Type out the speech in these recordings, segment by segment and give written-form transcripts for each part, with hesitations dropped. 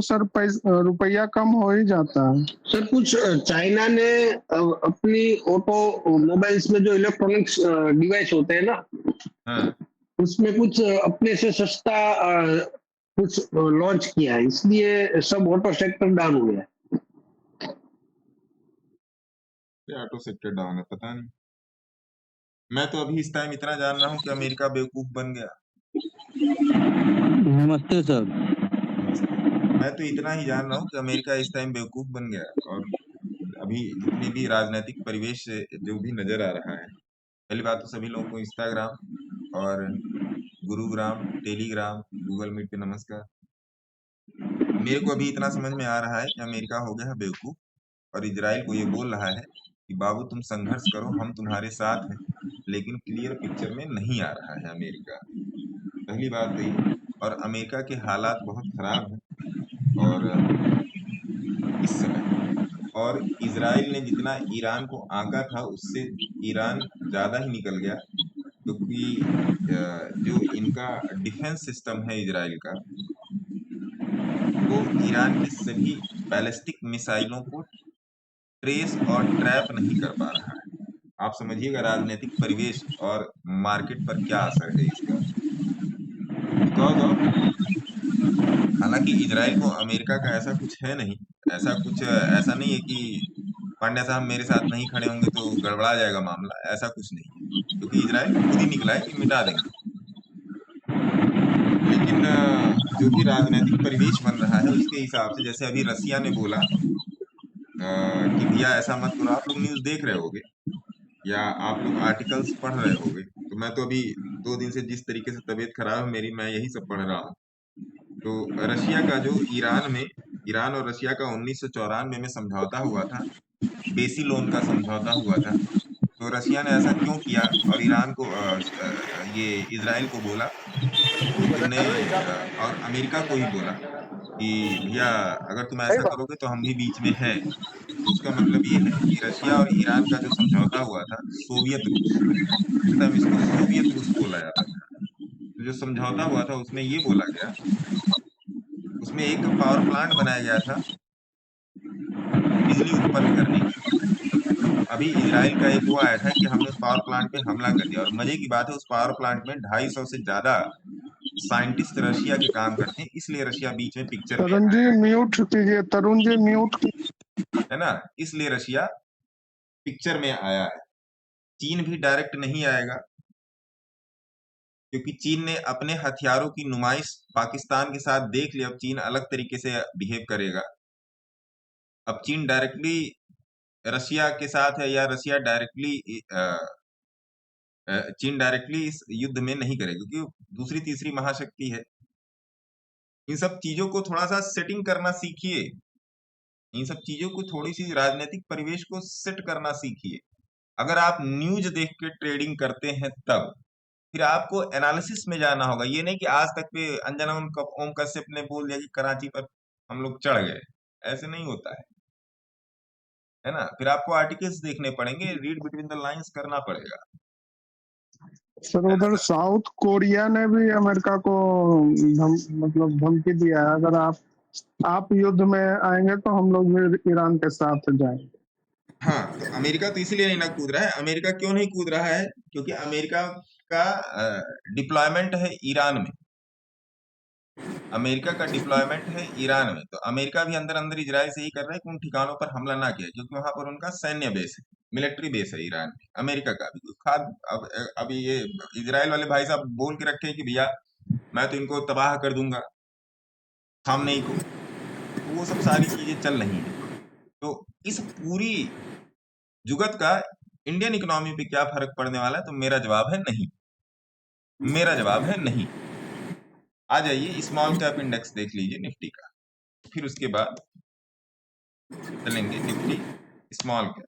Sir रुपया कम हो ही जाता है। सर कुछ चाइना ने अपनी मोबाइल्स में जो इलेक्ट्रॉनिक्स डिवाइस होते हैं ना, हाँ उसमें कुछ अपने से सस्ता कुछ लॉन्च किया है, इसलिए सब ऑटो सेक्टर डाउन हो गया। ऑटो सेक्टर डाउन है, पता नहीं। मैं तो अभी इस टाइम इतना जान रहा हूँ कि अमेरिका बेवकूफ बन गया। नमस्ते सर। मैं तो इतना ही जान रहा हूँ कि अमेरिका इस टाइम बेवकूफ बन गया। और अभी जितने भी राजनीतिक परिवेश से जो भी नजर आ रहा है, पहली बात तो सभी लोगों को इंस्टाग्राम और गुरुग्राम, टेलीग्राम, गूगल मीट पे नमस्कार। मेरे को अभी इतना समझ में आ रहा है कि अमेरिका हो गया है बेवकूफ, और इजराइल को ये बोल रहा है कि बाबू तुम संघर्ष करो, हम तुम्हारे साथ हैं। लेकिन क्लियर पिक्चर में नहीं आ रहा है अमेरिका, पहली बात तो ये। और अमेरिका के हालात बहुत खराब हैं और इस समय, और इजराइल ने जितना ईरान को आंका था उससे ईरान ज्यादा ही निकल गया, क्योंकि जो इनका डिफेंस सिस्टम है इजराइल का, वो ईरान की सभी बैलिस्टिक मिसाइलों को ट्रेस और ट्रैप नहीं कर पा रहा है। आप समझिएगा राजनीतिक परिवेश और मार्केट पर क्या असर है इसका। बिकॉज ऑफ, हालांकि इजराइल को अमेरिका का ऐसा कुछ है नहीं, ऐसा नहीं है कि पांड्या साहब मेरे साथ नहीं खड़े होंगे तो गड़बड़ा जाएगा मामला, ऐसा कुछ नहीं है, क्योंकि इजराइल खुद ही निकला है कि मिटा देंगे। लेकिन जो भी राजनीतिक परिवेश बन रहा है उसके हिसाब से, जैसे अभी रसिया ने बोला कि भैया ऐसा मत करो, आप लोग न्यूज देख रहे होगे या आप लोग आर्टिकल्स पढ़ रहे होगे, तो मैं तो अभी 2 दिन से जिस तरीके से तबीयत खराब है मेरी, मैं यही सब पढ़ रहा हूँ। तो रशिया का जो ईरान और रशिया का 1994 में समझौता हुआ था, बेसी लोन का समझौता हुआ था। तो रशिया ने ऐसा क्यों किया और ईरान को ये इजराइल को बोला कि तुमने और अमेरिका को ही बोला कि भैया अगर तुम ऐसा करोगे तो हम भी बीच में हैं। तो उसका मतलब ये है कि रशिया और ईरान का जो समझौता हुआ था, सोवियत रूस, उस टाइम इसको सोवियत रूस बोला जाता था। तो जो समझौता हुआ था उसमें ये बोला गया, उसमें एक पावर प्लांट बनाया गया था बिजली उत्पन्न करने की। अभी इजराइल का एक वो आया था कि हमने उस पावर प्लांट पे हमला कर दिया, और मजे की बात है उस पावर प्लांट में 250 से ज्यादा साइंटिस्ट रशिया के काम करते हैं, इसलिए रशिया बीच में पिक्चर में तरुण जी म्यूट कीजिए, तरुण जी म्यूट है ना, इसलिए रशिया पिक्चर में आया है। चीन भी डायरेक्ट नहीं आएगा, क्योंकि चीन ने अपने हथियारों की नुमाइश पाकिस्तान के साथ देख ली। अब चीन अलग तरीके से बिहेव करेगा। अब चीन डायरेक्टली रशिया के साथ है या रशिया डायरेक्टली चीन डायरेक्टली इस युद्ध में नहीं करेगा, क्योंकि दूसरी तीसरी महाशक्ति है। इन सब चीजों को थोड़ा सा सेटिंग करना सीखिए, इन सब चीजों को थोड़ी सी राजनीतिक परिवेश को सेट करना सीखिए। अगर आप न्यूज देख के ट्रेडिंग करते हैं तब फिर आपको एनालिसिस में जाना होगा। ये नहीं कि आज तक पे अंजना ओम कश्यप ने बोल दिया कि कराची पर हम लोग चढ़ गए, ऐसे नहीं होता है ना। फिर आपको आर्टिकल्स देखने पड़ेंगे, रीड बिटवीन द लाइंस करना पड़ेगा। सर उधर साउथ कोरिया ने भी अमेरिका को मतलब धमकी दिया है, अगर आप युद्ध में आएंगे तो हम लोग भी ईरान के साथ जाएंगे। हाँ, तो अमेरिका तो इसीलिए नहीं ना कूद रहा है। अमेरिका क्यों नहीं कूद रहा है? क्योंकि अमेरिका का डिप्लॉयमेंट है ईरान में, अमेरिका का डिप्लॉयमेंट है ईरान में। तो अमेरिका भी अंदर अंदर इजराइल से ही कर रहा है कि उन ठिकानों पर हमला ना किया, क्योंकि वहां पर उनका सैन्य बेस है, मिलिट्री बेस है ईरान में। अमेरिका का भी खाद अभी ये इजराइल वाले भाई साहब बोल के रखे हैं कि भैया मैं तो इनको तबाह कर दूंगा सामने ही को, तो वो सब सारी चीजें चल रही है। तो इस पूरी जुगत का इंडियन इकोनॉमी पे क्या फर्क पड़ने वाला है? तो मेरा जवाब है नहीं, मेरा जवाब है नहीं। आ जाइए स्मॉल कैप इंडेक्स देख लीजिए निफ्टी का, फिर उसके बाद चलेंगे निफ्टी स्मॉल कैप।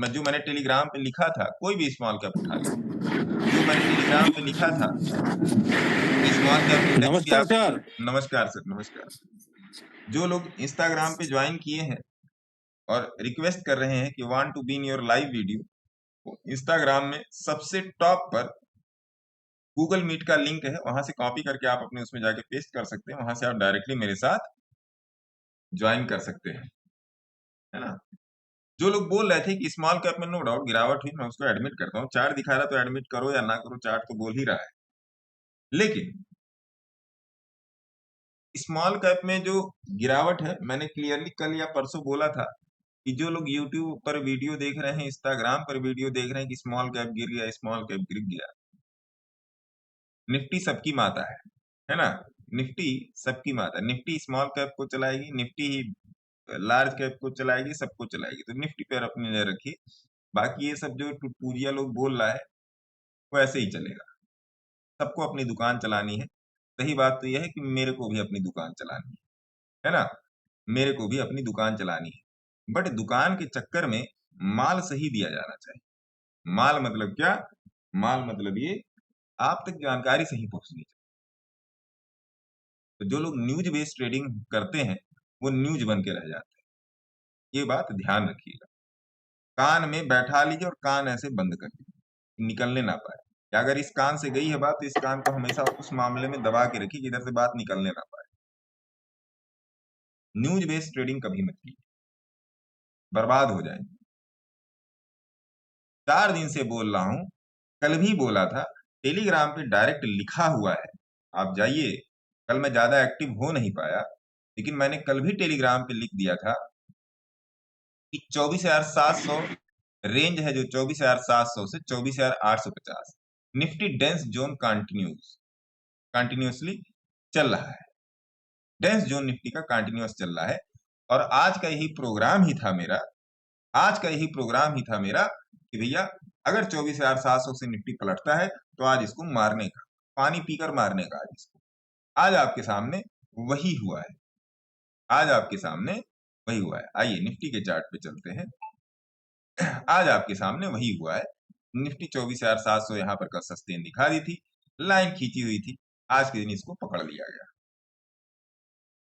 जो मैंने टेलीग्राम पे लिखा था, कोई भी स्मॉल कैप उठा लीजिए, जो मैंने टेलीग्राम पे लिखा था स्मॉल कैप इंडेक्स की। नमस्कार सर। नमस्कार सर, नमस्कार। जो लोग इंस्टाग्राम पे ज्वाइन किए हैं और रिक्वेस्ट कर रहे हैं कि want to be in your live video, Instagram में सबसे टॉप पर गूगल मीट का लिंक है, वहां से कॉपी करके आप अपने उसमें जाके पेस्ट कर सकते हैं, वहां से आप डायरेक्टली मेरे साथ ज्वाइन कर सकते हैं, है ना। जो लोग बोल रहे थे कि स्मॉल कैप में नो डाउट गिरावट हुई, मैं उसको एडमिट करता हूँ, चार्ट दिखा रहा तो एडमिट करो या ना करो, चार्ट तो बोल ही रहा है। लेकिन स्मॉल कैप में जो गिरावट है, मैंने क्लियरली कल या परसों बोला था कि जो लोग यूट्यूब पर वीडियो देख रहे हैं, इंस्टाग्राम पर वीडियो देख रहे हैं कि स्मॉल कैप गिर गया, स्मॉल कैप गिर गया, निफ्टी सबकी माता है ना। निफ्टी सबकी माता, निफ्टी स्मॉल कैप को चलाएगी, निफ्टी ही लार्ज कैप को चलाएगी, सबको चलाएगी। तो निफ्टी पर अपनी नजर रखिए, बाकी ये सब जो टुटपुरिया लोग बोल रहा है वो ऐसे ही चलेगा। सबको अपनी दुकान चलानी है। सही बात तो यह है कि मेरे को भी अपनी दुकान चलानी है ना, मेरे को भी अपनी दुकान चलानी है। बट दुकान के चक्कर में माल सही दिया जाना चाहिए। माल मतलब क्या? माल मतलब ये, आप तक जानकारी सही पहुंचनी चाहिए। तो जो लोग न्यूज बेस्ड ट्रेडिंग करते हैं वो न्यूज बन के रह जाते हैं, ये बात ध्यान रखिएगा। कान में बैठा लीजिए और कान ऐसे बंद कर लीजिए, निकलने ना पाए। कि अगर इस कान से गई है बात तो इस कान को हमेशा उस मामले में दबा के रखिए कि इधर से बात निकलने ना पाए। न्यूज बेस्ड ट्रेडिंग कभी मत कीजिए, बर्बाद हो जाएंगे। 4 दिन से बोल रहा हूं, कल भी बोला था, टेलीग्राम पे डायरेक्ट लिखा हुआ है, आप जाइए। कल मैं ज्यादा एक्टिव हो नहीं पाया, लेकिन मैंने कल भी टेलीग्राम पे लिख दिया था कि 24,700 रेंज है, जो 24,700 से 24,850 निफ्टी डेंस जोन कंटिन्यूसली चल रहा है। डेंस जोन निफ्टी का कंटिन्यूस चल रहा है। और आज का यही प्रोग्राम ही था मेरा, आज का यही प्रोग्राम ही था मेरा कि भैया अगर 24,700 से निफ्टी पलटता है तो आज इसको मारने का, पानी पीकर मारने का आज इसको। आज आपके सामने वही हुआ है, आज आपके सामने वही हुआ है। आइए निफ्टी के चार्ट पे चलते हैं। आज आपके सामने वही हुआ है। निफ्टी 24,700 यहाँ पर कल सस्टेन दिखा दी थी, लाइन खींची हुई थी, आज के दिन इसको पकड़ लिया गया।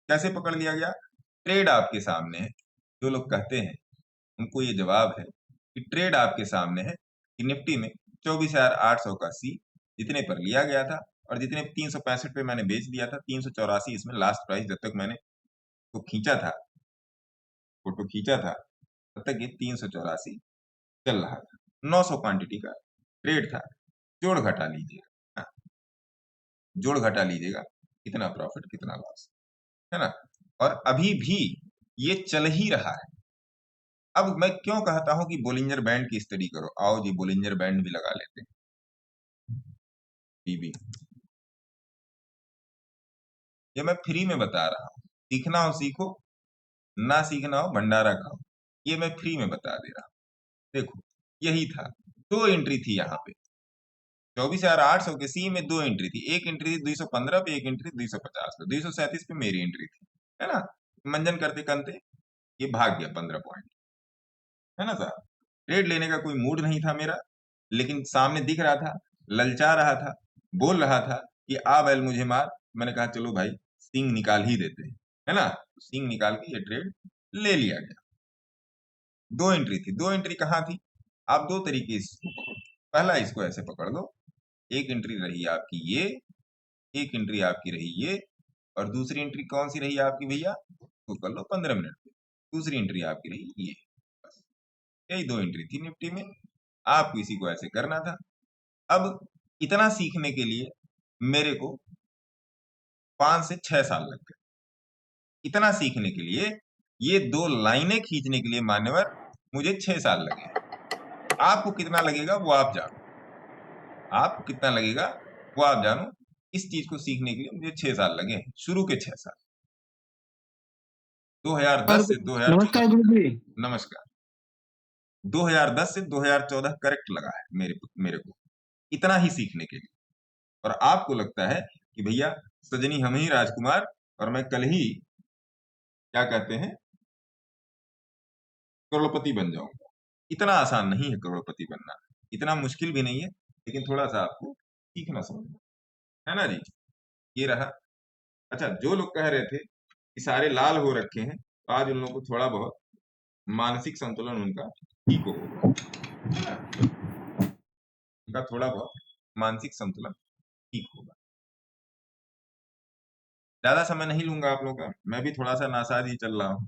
कैसे पकड़ लिया गया? ट्रेड आपके सामने है। जो लोग कहते हैं उनको ये जवाब है कि ट्रेड आपके सामने है कि निफ्टी में 24,800 का सी जितने पर लिया गया था और जितने 365 पे मैंने बेच दिया था, 384 इसमें लास्ट प्राइस जब तक मैंने तो खींचा था, फोटो खींचा था, तब तक ये 384 चल रहा था। 900 क्वांटिटी का ट्रेड था। जोड़ घटा लीजिएगा, जोड़ घटा लीजिएगा, कितना प्रॉफिट कितना लॉस, है ना। और अभी भी ये चल ही रहा है। अब मैं क्यों कहता हूं कि बोलिंजर बैंड की स्टडी करो? आओ जी बोलिंजर बैंड भी लगा लेते हैं। बीबी ये मैं फ्री में बता रहा हूं, सीखना हो सीखो, ना सीखना हो भंडारा खाओ, ये मैं फ्री में बता दे रहा हूं। देखो यही था, 2 एंट्री थी यहाँ पे 24,800 के सी में, 2 एंट्री थी। एक एंट्री थी 215 पे, एक एंट्री 250 पे, 237 पे मेरी एंट्री थी, है ना। मंजन करते करते ये भाग गया 15 पॉइंट, है ना साहब। ट्रेड लेने का कोई मूड नहीं था मेरा, लेकिन सामने दिख रहा था, ललचा रहा था, बोल रहा था कि आ बैल मुझे मार। मैंने कहा चलो भाई सिंग निकाल ही देते हैं, है ना। सिंग निकाल के ये ट्रेड ले लिया गया। 2 एंट्री थी। 2 एंट्री कहाँ थी? आप 2 तरीके से इसको पकड़ो। पहला इसको ऐसे पकड़ लो, एक एंट्री रही आपकी ये, एक एंट्री आपकी रही ये, और दूसरी एंट्री कौन सी रही आपकी भैया? तो कर लो 15 मिनट पे, दूसरी एंट्री आपकी रही ये। बस यही 2 एंट्री थी निफ्टी में, आपको इसी को ऐसे करना था। अब इतना सीखने के लिए मेरे को 5 से 6 साल लग गए। इतना सीखने के लिए, ये 2 लाइनें खींचने के लिए मान्यवर मुझे 6 साल लगे। आपको कितना लगेगा वो आप जानो, आपको कितना लगेगा वो आप जानो। इस चीज को सीखने के लिए मुझे 6 साल लगे हैं, शुरू के 6 साल, 2010 से 2014। नमस्कार गुरु जी। नमस्कार। 2010 से 2014 करेक्ट लगा है मेरे को इतना ही सीखने के लिए। और आपको लगता है कि भैया सजनी हम ही राजकुमार और मैं कल ही क्या कहते हैं करोड़पति बन जाऊंगा। इतना आसान नहीं है करोड़पति बनना, इतना मुश्किल भी नहीं है, लेकिन थोड़ा सा आपको सीखना समझना, है ना जी। ये रहा। अच्छा, जो लोग कह रहे थे कि सारे लाल हो रखे हैं, तो आज उन लोगों को थोड़ा बहुत मानसिक संतुलन उनका ठीक होगा, है ना? उनका थोड़ा बहुत मानसिक संतुलन ठीक होगा। ज्यादा समय नहीं लूंगा आप लोगों का, मैं भी थोड़ा सा नासाज ही चल रहा हूँ,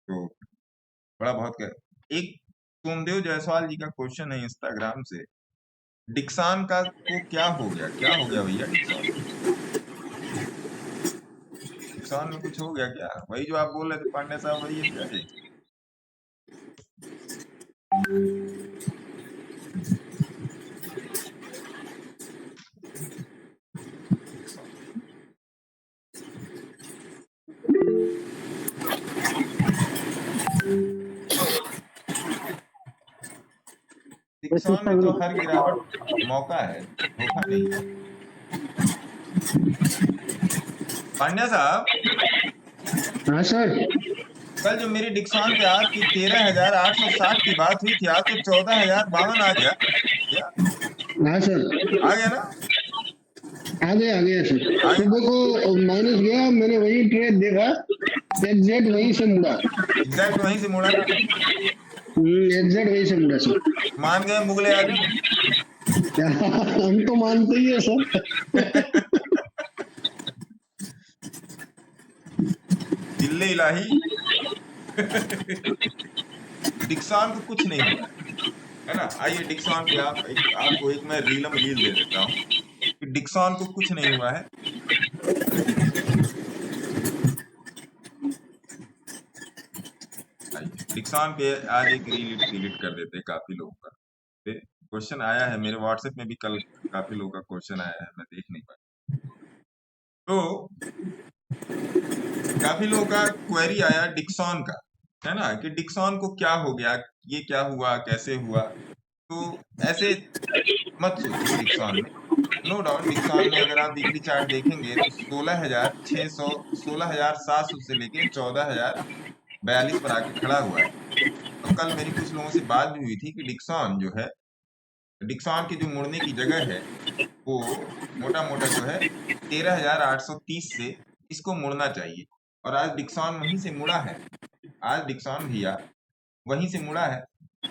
तो थोड़ा बहुत कर। एक सोमदेव जायसवाल जी का क्वेश्चन है इंस्टाग्राम से, डिक्सान का को क्या हो गया भैया? डिक्सान में कुछ हो गया क्या? वही जो आप बोल रहे थे पांडे साहब, वही है क्या ये? डिक्सान में तो हर गिरावट मौका है, धोखा नहीं है। पांड्या साहब, हाँ सर। कल जो मेरी डिक्सान पे आपकी 13,860 की बात हुई थी, आज तो 14,052 आ गया। हाँ सर, आ गया ना? आ गया सर। आ गया। सुबह को माइनस गया, मैंने वही ट्रेड देखा, एग्जैक्ट वहीं से मुड़ा। एग्जैक्ट वहीं से मुड़ा ना? एग्जैक्ट वहीं से मुड़ा सर। मान गए मुगले आजम? हम तो मानते ही है सर। दिल्ले इलाही। डिक्सान को कुछ नहीं हुआ है ना? आइए डिक्सान पे आपको एक मैं रील दे देता हूँ कि डिक्सान को कुछ नहीं हुआ है। डिक्सान पे आज एक रील डिलीट कर देते हैं काफी लोगों का। क्वेश्चन आया है मेरे व्हाट्सएप में भी, कल काफी लोगों का क्वेश्चन आया है, मैं देख नहीं पाया। तो काफी लोगों का क्वेरी आया डिक्सान का, है ना, कि डिक्सान को क्या हो गया, ये क्या हुआ, कैसे हुआ? तो ऐसे मत सोचिए डिक्सान में। नो डाउट डिक्सान में अगर आप वीकली चार्ट देखेंगे तो 16,600 16,700 से लेके 14,042 पर आके खड़ा हुआ है। तो कल मेरी कुछ लोगों से बात भी हुई थी कि डिक्सान जो है, डिक्सान की जो मुड़ने की जगह है वो मोटा मोटा जो है 13,830 से इसको मुड़ना चाहिए, और आज डिक्सान वहीं से मुड़ा है। आज डिक्सान भैया वहीं से मुड़ा है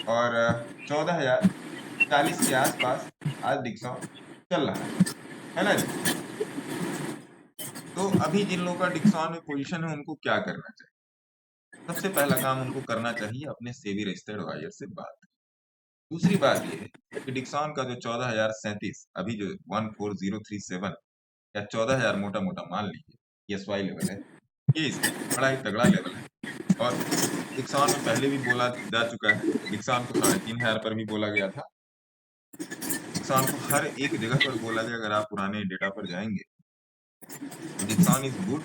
और 14,040 के आसपास आज डिक्सान चल रहा है ना जी? तो अभी जिन लोगों का डिक्सान में पोजीशन है उनको क्या करना चाहिए? सबसे पहला काम उनको करना चाहिए अपने सेबी रजिस्टर्ड एडवाइजर से बात। दूसरी बात ये है कि डिक्सान का जो 14,037 अभी जो 14037 या 14,000 मोटा मोटा मान लीजिए SY लेवल है, ये इसका बड़ा ही तगड़ा लेवल है। और डिक्सान में पहले भी बोला जा चुका है, डिक्सान को 3,500 पर भी बोला गया था। डिक्सान को हर एक जगह पर बोला गया, अगर आप पुराने डेटा पर जाएंगे डिक्सान इज गुड,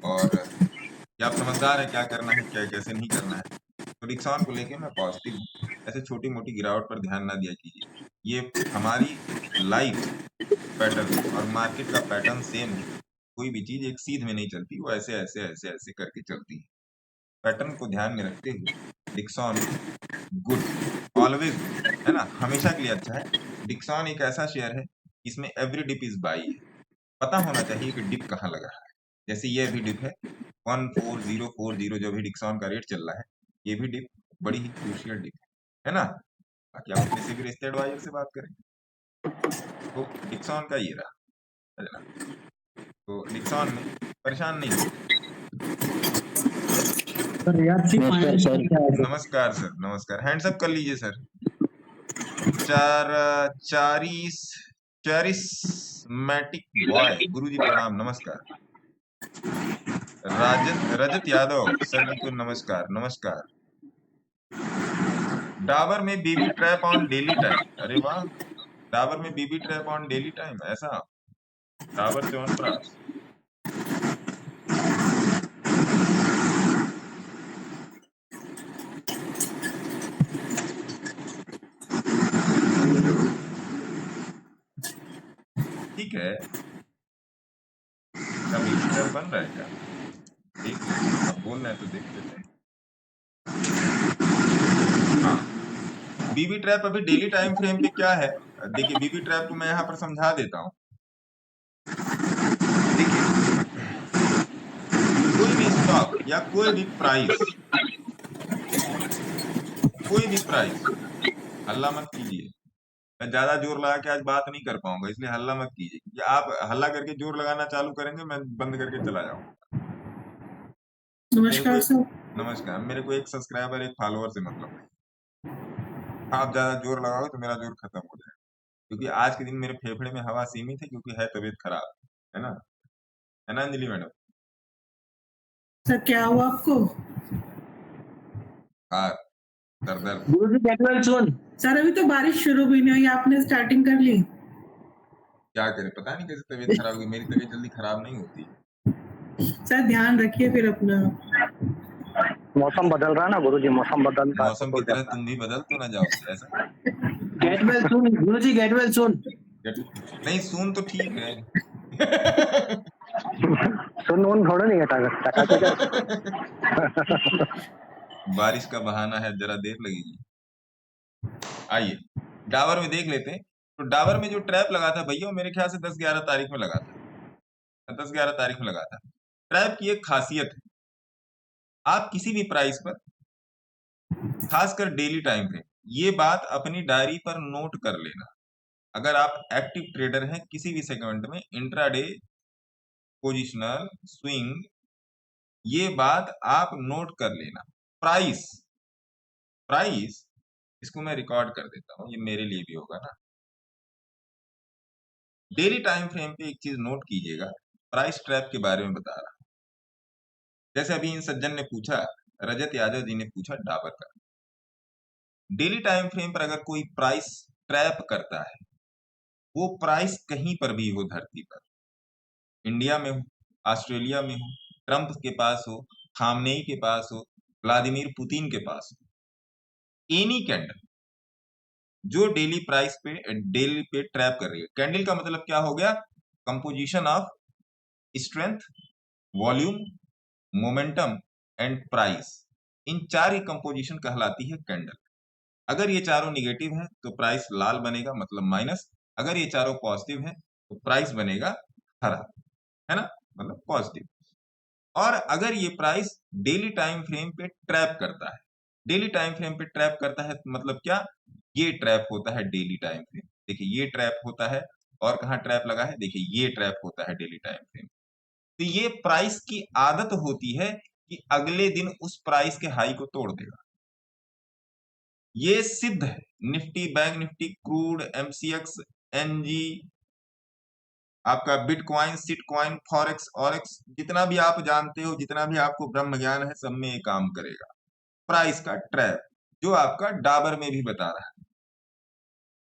और क्या आप समझदार है क्या करना है क्या कैसे नहीं करना है। तो डिक्सान को लेके मैं पॉजिटिव हूँ। ऐसे छोटी मोटी गिरावट पर ध्यान ना दिया कीजिए, ये हमारी लाइफ पैटर्न और मार्केट का पैटर्न सेम है। कोई भी चीज एक सीध में नहीं चलती, वो ऐसे ऐसे ऐसे ऐसे करके चलती है। पैटर्न को ध्यान में रखते हुए डिक्सान गुड, ऑलवेज, है ना, हमेशा के लिए अच्छा है। डिक्सान एक ऐसा शेयर है इसमें एवरी डिप इज बाई है। पता होना चाहिए कि डिप कहाँ लगा है। जैसे ये अभी डिप है 14040, जो अभी डिक्सान का रेट चल रहा है, ये भी डिप बड़ी ही क्रूशियल डिप है ना? बाकी आप अपने से भी रजिस्टर्ड एडवाइजर से बात करें। तो डिक्सान का ये रहा, है ना? तो डिक्सान में परेशान नहीं हो। नमस्कार सर, नमस्कार। हैंड्स अप कर लीजिए सर। चारिस्मैटिक बॉय, गुरुजी प्रणाम, नमस्कार। रजत यादव सर जी को नमस्कार, नमस्कार। डाबर में baby trap on daily time, अरे वाह, डाबर में baby trap on daily time, ऐसा? डाबर च्यवनप्राश, ठीक है। क्या बेबी ट्रैप बन रहा है क्या? देख, आप बोल रहे हैं तो देख लेते हैं। हाँ, बीबी ट्रैप अभी डेली टाइम फ्रेम पे क्या है, देखिए बीबी ट्रैप को मैं यहाँ पर समझा देता हूँ। देखिए, कोई भी स्टॉक या कोई भी प्राइस, हल्ला मत कीजिए, मैं ज्यादा जोर लगा के आज बात नहीं कर पाऊंगा, इसलिए हल्ला मत कीजिए, क्योंकि आप हल्ला करके जोर लगाना चालू करेंगे, मैं बंद करके चला जाऊंगा। मेरे को नमस्कार सर। नमस्कार। मेरे को एक सब्सक्राइबर एक फॉलोअर से मतलब नहीं। आप ज्यादा जोर लगाओगे तो मेरा जोर खत्म हो जाएगा, क्योंकि आज के दिन मेरे फेफड़े में हवा सीमित है, क्योंकि है तबीयत खराब, है ना अंजलि मैडम? सर क्या हुआ आपको? हाँ, सर दर्द। गुरुजी गेट वेल सून। सर अभी तो बारिश शुरू भी नहीं हुई, आपने स्टार्टिंग कर ली। क्या करें, पता नहीं कैसे तबीयत खराब हुई। मेरी तबीयत जल्दी खराब नहीं होती। सर ध्यान रखिए फिर अपना। मौसम बदल रहा है ना गुरुजी, मौसम बदल रहा है मौसम तो की तरह जाता तुम भी बदल तो ना जाओ ऐसा। गेट वेल सून गुरुजी, गेट वेल सून। नहीं, सुन तो ठीक है। है। सुन उन थोड़ा नहीं हटा सकता बारिश का बहाना है, जरा देर लगेगी। आइए डाबर में देख लेते हैं। तो डाबर में जो ट्रैप लगा था भैया, वो मेरे ख्याल से 10-11 तारीख में लगा था। 10-11 तारीख में लगा था। ट्रैप की एक खासियत है, आप किसी भी प्राइस पर, खासकर डेली टाइम फ्रेम, ये बात अपनी डायरी पर नोट कर लेना। अगर आप एक्टिव ट्रेडर हैं किसी भी सेगमेंट में, इंट्राडे, पोजिशनल, स्विंग, ये बात आप नोट कर लेना। प्राइस प्राइस इसको मैं रिकॉर्ड कर देता हूं, ये मेरे लिए भी होगा ना। डेली टाइम फ्रेम पे एक चीज नोट कीजिएगा, प्राइस ट्रैप के बारे में बता रहा हूं। जैसे अभी इन सज्जन ने पूछा, रजत यादव जी ने पूछा डाबर का। डेली टाइम फ्रेम पर अगर कोई प्राइस ट्रैप करता है, वो प्राइस कहीं पर भी हो धरती पर, इंडिया में हो, ऑस्ट्रेलिया में हो, ट्रंप के पास हो, खामनेई के पास हो, व्लादिमीर पुतिन के पास हो, एनी कैंडल जो डेली प्राइस पे, डेली पे ट्रैप कर रही है। कैंडल का मतलब क्या हो गया? Composition of strength, volume, momentum and price. इन चार की कंपोजिशन कहलाती है कैंडल। अगर ये चारों निगेटिव हैं तो प्राइस लाल बनेगा, मतलब माइनस। अगर ये चारों पॉजिटिव हैं तो प्राइस बनेगा हरा, है ना, मतलब पॉजिटिव। और अगर ये प्राइस डेली टाइम फ्रेम पे ट्रैप करता है, डेली टाइम फ्रेम पे ट्रैप करता है मतलब क्या? ये ट्रैप होता है डेली टाइम फ्रेम। देखिए ये ट्रैप होता है, और कहाँ ट्रैप लगा है? देखिए ये ट्रैप होता है डेली टाइम फ्रेम। तो ये प्राइस की आदत होती है कि अगले दिन उस प्राइस के हाई को तोड़ देगा। ये सिद्ध है। Nifty, bank Nifty, crude, MCX, NG, आपका बिटकॉइन, सिटकॉइन, फॉरेक्स, ऑरेक्स, जितना भी आप जानते हो, जितना भी आपको ब्रह्म ज्ञान है, सब में ये काम करेगा। प्राइस का ट्रैप जो आपका डाबर में भी बता रहा है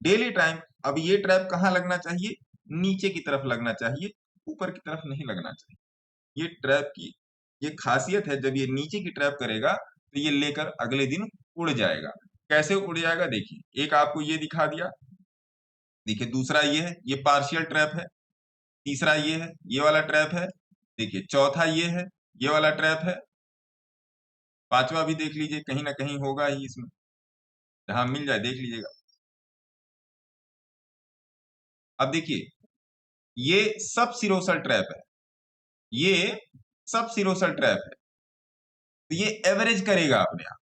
डेली टाइम। अब ये ट्रैप कहाँ लगना चाहिए? नीचे की तरफ लगना चाहिए, ऊपर की तरफ नहीं लगना चाहिए। ये ट्रैप की ये खासियत है, जब ये नीचे की ट्रैप करेगा तो ये लेकर अगले दिन उड़ जाएगा। कैसे उड़ जाएगा? देखिए, एक आपको ये दिखा दिया, देखिए दूसरा ये है, ये पार्शियल ट्रैप है। तीसरा ये है, ये वाला ट्रैप है। देखिए चौथा ये है, ये वाला ट्रैप है। पांचवा भी देख लीजिए, कहीं ना कहीं होगा ही इसमें, जहां मिल जाए देख लीजिएगा। अब देखिए ये सब सिरोसल ट्रैप है, ये सब सिरोसल ट्रैप है। तो ये एवरेज करेगा अपने आप,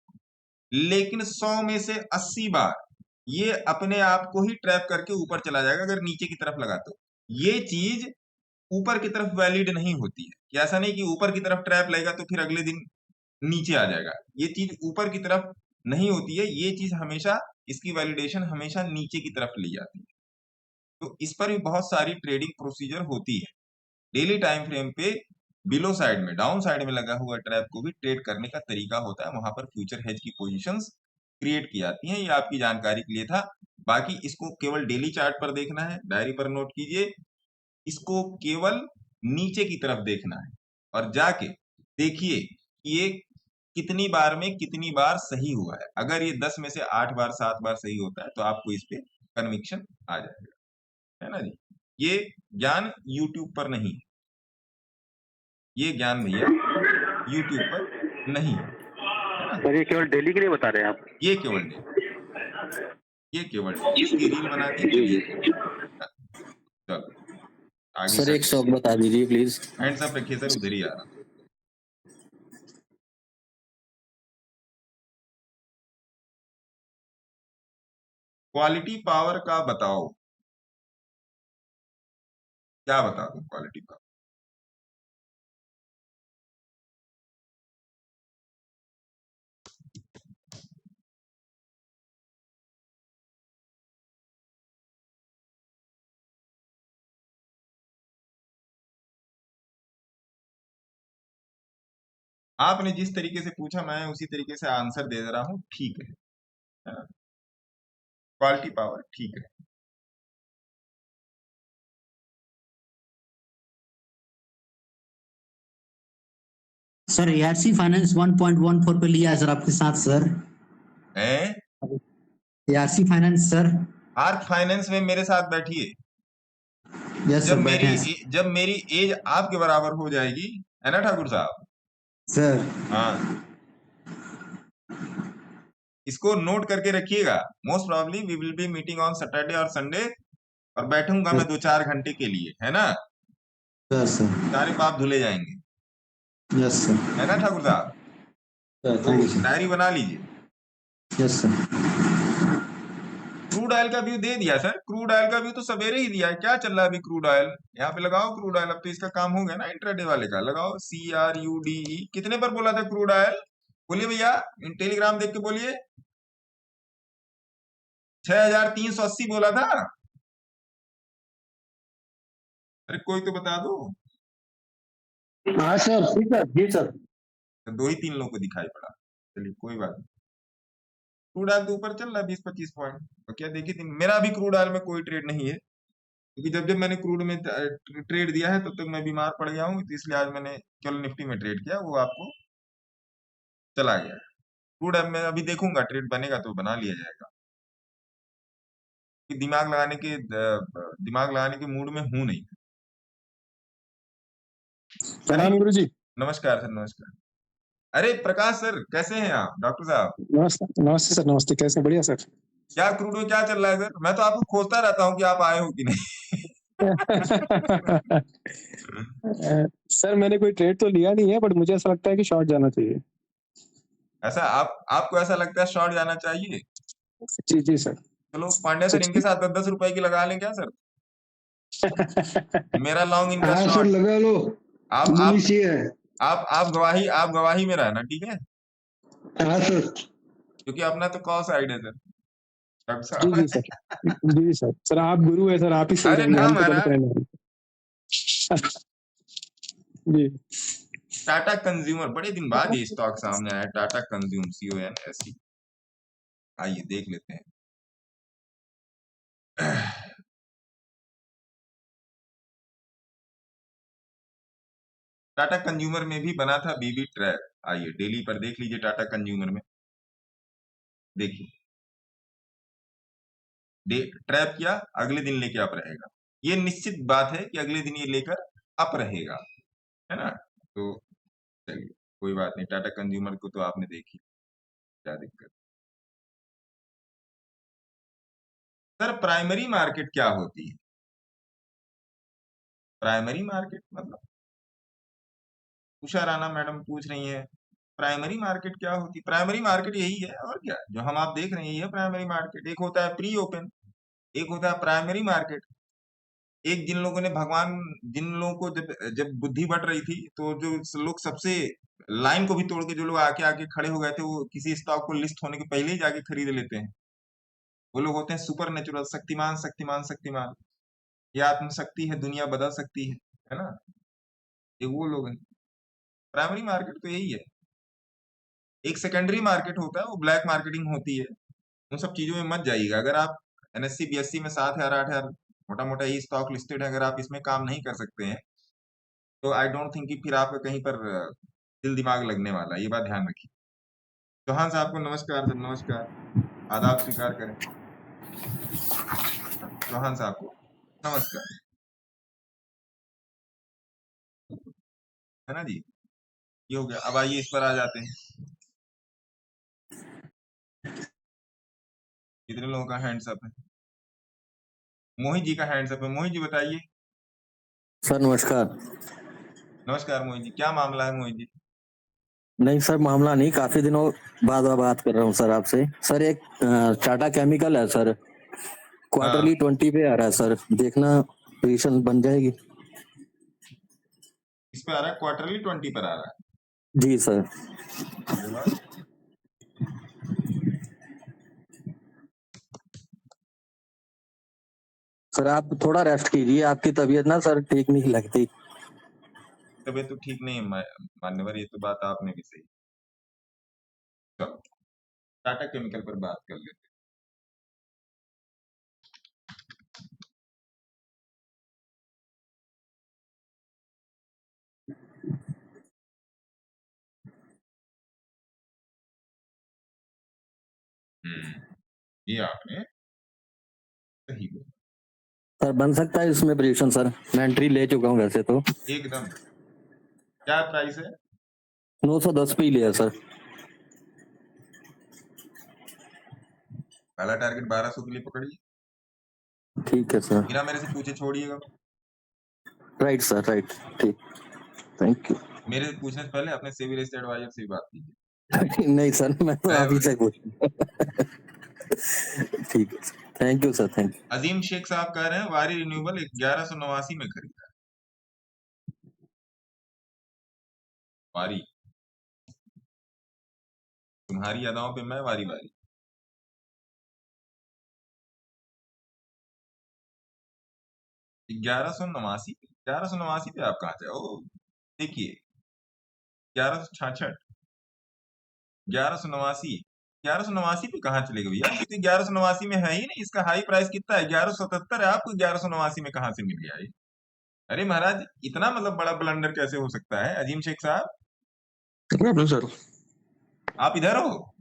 लेकिन 100 में से 80 बार ये अपने आप को ही ट्रैप करके ऊपर चला जाएगा अगर नीचे की तरफ लगा तो। ये चीज ऊपर की तरफ वैलिड नहीं होती है, कि ऐसा नहीं कि ऊपर की तरफ ट्रैप लगेगा तो फिर अगले दिन नीचे आ जाएगा। ये चीज ऊपर की तरफ नहीं होती है, ये चीज हमेशा, इसकी वैलिडेशन हमेशा नीचे की तरफ ली जाती है। तो इस पर भी बहुत सारी ट्रेडिंग प्रोसीजर होती है। डेली टाइम फ्रेम पे बिलो साइड में, डाउन साइड में लगा हुआ ट्रैप को भी ट्रेड करने का तरीका होता है, वहां पर फ्यूचर हेज की पोजीशंस क्रिएट की जाती हैं। ये आपकी जानकारी के लिए था। बाकी इसको केवल डेली चार्ट पर देखना है, डायरी पर नोट कीजिए। इसको केवल नीचे की तरफ देखना है और जाके देखिए कि ये कितनी बार में कितनी बार सही हुआ है। अगर ये 10 में से 8 बार 7 बार सही होता है तो आपको इस पे कन्विक्शन आ जाएगा, है ना जी। ये ज्ञान यूट्यूब पर नहीं है, ये ज्ञान भैया यूट्यूब पर नहीं है, है ना। सर ये केवल डेली के लिए बता रहे हैं आप? ये केवल डेली, ये केवल डेली। इसकी रील बना दी तो ये चलो आगे सर एक शौक बता दीजिए प्लीज। हैंड्स अप रखिए सर, उधर ही आ रहा। क्वालिटी पावर का बताओ, क्या बता दो क्वालिटी पावर? आपने जिस तरीके से पूछा मैं उसी तरीके से आंसर दे रहा हूं, ठीक है ना? क्वालिटी पावर ठीक है। सर एआरसी फाइनेंस 1.14 पे लिया है सर आपके साथ सर। हैं? ARC finance sir. Arc finance में मेरे साथ बैठिए। यस सर बैठे हैं जब मेरी एज आपके बराबर हो जाएगी, है ना ठाकुर साहब? सर। हाँ, इसको नोट करके रखिएगा। Most probably we will be meeting on Saturday और संडे, और बैठूंगा मैं 2-4 घंटे के लिए, है ना? Yes sir. सारे पाप धुले जाएंगे, यस सर। है ना ठाकुर साहब? सर थैंक यू तो सर। डायरी बना लीजिए। Yes sir. क्रूड ऑयल का व्यू दे दिया सर, क्रूड ऑयल का व्यू तो सवेरे ही दिया है। क्या चल रहा है अभी क्रूड ऑयल? यहाँ पे लगाओ क्रूड ऑयल। अब तो इसका काम हो गया ना, इंट्राडे वाले का लगाओ। CRUDE कितने पर बोला था क्रूड ऑयल? बोलिए भैया, टेलीग्राम देख के बोलिए। 6380 बोला था। अरे कोई तो बता दो। हाँ सर। ठीक है जी सर। तो 2 ही 3 लोगों को दिखाई पड़ा। चलिए कोई बात नहीं। क्रूड ऑयल तो ऊपर चल रहा है 20-25 पॉइंट। तो क्या देखिए, मेरा अभी क्रूड ऑयल में कोई ट्रेड नहीं है, क्योंकि जब जब मैंने क्रूड में ट्रेड दिया है तब तक मैं बीमार पड़ गया हूँ, तो इसलिए आज मैंने केवल निफ्टी में ट्रेड किया, वो आपको चला गया। क्रूड ऑयल में अभी देखूंगा, ट्रेड बनेगा तो बना लिया जाएगा। कि दिमाग लगाने के मूड में हूं नहीं। प्रणाम गुरु जी। नमस्कार सर, नमस्कार। अरे प्रकाश सर, कैसे हैं आप? डॉक्टर साहब नमस्ते नमस्ते सर, नमस्ते। कैसे? बढ़िया सर। क्या क्रूड में क्या चल रहा है सर? मैं तो आपको खोजता रहता हूँ कि आप आए हो कि नहीं। सर मैंने कोई ट्रेड तो लिया नहीं है, बट मुझे ऐसा लगता है कि शॉर्ट जाना चाहिए। ऐसा आपको ऐसा लगता है शॉर्ट जाना चाहिए? जी जी सर। चलो पांड्या सर, इनके साथ 10-10 रुपए की लगा लें क्या सर? मेरा लॉन्ग, इनका हाँ सर शॉर्ट। लगा लो। आप बुलिश ही है। आप गवाही में रहना, ठीक है? हाँ सर। क्योंकि अपना तो कॉल साइड है सर, डॉक्टर जी जी साहब। सर। जी सर। सर आप गुरु है सर, आप ही सही अरे रहेंगे, ना हम तो गलत महाराज, रहेंगे। जी। टाटा कंज्यूमर, बड़े दिन बाद ये स्टॉक सामने आया, टाटा कंज्यूम, CONSE। आइए देख लेते हैं। टाटा कंज्यूमर में भी बना था बीबी ट्रैप। आइए डेली पर देख लीजिए टाटा कंज्यूमर में, देखिए ट्रैप किया, अगले दिन लेके अप रहेगा। ये निश्चित बात है कि अगले दिन ये लेकर अप रहेगा, है ना? तो चलिए कोई बात नहीं, टाटा कंज्यूमर को तो आपने देखी, क्या दिक्कत। सर प्राइमरी मार्केट क्या होती है? प्राइमरी मार्केट मतलब, उषा राणा मैडम पूछ रही है प्राइमरी मार्केट क्या होती है? प्राइमरी मार्केट यही है, और क्या, जो हम आप देख रहे हैं, यही है प्राइमरी मार्केट। एक होता है प्री ओपन, एक होता है प्राइमरी मार्केट। एक जिन लोगों को जब जब बुद्धि बढ़ रही थी, तो जो लोग सबसे लाइन को भी तोड़ के जो लोग आके आके खड़े हो गए थे, वो किसी स्टॉक को लिस्ट होने के पहले ही जाके खरीद लेते हैं। वो लोग होते हैं सुपर नेचुरल, शक्तिमान शक्तिमान शक्तिमान। ये आत्मशक्ति है, दुनिया बदल सकती है ना? ये वो लोग हैं। प्राइमरी मार्केट तो यही है। एक सेकेंडरी मार्केट होता है, वो ब्लैक मार्केटिंग होती है। उन सब चीजों में मत जाइएगा। अगर आप NSE BSE में 7,000 8,000 मोटा मोटा ही स्टॉक लिस्टेड है, अगर आप इसमें काम नहीं कर सकते हैं, तो आई डोंट थिंक कि फिर आपका कहीं पर दिल दिमाग लगने वाला है। ये बात ध्यान रखिए। चौहान साहब को नमस्कार सर, नमस्कार, आदाब स्वीकार करें। चौहान साहब को नमस्कार, है ना जी? ये हो गया। अब आइए इस पर आ जाते हैं। कितने लोगों का हैंड्स अप है? मोहित जी का हैंड्स अप है। मोहित जी बताइए। सर नमस्कार। नमस्कार मोहित जी, क्या मामला है मोहित जी? नहीं सर मामला नहीं, काफी दिनों बाद बात कर रहा हूँ सर आपसे। सर एक टाटा केमिकल है सर, क्वार्टरली 20 पे आ रहा है सर, देखना पोजीशन बन जाएगी। इस पे आ रहा है क्वार्टरली 20 पर आ रहा है। जी सर। अरे वाह। सर आप थोड़ा रेस्ट कीजिए, आपकी तबीयत ना सर ठीक नहीं लगती। तबीयत तो ठीक नहीं है मान्यवर, ये तो बात आपने भी सही। चलो टाटा केमिकल पर बात कर लेते हैं। ये आपने सही बोला सर बन सकता है इसमें पोजीशन सर, मैं एंट्री ले चुका हूँ वैसे तो। एकदम। क्या प्राइस है? 910 पे ही लिया सर। पहला टारगेट 1200 के लिए पकड़िए। ठीक है सर। बिना मेरे से पूछे छोड़िएगा। राइट सर, राइट, ठीक, थैंक यू। मेरे से पूछने से पहले अपने सेबी रजिस्टर्ड एडवाइजर से भी बात कीजिए। नहीं सर, मैं तो आप ही से पूछूंगा। ठीक है sir, thank you sir, thank you. Azim Shaikh sahab कह रहे हैं वारी रिन्यूएबल 1189 में खरीदा है। वारी तुम्हारी अदाओं पे मैं वारी वारी। ग्यारह सौ नवासी पे आप कहाँ से? ओ देखिए 1166, 1189, 1189 पे कहाँ चले गए भैया? ये तो 1189 में है ही नहीं। इसका हाई प्राइस कितना है? 1177 है। आपको 1189 में कहाँ से मिल गया ये? अरे महाराज, इतना मतलब बड़ा ब्लंडर कैसे हो सकता है? अजीम शेख साहब सर, आप इधर हो?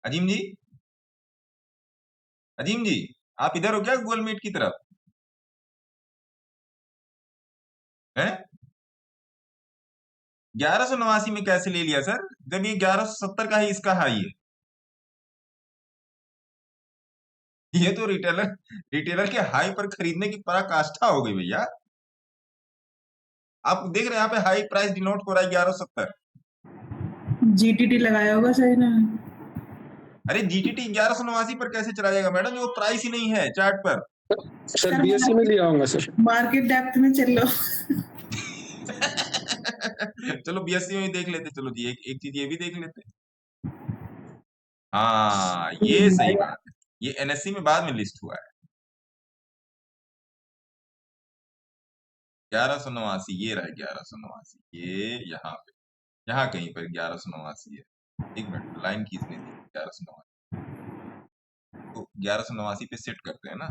अजीम जी, अजीम जी आप इधर हो क्या गूगल मीट की तरफ? है 1189 में कैसे ले लिया सर, जब ये 1170 का ही इसका हाई है? ये तो रिटेलर के हाई पर खरीदने की पराकाष्ठा हो गई भैया। आप देख रहे हैं यहाँ पे हाई प्राइस डिनोट हो रहा है 1170। जीटीटी लगाया होगा सही ना? अरे जीटीटी 1189 पर कैसे चला जाएगा मैडम? वो प्राइस ही नहीं है चार्ट पर। सर बीएससी में लिया होगा सर। मार्केट डेप्थ में चल लो। चलो बीएससी में देख लेते। चलो जी एक चीज ये भी देख लेते। हाँ ये सही बात है, ये एनएससी में बाद में लिस्ट हुआ है। 1189 ये रहा 1189, ये यहाँ कहीं पर 1189 है। एक मिनट लाइन खींचने दी। 1189 तो 1189 पे सेट करते हैं ना।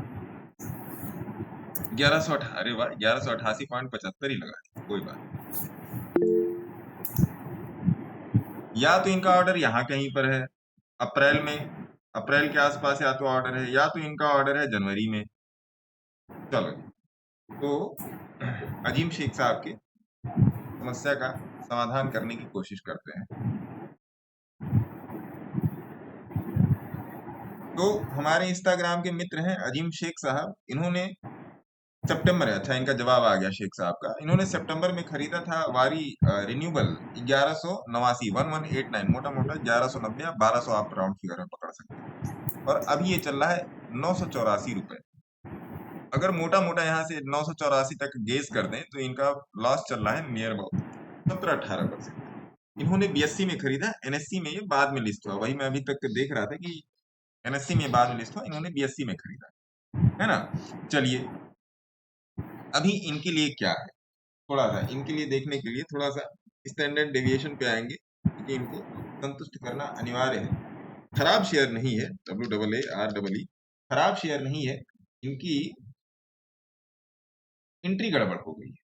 1108, अरे वाह 1188.75 ही लगा दी, कोई बात नहीं। या तो इनका ऑर्डर यहाँ कहीं पर है अप्रैल में, अप्रैल के आसपास या तो ऑर्डर है, या तो इनका ऑर्डर है जनवरी में। चलो तो अजीम शेख साहब के समस्या का समाधान करने की कोशिश करते हैं। तो हमारे इंस्टाग्राम के मित्र हैं अजीम शेख साहब, इन्होंने सितंबर है, अच्छा इनका जवाब आ गया शेख साहब का। इन्होंने सितंबर में खरीदा था वारी रिन्यूएबल 1189, 1189, मोटा मोटा 1190 या 1200 आप राउंड फिगर में पकड़ सकते हैं। और अभी ये चल रहा है 984 रुपए। अगर मोटा मोटा यहाँ से 984 तक गेस कर दें तो इनका लॉस चल रहा है नियर अबाउट 17-18%। इन्होंने बीएससी में खरीदा, एनएससी में ये बाद में लिस्ट हुआ। वही मैं अभी तक देख रहा था कि एनएससी में बाद में लिस्ट हुआ, इन्होंने बीएससी में खरीदा, है ना। चलिए अभी इनके लिए क्या है, थोड़ा सा इनके लिए देखने के लिए थोड़ा सा स्टैंडर्ड डेविएशन पे आएंगे, क्योंकि इनको संतुष्ट करना अनिवार्य है। खराब शेयर नहीं है WAAREE, खराब शेयर नहीं है, इनकी एंट्री गड़बड़ हो गई है।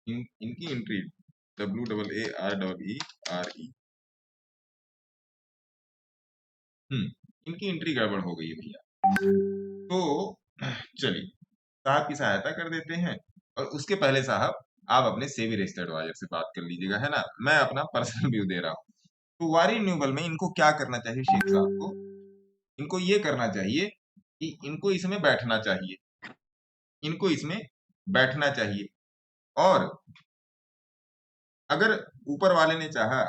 इनकी एंट्री WAAREE, इनकी एंट्री गड़बड़ हो गई है भैया। तो चलिए साहब की सहायता कर देते हैं, और उसके पहले साहब आप अपने सेबी रजिस्टर्ड एडवाइजर से बात कर लीजिएगा, है ना। मैं अपना पर्सनल व्यू दे रहा हूँ। तो वारी रिन्यूएबल में इनको क्या करना चाहिए शेख साहब को? इनको ये करना चाहिए कि इनको इसमें बैठना चाहिए, इनको इसमें बैठना चाहिए। और अगर ऊपर वाले ने चाहा,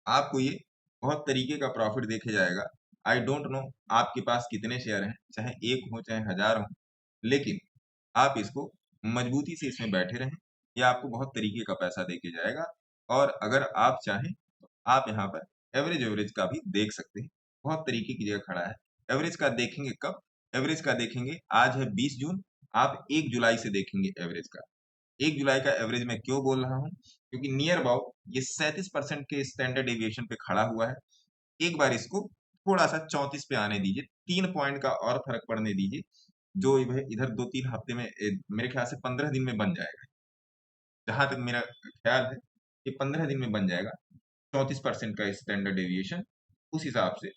आपको ये बहुत तरीके का प्रॉफिट देखे जाएगा। आई डोंट नो आपके पास कितने शेयर हैं, चाहे 1 हो चाहे 1000 हो, लेकिन आप इसको मजबूती से इसमें बैठे रहें, या आपको बहुत तरीके का पैसा देके जाएगा। और अगर आप चाहें तो आप यहाँ पर एवरेज का भी देख सकते हैं, बहुत तरीके की जगह खड़ा है। एवरेज का देखेंगे कब? एवरेज का देखेंगे, आज है 20 जून, आप 1 जुलाई से देखेंगे एवरेज का। 1 जुलाई का एवरेज मैं क्यों बोल रहा हूँ? क्योंकि नियर अबाउट ये 37% के स्टैंडर्ड डेविएशन पे खड़ा हुआ है। एक बार इसको थोड़ा सा 34 पे आने दीजिए, 3 पॉइंट का और फर्क पड़ने दीजिए, जो इधर 2-3 हफ्ते में मेरे ख्याल से 15 दिन में बन जाएगा। जहां तक मेरा ख्याल है कि 15 दिन में बन जाएगा 34% का स्टैंडर्ड डेविएशन। उस हिसाब से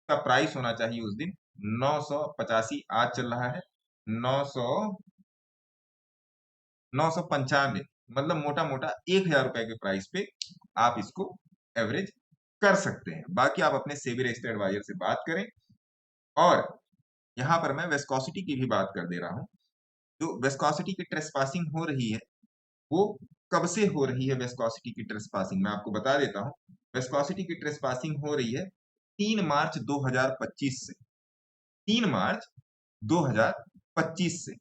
का प्राइस होना चाहिए उस दिन 985, आज चल रहा है 995, मतलब मोटा मोटा 1000 रुपए के प्राइस पे आप इसको एवरेज कर सकते हैं। बाकी आप अपने सेबी रजिस्टर्ड एडवाइजर से बात करें। और यहाँ पर मैं विस्कोसिटी की भी बात कर दे रहा हूँ। जो विस्कोसिटी की ट्रेसपासिंग हो रही है वो कब से हो रही है? विस्कोसिटी की ट्रेसपासिंग मैं आपको बता देता हूँ। विस्कोसिटी की ट्रेसपासिंग हो रही है 3 मार्च 2025 से। 3 मार्च 2025 से।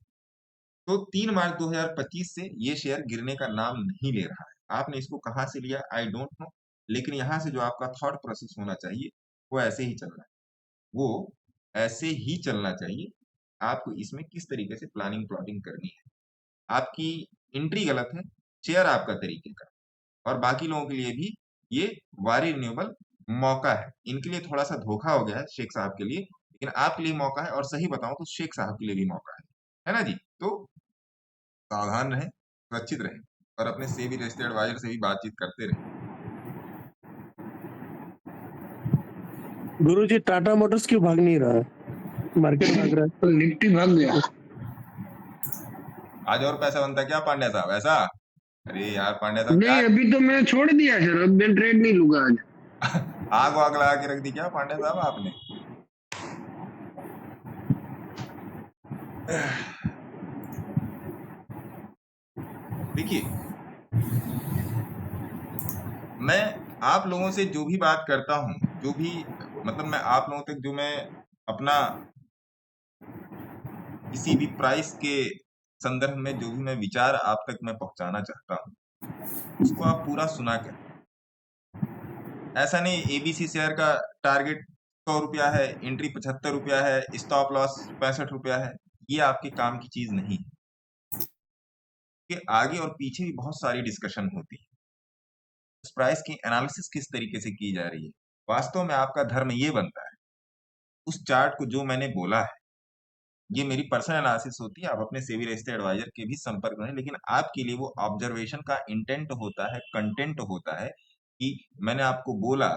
तो 3 मार्च 2025 से ये शेयर गिरने का नाम नहीं ले रहा है। आपने इसको कहाँ से लिया आई डोंट नो, लेकिन यहाँ से जो आपका थॉट प्रोसेस होना चाहिए वो ऐसे ही चलना है, वो ऐसे ही चलना चाहिए। आपको इसमें किस तरीके से प्लानिंग प्लॉटिंग करनी है। आपकी एंट्री गलत है, शेयर आपका तरीके का, और बाकी लोगों के लिए भी ये वारी रिन्यूएबल मौका है। इनके लिए थोड़ा सा धोखा हो गया है शेख साहब के लिए, लेकिन आपके लिए मौका है, और सही बताऊं तो शेख साहब के लिए भी मौका है ना जी? तो सावधान रहें, सुरक्षित रहें, और अपने सेबी रजिस्टर्ड एडवाइजर से भी बातचीत करते रहें। गुरुजी टाटा मोटर्स क्यों भाग नहीं रहा है? मार्केट भाग रहा है। तो निफ्टी भाग गया। आज और पैसा बनता क्या पांड्या साहब? ऐसा? अरे यार पांड्या साहब क्या नहीं, अभी तो मैं छोड़ दिया सर, अब मैं ट्रेड नहीं लूंगा आज। आग वाग लगा के रख दी क्या पांड्या साहब आपने? देखिए, मैं आप लोगों से जो भी बात करता हूँ, जो भी मतलब मैं आप लोगों तक जो मैं अपना किसी भी प्राइस के संदर्भ में जो भी मैं विचार आप तक मैं पहुंचाना चाहता हूँ, उसको आप पूरा सुना कर। ऐसा नहीं एबीसी शेयर का टारगेट 100 रुपया है, एंट्री 75 रुपया है, स्टॉप लॉस 65 रुपया है, ये आपके काम की चीज नहीं है। कि आगे और पीछे भी बहुत सारी डिस्कशन होती है, उस प्राइस की एनालिसिस किस तरीके से की जा रही है। वास्तव में आपका धर्म ये बनता है, उस चार्ट को जो मैंने बोला है, ये मेरी पर्सनल एनालिसिस होती है, आप अपने सेबी रजिस्टर्ड एडवाइजर के भी संपर्क में, लेकिन आपके लिए वो ऑब्जर्वेशन का इंटेंट होता है, कंटेंट होता है कि मैंने आपको बोला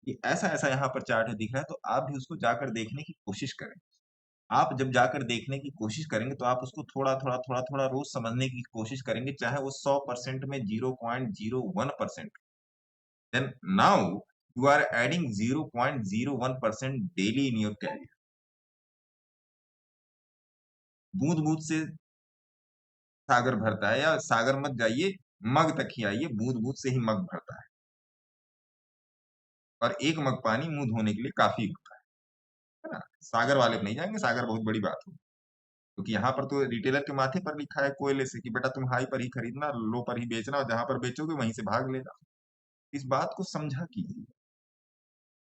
कि ऐसा ऐसा यहाँ पर चार्ट दिख रहा है, तो आप भी उसको जाकर देखने की कोशिश करें। आप जब जाकर देखने की कोशिश करेंगे तो आप उसको थोड़ा थोड़ा थोड़ा थोड़ा रोज समझने की कोशिश करेंगे, चाहे वो 100% में 0.01%। Then now you are adding 0.01% daily in your career. बूंद बूंद से सागर भरता है, या सागर मत जाइए, मग तक ही आइए, बूंद बूंद से ही मग भरता है, और एक मग पानी मुंह धोने के लिए काफी होता है ना? सागर वाले पे नहीं जाएंगे, सागर बहुत बड़ी बात होगी, क्योंकि यहाँ पर तो रिटेलर के माथे पर लिखा है कोयले से कि बेटा तुम हाई पर ही खरीदना, लो पर ही बेचना, और जहां पर बेचोगे वहीं से भाग लेना। इस बात को समझा कीजिए,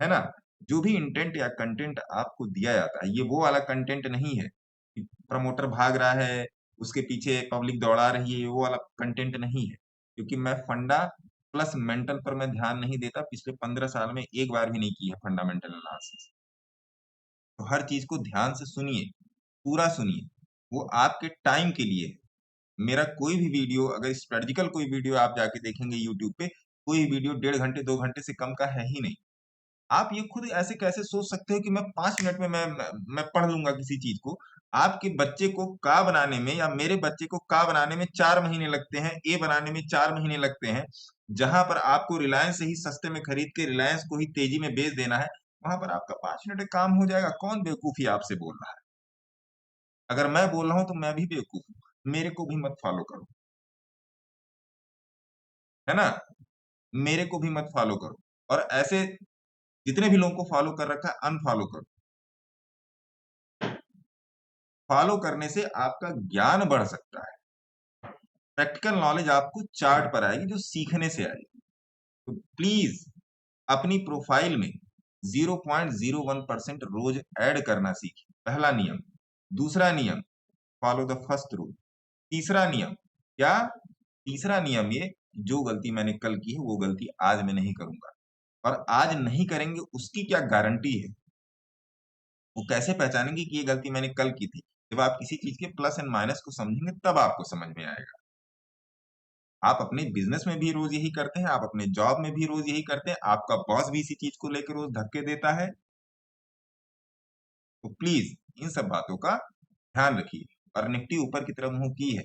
है ना? जो भी इंटेंट या कंटेंट आपको दिया जाता है, ये वो वाला कंटेंट नहीं है कि प्रमोटर भाग रहा है, उसके पीछे पब्लिक दौड़ा रही है, वो वाला कंटेंट नहीं है। क्योंकि मैं फंडा प्लस मेंटल पर मैं ध्यान नहीं देता, पिछले 15 साल में एक बार भी नहीं की है फंडामेंटल एनालिसिस। तो हर चीज को ध्यान से सुनिए, पूरा सुनिए, वो आपके टाइम के लिए है। मेरा कोई भी वीडियो, अगर स्ट्रेटजिकल कोई वीडियो आप जाके देखेंगे यूट्यूब पे, कोई वीडियो 1.5 घंटे 2 घंटे से कम का है ही नहीं। आप ये खुद ऐसे कैसे सोच सकते हो कि मैं 5 मिनट में मैं पढ़ लूंगा किसी चीज को? आपके बच्चे को का बनाने में, या मेरे बच्चे को का बनाने में 4 महीने लगते हैं, ए बनाने में 4 महीने लगते हैं। जहां पर आपको रिलायंस से ही सस्ते में खरीद के रिलायंस को ही तेजी में बेच देना है, वहां पर आपका 5 मिनट में काम हो जाएगा। कौन बेवकूफी आपसे बोल रहा है? अगर मैं बोल रहा हूं तो मैं भी बेवकूफ हूं, मेरे को भी मत फॉलो करो, है ना? मेरे को भी मत फॉलो करो। और ऐसे जितने भी लोगों को फॉलो कर रखा है अनफॉलो करो। फॉलो करने से आपका ज्ञान बढ़ सकता है, प्रैक्टिकल नॉलेज आपको चार्ट पर आएगी जो सीखने से आएगी। तो प्लीज अपनी प्रोफाइल में 0.01% रोज ऐड करना सीखिए, पहला नियम। दूसरा नियम, फॉलो द फर्स्ट रूल। तीसरा नियम क्या? तीसरा नियम ये, जो गलती मैंने कल की है वो गलती आज मैं नहीं करूंगा। और आज नहीं करेंगे उसकी क्या गारंटी है? वो कैसे पहचानेंगे कि ये गलती मैंने कल की थी? जब आप किसी चीज के प्लस एंड माइनस को समझेंगे तब आपको समझ में आएगा। आप अपने बिजनेस में भी रोज यही करते हैं, आप अपने जॉब में भी रोज यही करते हैं, आपका बॉस भी इसी चीज को लेकर रोज धक्के देता है। तो प्लीज इन सब बातों का ध्यान रखिए। और निफ्टी ऊपर की तरफ मुंह की है,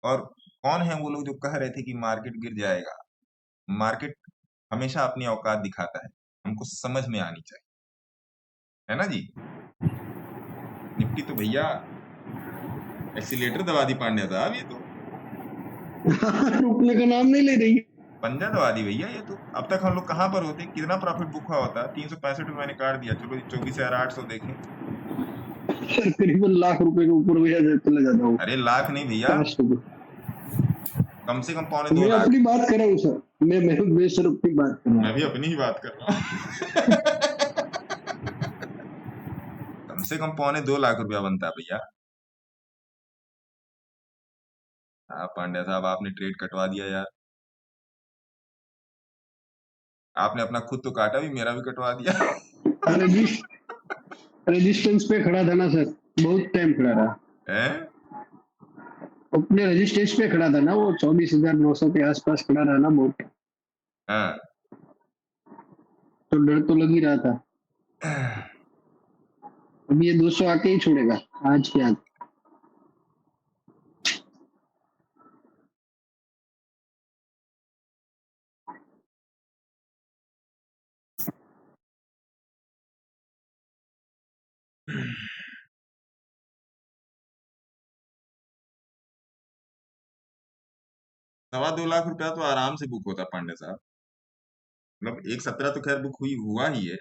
और कौन है वो लोग जो कह रहे थे कि मार्केट गिर जाएगा? मार्केट हमेशा अपनी औकात दिखाता है, हमको समझ में आनी चाहिए, है ना जी। निफ्टी तो भैया एक्सीलेटर दबा दी पांड्या साहब, ये तो रुकने का नाम नहीं ले रही। पंजा दबा दी भैया ये तो। अब तक हम लोग कहाँ पर होते, कितना प्रॉफिट बुक हुआ होता? 365 में मैंने काट दिया, चलो 24,800 देखें। करीबन लाख रुपए के ऊपर भैया चला जाता हूँ। अरे लाख नहीं भैया, 5 रुपए। कम से कम 2.25 मैं लाख। अपनी बात कर रहा हूँ सर, मैं सर अपनी बात कर रहा मैं हूँ। भी अपनी ही बात कर रहा हूँ। कम से कम 2.25 लाख रुपया बनता है भैया। हाँ पांड्या साहब, आपने ट्रेड कटवा दिया यार। आपने अपना खुद तो काटा भी, मेरा भी कटवा दिया। रेजिस्टेंस पे खड़ा था ना सर, बहुत टाइम खड़ा रहा। हैं? अपने रेजिस्टेंस पे खड़ा था ना, वो 24,900 के आसपास खड़ा रहा ना बहुत, हाँ। तो डर तो लग ही रहा था। अब ये 200 आके ही छोड़ेगा आज के आज। ₹2.25 लाख रुपया तो आराम से बुक होता पांडे साहब। मतलब 1.17 तो खैर बुक हुआ ही है,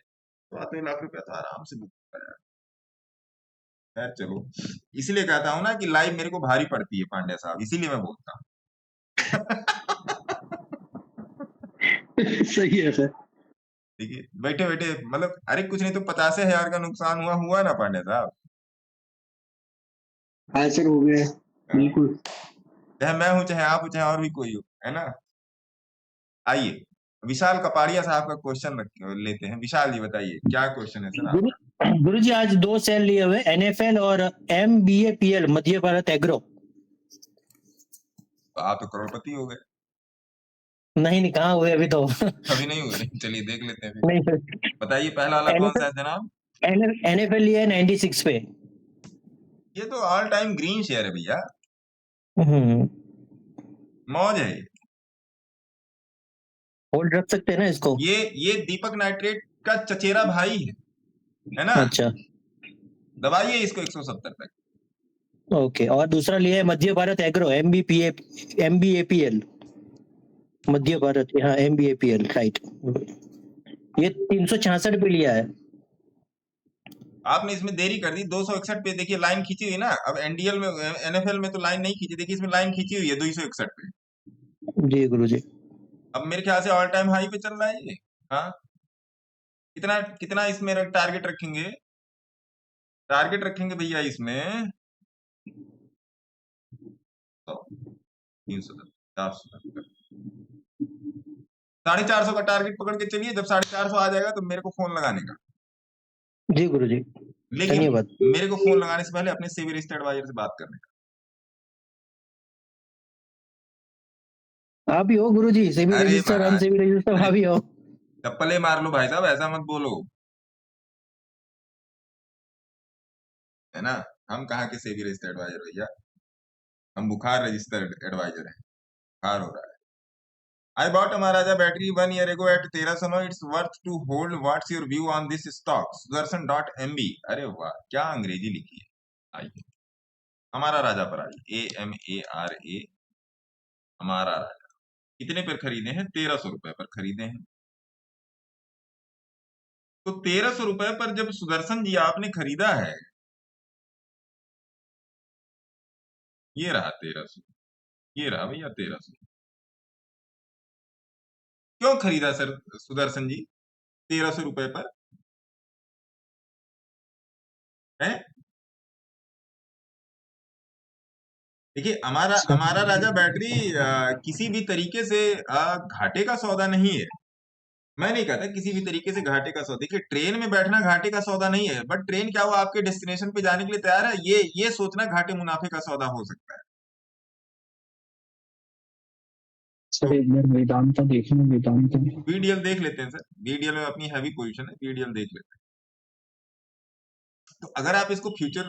₹2.25 लाख रुपया तो आराम से बुक होता है। खैर चलो, इसीलिए कहता हूँ ना कि लाइव मेरे को भारी पड़ती है पांड्या साहब, इसीलिए मैं बोलता हूँ। सही है सर। देखिए बैठे बैठे, मतलब अरे कुछ नहीं तो 50,000 का नुकसान हुआ ना पांड्या साहब। हाँ सर, हो गया बिल्कुल। चाहे मैं हूं, चाहे आप हो, चाहे और भी कोई हो, है ना। आइए विशाल कपाड़िया साहब का क्वेश्चन लेते हैं। विशाल जी बताइए क्या क्वेश्चन है सर आपका? गुरु जी आज 2 सेल लिए हुए, एनएफएल और एमबीएपीएल, मध्य भारत एग्रो। तो आप तो करोड़पति हो गए। नहीं कहाँ हुए अभी तो। अभी नहीं हुए? चलिए देख लेते हैं। नहीं सर। बताइए पहला वाला कौन सा है जनाब? एनएफएल लिया है 96 पे। ये तो ऑल टाइम ग्रीन शेयर है भैया, मौज है। होल्ड रख सकते हैं ना इसको? ये दीपक नाइट्रेट का चचेरा भाई है ना। अच्छा दबाइए इसको 170 तक। ओके। और दूसरा लिया है मध्य भारत एग्रो, एमबीएपीएल, मध्य भारत, हाँ एमबीएपीएल राइट। ये 366 पे लिया है। आपने इसमें देरी कर दी, 261 पे देखिए लाइन खींची हुई ना। अब एनडीएल में, एनएफएल में तो लाइन नहीं खींची, देखिए इसमें लाइन खींची हुई है 261 पे। जी गुरुजी। अब मेरे ख्याल से ऑल टाइम हाई पे चल रहा है ये। हाँ, कितना कितना इसमें टारगेट रखेंगे? टारगेट रखेंगे भैया इसमें 300, 400, 450 का टारगेट पकड़ के चलिए। जब 450 आ जाएगा तो मेरे को फोन लगाने का। जी गुरुजी, लेकिन धन्यवाद। मेरे को फोन लगाने से पहले अपने सेबी रजिस्टर्ड एडवाइजर से बात करने का। आप ही हो गुरुजी, सेबी अरे रजिस्टर, महाराज, अनसेबी रजिस्टर, आप ही हो। चप्पले मार लो भाई साहब, ऐसा मत बोलो, है ना। हम कहाँ के सेबी रजिस्टर्ड एडवाइजर भैया, हम बुखार रजिस्टर्ड एडवाइजर हैं। बुखार हो रहा है। I bought a Maharaja battery 1 year ago at 1309. It's worth to hold. What's your view on this stock? Sudarshan.mb. अरे वाह, क्या अंग्रेजी लिखी है। आइए हमारा राजा पर आइए, AMARA, हमारा राजा। कितने पर खरीदे हैं? 1300 रुपए पर खरीदे हैं। तो 1300 रुपए पर जब सुदर्शन जी आपने खरीदा है, ये रहा 1300, ये रहा भैया 1300। क्यों खरीदा सर सुदर्शन जी 1300 रुपए पर है? देखिए हमारा राजा बैटरी किसी भी तरीके से घाटे का सौदा नहीं है। मैं नहीं कहता किसी भी तरीके से घाटे का सौदा। देखिए ट्रेन में बैठना घाटे का सौदा नहीं है, बट ट्रेन क्या वो आपके डेस्टिनेशन पे जाने के लिए तैयार है? ये सोचना घाटे मुनाफे का सौदा हो सकता है। सर एक बार वेदांता देखना, वेदांता बीडीएल देख लेते हैं सर, बीडीएल में अपनी हैवी पोजीशन है, बीडीएल देख लेते हैं। तो अगर आप इसको फ्यूचर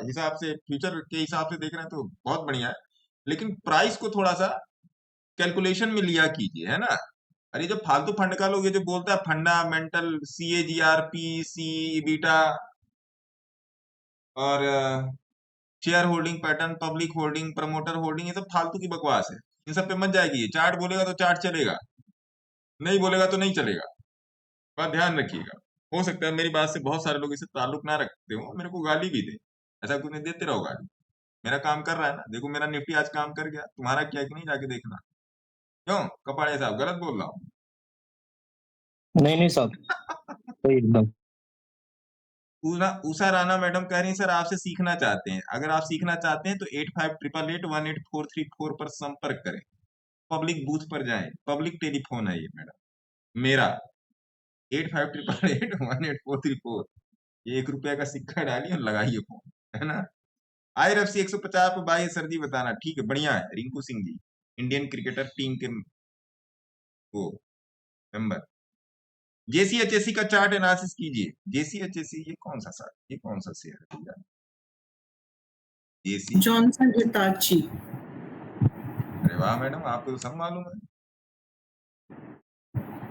हिसाब से, फ्यूचर के हिसाब से देख रहे हैं तो बहुत बढ़िया है, लेकिन प्राइस को थोड़ा सा कैलकुलेशन में लिया कीजिए, है ना। अरे जब फालतू फंड का लोग ये जो बोलता है फंडामेंटल CAGR सी बीटा और share holding pattern, public holding, promoter holding, ये सब फालतू की बकवास है। इन सब पे मत जाएगी। चार्ट बोलेगा तो चार्ट चलेगा, नहीं बोलेगा तो नहीं चलेगा। बात ध्यान रखिएगा। हो सकता है मेरी बात से बहुत सारे लोग इससे ताल्लुक ना रखते हो, मेरे को गाली भी दे, ऐसा कुछ नहीं, देते रहो गाली। मेरा काम कर रहा है ना, देखो मेरा निफ्टी आज काम कर गया, तुम्हारा क्या कि नहीं जाके देखना। क्यों कपाड़े साहब गलत बोल रहा हूँ? नहीं साहब, सही एकदम। उषा राणा मैडम कह रही हैं सर आपसे सीखना चाहते हैं। अगर आप सीखना चाहते हैं तो 8588818434 पर संपर्क करें, पब्लिक बूथ पर जाएं। पब्लिक टेलीफोन है ये मैडम मेरा, 8588818434। ये ₹1 का सिक्का डालिए और लगाइए फोन, है ना। IRFC 150 पे बाई सर जी बताना। ठीक है, बढ़िया है। Rinku Singh ji Indian cricketer team के वो मेंबर। JCHSE का चार्ट एनालिसिस कीजिए। JCHSE ये कौन सा सर, ये कौन सा शेयर है? JC Johnson Hitachi. अरे वाह मैडम, आपको तो सब मालूम है।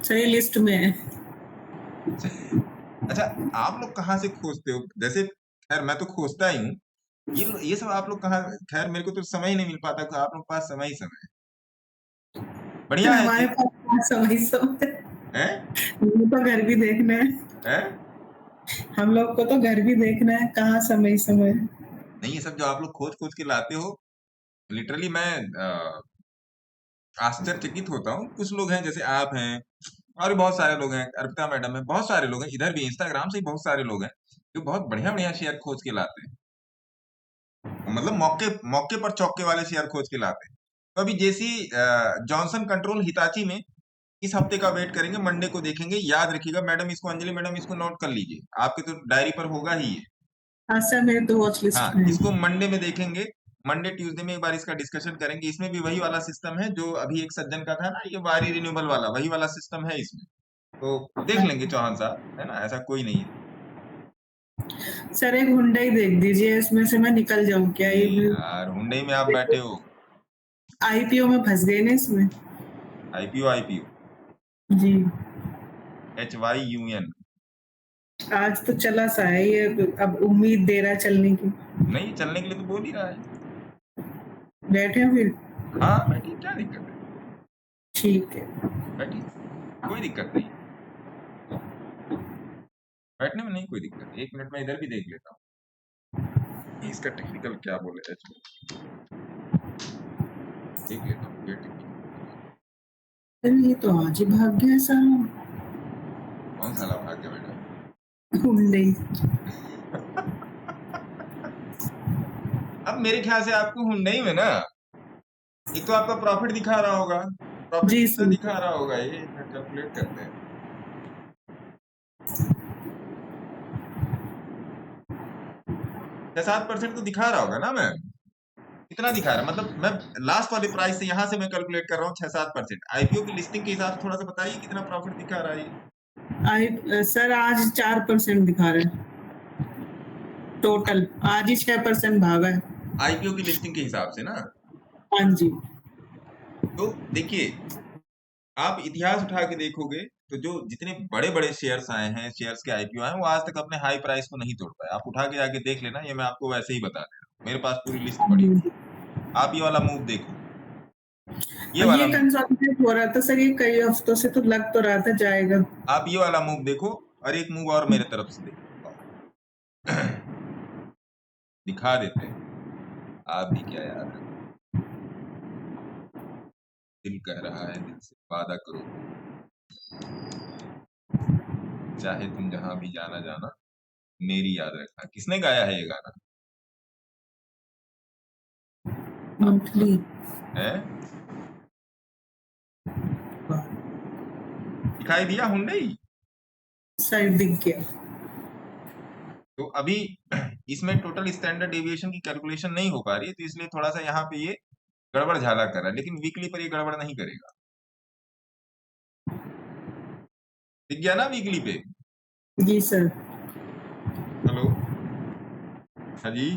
सही लिस्ट में है। अच्छा आप लोग कहाँ से खोजते हो? जैसे खैर मैं तो खोजता ही हूँ, ये सब आप लोग कहाँ, खैर मेरे को तो समय ही नहीं मिल पाता, आप लोग पास समय ही समय है। बढ़िया है। हमारे पास समय हैं? हम तो घर भी देखना है, हम लोग को तो घर भी देखना है, कहाँ समय नहीं। ये सब जो आप लोग खोज खोज के लाते हो, लिटरली मैं आश्चर्यचकित होता हूँ। कुछ लोग हैं जैसे आप हैं, और भी बहुत सारे लोग हैं, अर्पिता मैडम है, बहुत सारे लोग हैं, इधर भी इंस्टाग्राम से ही बहुत सारे लोग हैं जो बहुत बढ़िया बढ़िया शेयर खोज के लाते हैं, मतलब मौके पर चौके वाले शेयर खोज के लाते हैं। तो अभी जॉनसन कंट्रोल हिताची में इस हफ्ते का वेट करेंगे, मंडे को देखेंगे। याद रखिएगा मैडम, इसको अंजलि मैडम इसको नोट कर लीजिए, आपके तो डायरी पर होगा ही ये। मेरे तो वॉच लिस्ट हाँ, में है। इसको मंडे में देखेंगे, मंडे ट्यूसडे में एक बार इसका डिस्कशन करेंगे। इसमें भी वही वाला सिस्टम है जो अभी एक सज्जन का था ना, ये वारी रिन्यूएबल वाला, वही वाला सिस्टम है इसमें। तो देख लेंगे चौहान साहब, है ना, ऐसा कोई नहीं है। सर एक हुंडई देख दीजिए, इसमें से मैं निकल जाऊं क्या? ये यार हुंडई में आप बैठे हो, IPO में फंस गए ना इसमें। IPO जी, HYUN आज तो चला सा है ये, अब उम्मीद दे रहा है चलने की। नहीं, चलने के लिए तो बोल ही रहा है। बैठे हो फिर? हाँ बैठी, क्या दिक्कत है? ठीक है, बैठी, कोई दिक्कत नहीं, बैठने में नहीं कोई दिक्कत। 1 मिनट में इधर भी देख लेता हूँ इसका टेक्निकल क्या बोले, देख लेता हूँ ये टेक्निकल। ये तो आज ही भाग गया साला। कौन साला भाग गया मैडम? हुंडई। अब मेरे ख्याल से आपको हुंडई में ना, एक तो आपका प्रॉफिट दिखा रहा होगा, प्रॉफिट जी कितना सर। दिखा रहा होगा, ये कैलकुलेट करते हैं। छह 7% तो दिखा रहा होगा ना मैम, कितना दिखा रहा है? मतलब मैं लास्ट वाले प्राइस से यहाँ से मैं कैलकुलेट कर रहा हूँ 6-7%। IPO की लिस्टिंग के हिसाब से थोड़ा सा बताइए कितना प्रॉफिट दिखा रहा है ये? सर आज 4% दिखा रहे हैं टोटल, आज ही 6% भागा है IPO की लिस्टिंग के हिसाब से ना। हाँ जी। तो देखिए आप इतिहास उठा के देखोगे तो जो जितने बड़े बड़े शेयर्स आए हैं, शेयर्स के IPO आए हैं, वो आज तक अपने हाई प्राइस को नहीं तोड़ पाए। आप उठा के जाके देख लेना, ये मैं आपको वैसे ही बता दे रहा हूँ, मेरे पास पूरी लिस्ट पड़ी है। आप ये वाला मूव देखो, ये वाला कंसोलिडेट हो रहा था सर, ये कई हफ्तों से तो लग तो रहा था जाएगा। आप ये वाला मूव देखो, और और एक मूव और मेरे तरफ से दिखा देते हैं। आप भी क्या यार, दिल कह रहा है, दिल से वादा करो, चाहे तुम जहां भी जाना जाना, मेरी याद रखना। किसने गाया है ये गाना? मंथली है दिखाई दिया हुंडई? साइड दिख गया। तो अभी इसमें टोटल स्टैंडर्ड डेविएशन की कैलकुलेशन नहीं हो पा रही है, तो इसलिए थोड़ा सा यहाँ पे ये गड़बड़ झाला कर रहा है, लेकिन वीकली पर ये गड़बड़ नहीं करेगा। दिख गया ना वीकली पे? जी सर। हेलो, हाँ जी,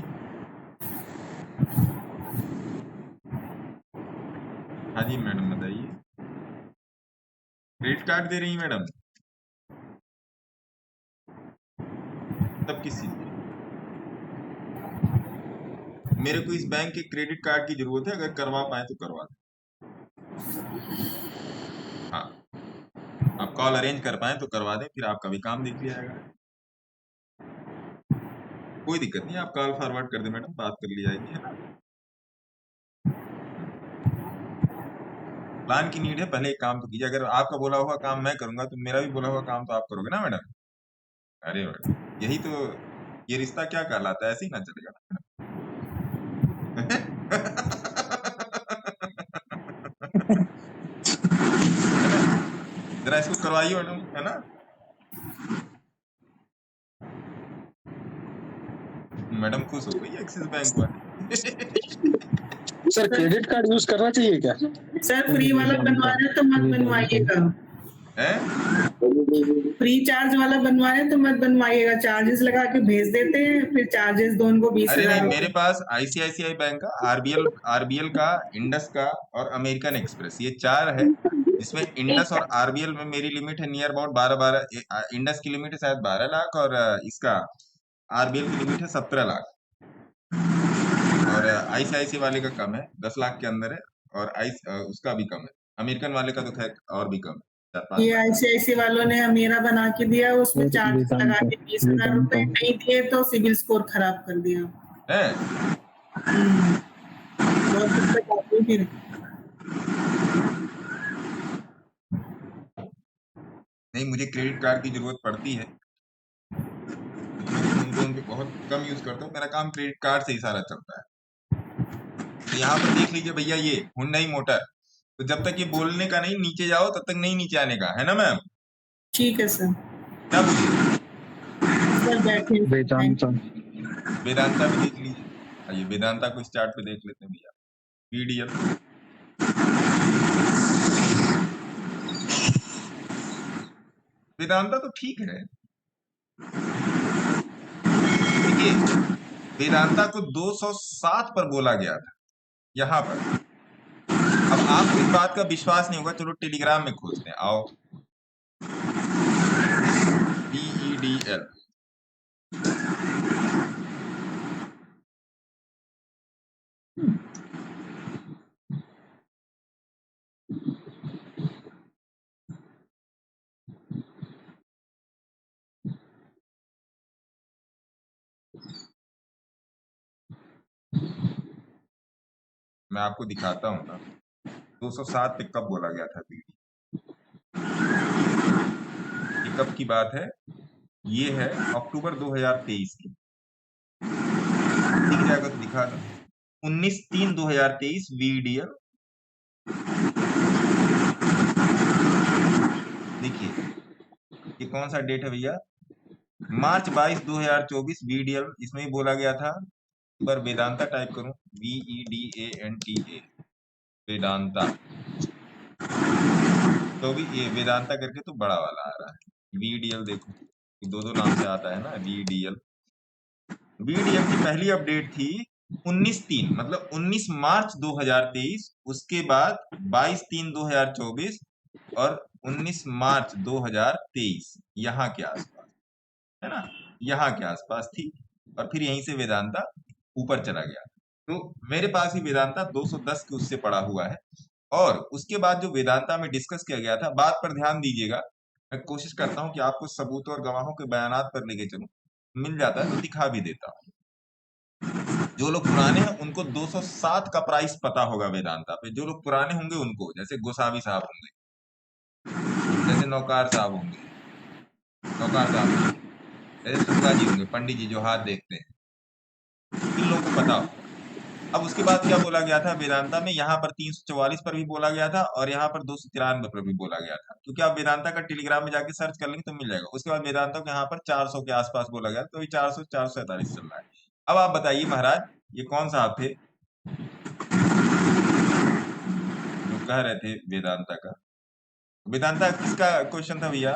हाँ जी मैडम बताइए। क्रेडिट कार्ड दे रही मैडम? तब किस चीज की? मेरे को इस बैंक के क्रेडिट कार्ड की जरूरत है, अगर करवा पाए तो करवा दें। हाँ, आप कॉल अरेंज कर पाए तो करवा दें, फिर आपका भी काम देख लिया जाएगा। कोई दिक्कत नहीं, आप कॉल फॉरवर्ड कर दें मैडम, बात कर ली जाएगी, है ना। प्लान की नीड है, पहले एक काम तो कीजिए। अगर आपका बोला हुआ काम मैं करूंगा तो मेरा भी बोला हुआ काम तो आप करोगे ना मैडम। अरे मैडम, यही तो, ये रिश्ता क्या कहलाता है, ऐसे ही ना चलेगा ना जरा इसको करवाइए मैडम, है ना। मैडम खुश हो गई एक्सिस बैंक वाली। सर क्रेडिट कार्ड यूज करना चाहिए क्या? सर फ्री वाला बनवा रहे तो मत बनवाइएगा, फ्री चार्ज वाला बनवा रहे तो मत बनवाइएगा, चार्जेस लगा के भेज देते हैं, फिर चार्जेस दो उनको 20,000। अरे नहीं, मेरे पास आईसीआईसीआई बैंक का, आरबीएल का, इंडस का और अमेरिकन एक्सप्रेस, ये 4 है। इसमें इंडस और आरबीएल में मेरी लिमिट है नियर अबाउट 12 इंडस की लिमिट है शायद 12 लाख और इसका आरबीएल की लिमिट है 17 लाख, और आईसीआईसी वाले का कम है, 10 लाख के अंदर है, और उसका भी कम है। अमेरिकन वाले का तो खैर और भी कम है, 4-5 ये लाख। आईसीआईसी वालों ने मेरा बना के दिया, उसमें चार्ज लगा के 20,000 रुपए नहीं दिए तो सिविल स्कोर खराब कर दिया है। बहुत दिक्कत आती है फिर। नहीं, मुझे क्रेडिट कार्ड की जरूरत पड़ती है, लोन पे बहुत कम यूज करता हूँ, मेरा काम क्रेडिट कार्ड से ही सारा चलता है। तो यहाँ पर देख लीजिए भैया, ये हुंडई मोटर, तो जब तक ये बोलने का नहीं नीचे जाओ तब तक नहीं नीचे आने का, है ना मैम। ठीक है सर। क्या बोलिए? सर बैठे वेदांता वेदांता भी देख लीजिए। आइए वेदांता को इस चार्ट पे देख लेते हैं भैया, वीडीएल। वेदांता तो ठीक है, देखिए वेदांता को 207 पर बोला गया था यहाँ पर। अब आपको इस बात का विश्वास नहीं होगा, चलो टेलीग्राम में खोजते हैं, आओ। BEDL मैं आपको दिखाता हूँ ना, 207 पे कब बोला गया था बीडी, ये कब की बात है, ये है अक्टूबर 2023 की। दिख जाएगा तो दिखा दो, 19/3/2023 VDL। देखिए ये कौन सा डेट है भैया, मार्च 22 2024 VDL, इसमें ही बोला गया था। पर वेदांता टाइप करूं, VEDANTA, वेदांता, तो भी ये वेदांता करके तो बड़ा वाला आ रहा है। VDL देखो, दो नाम से आता है ना, VDL। VDL की पहली अपडेट थी 19/3, मतलब 19 मार्च 2023, उसके बाद 22/3/2024 और 19 मार्च 2023, यहाँ के आसपास, है ना, यहाँ के आसपास थी, और फिर यहीं से वेदांता ऊपर चला गया। तो मेरे पास ही वेदांता 210 के उससे पड़ा हुआ है। और उसके बाद जो वेदांता में डिस्कस किया गया था, बात पर ध्यान दीजिएगा, मैं कोशिश करता हूँ कि आपको सबूतों और गवाहों के बयानात पर लेके चलूं, मिल जाता है तो दिखा भी देता हूँ। जो लोग पुराने हैं उनको 207 का प्राइस पता होगा वेदांता पे, जो लोग पुराने होंगे उनको, जैसे गोसावी साहब होंगे, जैसे नौकार साहब होंगे, जैसे सुक्का जी होंगे, पंडित जी जो हाथ देखते हैं, इन लोगों को पता होगा। अब उसके बाद क्या बोला गया था वेदांता में, यहाँ पर 344 पर भी बोला गया था और यहाँ पर 293 पर भी बोला गया था, क्योंकि आप वेदांता का टेलीग्राम में जाके सर्च कर लेंगे तो मिल जाएगा। उसके बाद वेदांता को यहाँ पर 400 के आसपास बोला गया, तो 400 447 चल रहा है। अब आप बताइए महाराज, ये कौन साहब थे जो कह रहे थे वेदांता का? वेदांता किसका क्वेश्चन था भैया?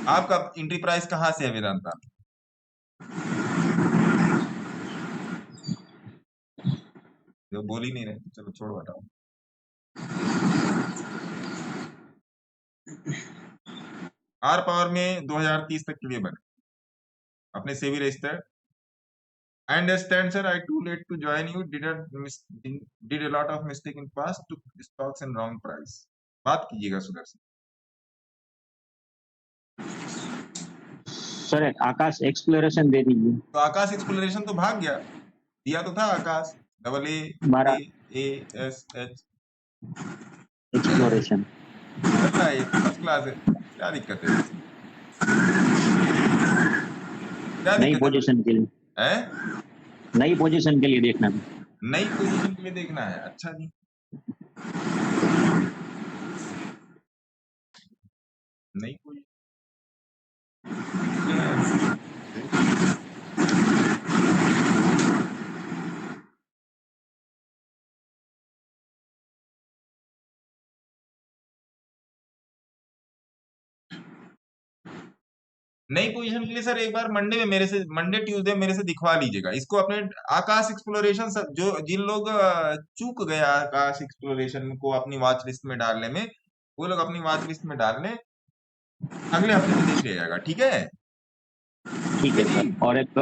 आपका एंट्री प्राइस कहाँ से है वेदांता? जो बोल ही नहीं रहे, चलो छोड़ बताओ। आर पावर में 2030 तक के लिए बने अपने सेवी register. I understand, sir. I too late to join you. Did a lot of mistake in past. Took stocks in wrong price. बात कीजिएगा सुदर्शन। सर आकाश एक्सप्लोरेशन दे दीजिए। तो आकाश एक्सप्लोरेशन तो भाग गया, दिया तो था आकाश, AASH एक्सप्लोरेशन अच्छा है, फर्स्ट क्लास है, क्या दिक्कत है? क्या नई दिक्कत पोजीशन के लिए है? नई पोजीशन के लिए देखना है। नई पोजीशन के लिए देखना है, अच्छा जी। नई पोजीशन नई पोजीशन के लिए सर एक बार मंडे ट्यूसडे मेरे से दिखवा लीजिएगा इसको अपने आकाश एक्सप्लोरेशन। जो जिन लोग चूक गए आकाश एक्सप्लोरेशन को अपनी वॉच लिस्ट में डालने में, वो लोग अपनी वॉच लिस्ट में डालने, अगले हफ्ते में देख लिया जाएगा, ठीक है? ठीक है सर। और एक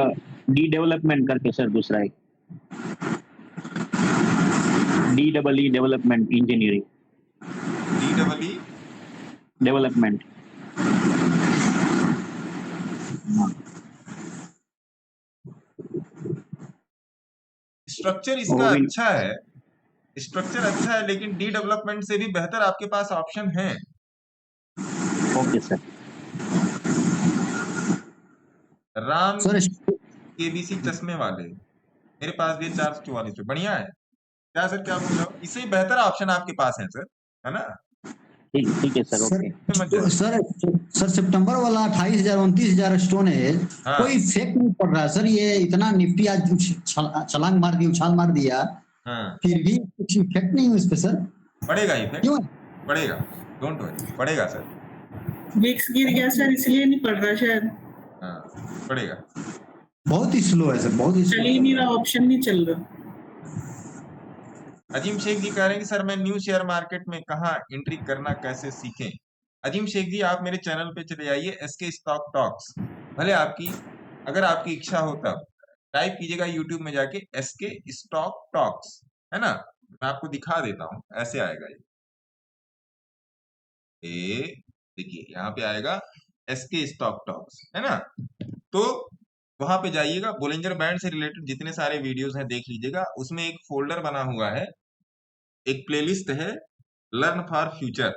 डी डेवलपमेंट करके सर दूसरा एक DEE development engineering DEE development. Structure इसका अच्छा है, स्ट्रक्चर अच्छा है, लेकिन डी डेवलपमेंट से भी बेहतर आपके पास ऑप्शन है। Okay sir. Ram sir KBC चश्मे वाले मेरे पास भी 444 पे बढ़िया है। क्या सर, क्या बोल रहे हो? इससे बेहतर ऑप्शन आपके पास है सर, है ना? ठीक है सर। ओके सर सितंबर वाला 28,000 29,000 स्टोन है। हाँ। कोई फेक नहीं पड़ रहा सर, ये इतना निफ्टी आज छलांग मार दी, उछाल मार दिया, हाँ। फिर भी कुछ इफेक्ट नहीं हुआ इस पे सर। पड़ेगा इफेक्ट, क्यों? पड़ेगा, डोंट वरी, पड़ेगा सर। विक्स गिर गया सर, इसलिए नहीं पड़ रहा शायद। हाँ, पड़ेगा। बहुत ही स्लो है सर, बहुत ही चल ही नहीं रहा, ऑप्शन नहीं चल रहा। अजीम शेख जी कह रहे हैं कि सर मैं न्यू शेयर मार्केट में कहाँ एंट्री करना कैसे सीखें? अजीम शेख जी आप मेरे चैनल पे चले जाइए, SK स्टॉक टॉक्स। भले अगर आपकी इच्छा हो तब टाइप कीजिएगा यूट्यूब में जाके SK स्टॉक टॉक्स, है ना? मैं आपको दिखा देता हूँ, ऐसे आएगा ये, देखिए यहाँ पे आएगा SK स्टॉक टॉक्स, है ना? तो वहां पे जाइएगा, बोलिंजर बैंड से रिलेटेड जितने सारे वीडियोस हैं देख लीजिएगा। उसमें एक फोल्डर बना हुआ है, एक प्लेलिस्ट है लर्न फॉर फ्यूचर,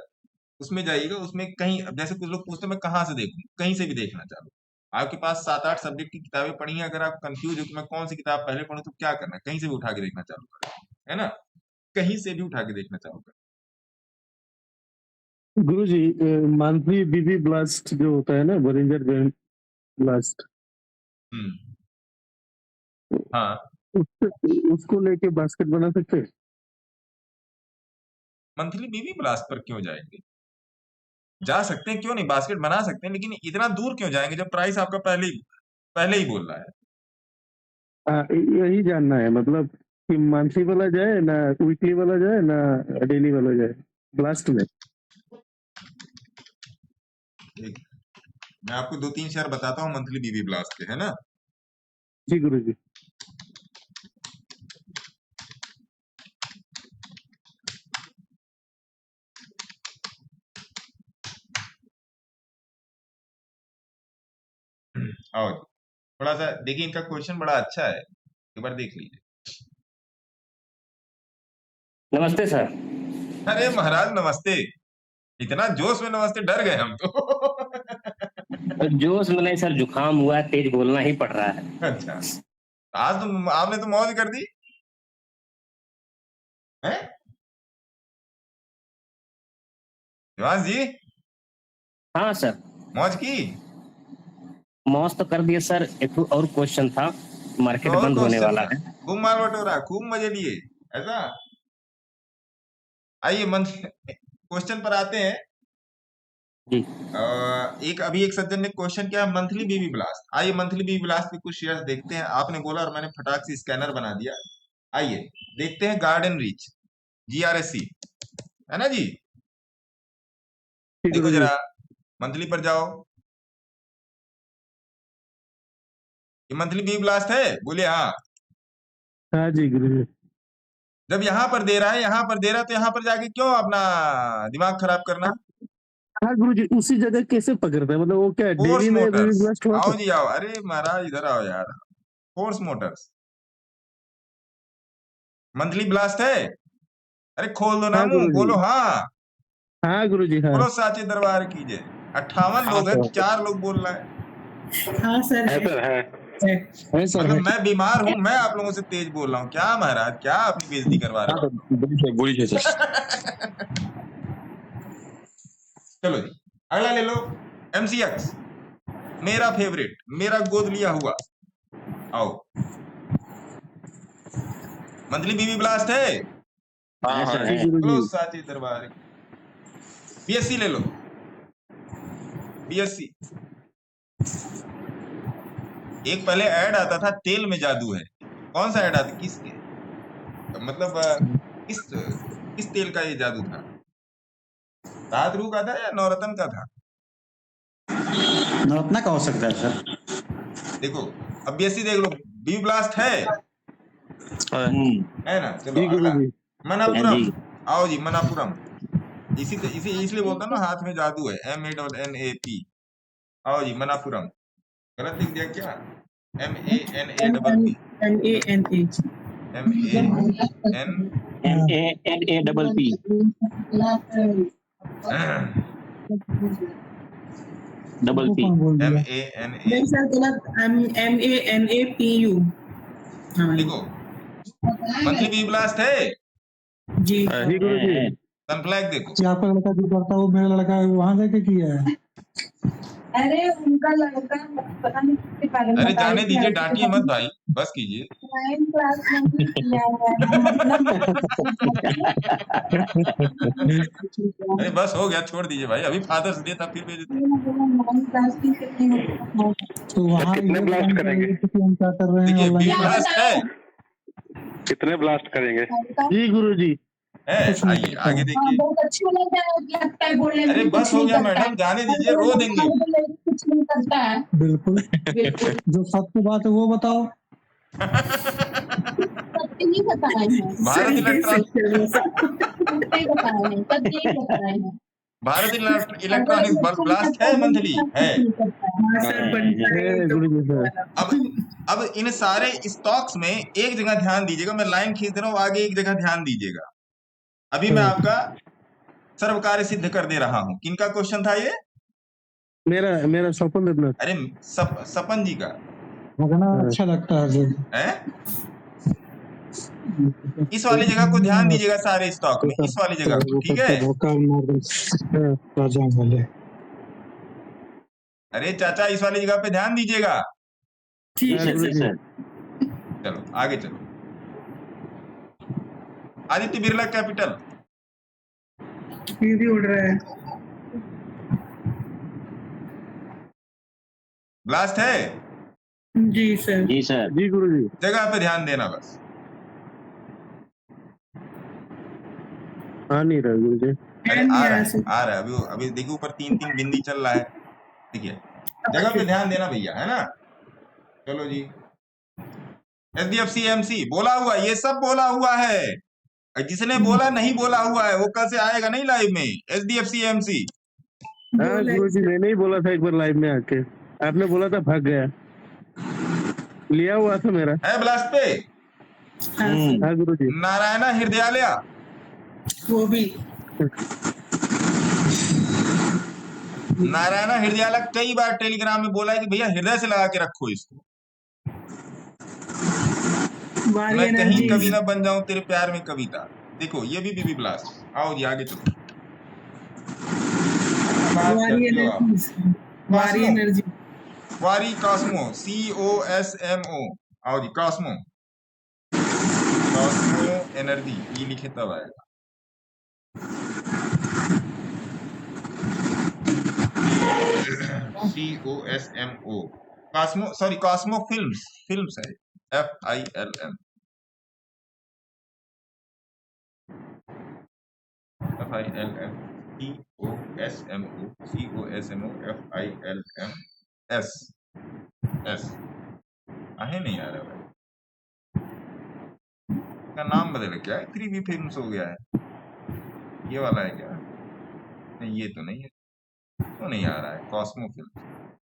उसमें जाइएगा। उसमें कहीं, जैसे कुछ लोग पूछते हैं मैं कहाँ से देखूं, कहीं से भी देखना चालू। आपके पास 7-8 सब्जेक्ट की किताबें पढ़ी हैं, अगर आप कंफ्यूज हो कि मैं कौन सी किताब पहले पढ़ूं तो क्या करना है, कहीं से भी उठा के देखना चालू करें, है ना? कहीं से भी उठा के देखना चालू करें। गुरुजी मंथली बीबी ब्लास्ट जो होता है ना, बोलिंजर बैंड ब्लास्ट, हाँ, उसको लेके बास्केट बना सकते हैं? मंथली बीबी ब्लास्ट पर क्यों जाएंगे? जा सकते हैं, क्यों नहीं, बास्केट बना सकते हैं, लेकिन इतना दूर क्यों जाएंगे जब प्राइस आपका पहले ही बोल रहा है। यही जानना है, मतलब कि मंथली वाला जाए ना, वीकली वाला जाए ना, डेली वाला जाए ब्लास्ट में। मैं आपको 2-3 शेयर बताता हूँ मंथली बीबी ब्लास्ट के, है ना? जी गुरुजी। आओ जी, थोड़ा सा देखिए, इनका क्वेश्चन बड़ा अच्छा है, एक बार देख लीजिए। नमस्ते सर। अरे महाराज नमस्ते, इतना जोश में नमस्ते, डर गए हम तो। जोश में नहीं सर, जुकाम हुआ है, तेज बोलना ही पड़ रहा है। अच्छा, आज तो आपने तो मौज कर दी है शिवांश जी, हाँ सर, मौज की। मौज तो कर दिए सर। एक और क्वेश्चन था, मार्केट और बंद होने क्वेश्चन वाला था, है। खूब माल बटोरा, खूब मजे लिए, ऐसा। आइए मंथ क्वेश्चन पर आते हैं। जी अभी एक सज्जन ने क्वेश्चन किया, मंथली बीबी ब्लास्ट। आइए मंथली बीबी ब्लास्ट के कुछ शेयर्स देखते हैं। आपने बोला और मैंने फटाक से स्कैनर बना दिया। आइए देखते हैं, गार्डन रीच GRSC है ना जी, देखो जरा मंथली पर जाओ, ये मंथली बीबी ब्लास्ट है, बोलिए हाँ। हाँ जी गुरुजी। जब यहाँ पर दे रहा है, यहाँ पर दे रहा है, तो यहाँ पर जाके क्यों अपना दिमाग खराब करना। हाँ गुरुजी, उसी जगह कैसे पकड़ता है, मतलब वो क्या फोर्स डेली में मोटर्स, ब्लास्ट हुआ आओ था? जी आओ, अरे महाराज इधर आओ यार, फोर्स मोटर्स मंथली ब्लास्ट है। अरे खोल दो ना हाँ मुंह, गुरुजी, बोलो हाँ, हाँ गुरुजी, हाँ बोलो साचे दरबार कीजिए। 58 लोग हैं, 4 लोग बोल रहा है। हाँ सर है सर मतलब है। मैं बीमार हूँ, मैं आप लोगों से तेज बोल रहा हूँ क्या महाराज, क्या अपनी बेइज्जती करवा रहे हो। बोलिए सर। चलो जी अगला ले लो, MCX, मेरा फेवरेट, मेरा गोद लिया हुआ। आओ, मंथली बीबी ब्लास्ट है। हाँ सर है। बोलो साचे दरबार। BSC ले लो, BSC। एक पहले ऐड आता था, तेल में जादू है। कौन सा ऐड आता, किसके, मतलब किस तेल का ये जादू था, राजरू का था या नवरत्न का था। नवरत्ना का हो सकता है सर। देखो अब BSC देख लो, बी ब्लास्ट है ना। चलो अगला, मनापुरम। आओ जी मनापुरम, इसलिए बोलता हूँ ना, हाथ में जादू है, MANNAP। आओ जी मनापुरम, गलत लिख दिया क्या, MANAPP, नहीं सर गलत, MANAPU। हाँ देखो मंथली बी ब्लास्ट है जी सनफ्लैग। देखो आपका लड़का जो करता है वो मेरा लड़का है, वहां जाके किया है। अरे उनका लड़का पता नहीं किसके कारण, अरे जाने दीजिए, डांटिए मत भाई, बस कीजिए। 9th क्लास में ही किया अरे बस हो गया, छोड़ दीजिए भाई, अभी फादर्स डे था फिर भेज देते। तो वहाँ कितने ब्लास्ट करेंगे? हम क्या कर रहे देखिए बी हैं ब्लास्ट है, कितने ब्लास्ट करेंगे? जी गुरुजी। है। आइए आगे देखिए। बहुत अच्छा लगता है बोलने में। अरे बस हो गया मैडम, जाने दीजिए, रो देंगे। कुछ नहीं करता है। बिल्कुल जो सत्य बात है वो बताओ। सत्य नहीं बताए हैं, भारत भारत इलेक्ट्रॉनिक्स ब्लास्ट है, मंथली है। अब इन सारे स्टॉक्स में एक जगह ध्यान दीजिएगा, मैं लाइन खींच दे रहा हूँ, आगे एक जगह ध्यान दीजिएगा। अभी मैं आपका सर्वकार्य सिद्ध कर दे रहा हूँ। किनका क्वेश्चन था ये? मेरा स्वपन देवनाथ। अरे सपन जी का अच्छा लगता है। इस वाली जगह को ध्यान दीजिएगा, सारे स्टॉक में इस वाली जगह को, ठीक है। अरे चाचा इस वाली जगह पे ध्यान दीजिएगा। ठीक है सर। चलो आगे चलो, आदित्य बिरला कैपिटल भी उड़ रहा है। ब्लास्ट है जी सर। जी सर। जी गुरुजी। जगह पे ध्यान देना बस। आ नहीं रहा गुरुजी। अरे आ रहा है, अभी देखिए ऊपर 3-3 बिंदी चल रहा है, देखिए जगह पे ध्यान देना भैया, है ना। चलो जी, SDFC MC बोला हुआ, ये सब बोला हुआ है। जिसने बोला नहीं बोला हुआ है वो कल से आएगा नहीं लाइव में। SDFC MC हाँ गुरुजी, मैंने ही बोला था एक बार लाइव में आके। आपने बोला था भाग गया, लिया हुआ था मेरा। है ब्लास्ट पे हाँ सर, हाँ गुरु जी। नारायणा हृदयालय, वो भी नारायणा हृदयालय कई बार टेलीग्राम में बोला है कि भैया हृदय से लगा के रखो इसको, वारी मैं कहीं एनर्जी, कभी ना बन जाऊं तेरे प्यार में कविता। देखो ये भी बीबी ब्लास्ट। आओ जी आगे चलो, बात वारी करती हो आप। एनर्जी, वारी कॉस्मो, एनर्जी, वारी कॉस्मो, COSMO। आओ जी कॉस्मो, कॉस्मो एनर्जी, ये लिखे तब आएगा। COSMO, Cosmo, sorry Cosmo films, films है FILM, FILM, COSMO FILM S आहे नहीं आ रहा भाई, का नाम बदल क्या है, 3V फिल्म्स हो गया है, ये वाला है क्या? नहीं ये तो नहीं है, तो नहीं आ रहा है कॉस्मो फिल्म,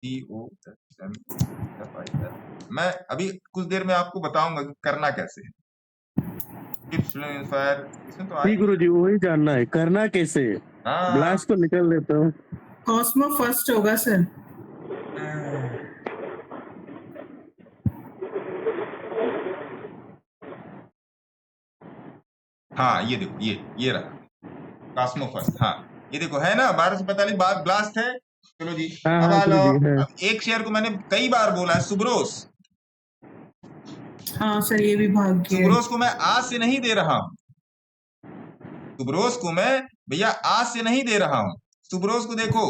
COSMO FIL। मैं अभी कुछ देर में आपको बताऊंगा कि करना कैसे है। टिप्स इंस्पायर, इसमें तो आ जी ही गुरु जी, वही जानना है, करना कैसे है। हाँ ब्लास्ट को निकल लेता हूँ। कॉस्मो फर्स्ट होगा सर। हाँ ये देखो, ये रहा कॉस्मो फर्स्ट। हाँ ये देखो है ना, 1245 बार ब्लास्ट है। चलो जी हाँ अब हाँ आ गुरु जाओ। जी, हाँ। अब एक शेयर को मैंने कई बार बोला है, सुब्रोस, हाँ सर, ये भी भाग गया है। सुब्रोस को मैं आज से नहीं दे रहा हूं, सुब्रोस को मैं भैया आज से नहीं दे रहा हूं। सुब्रोस को देखो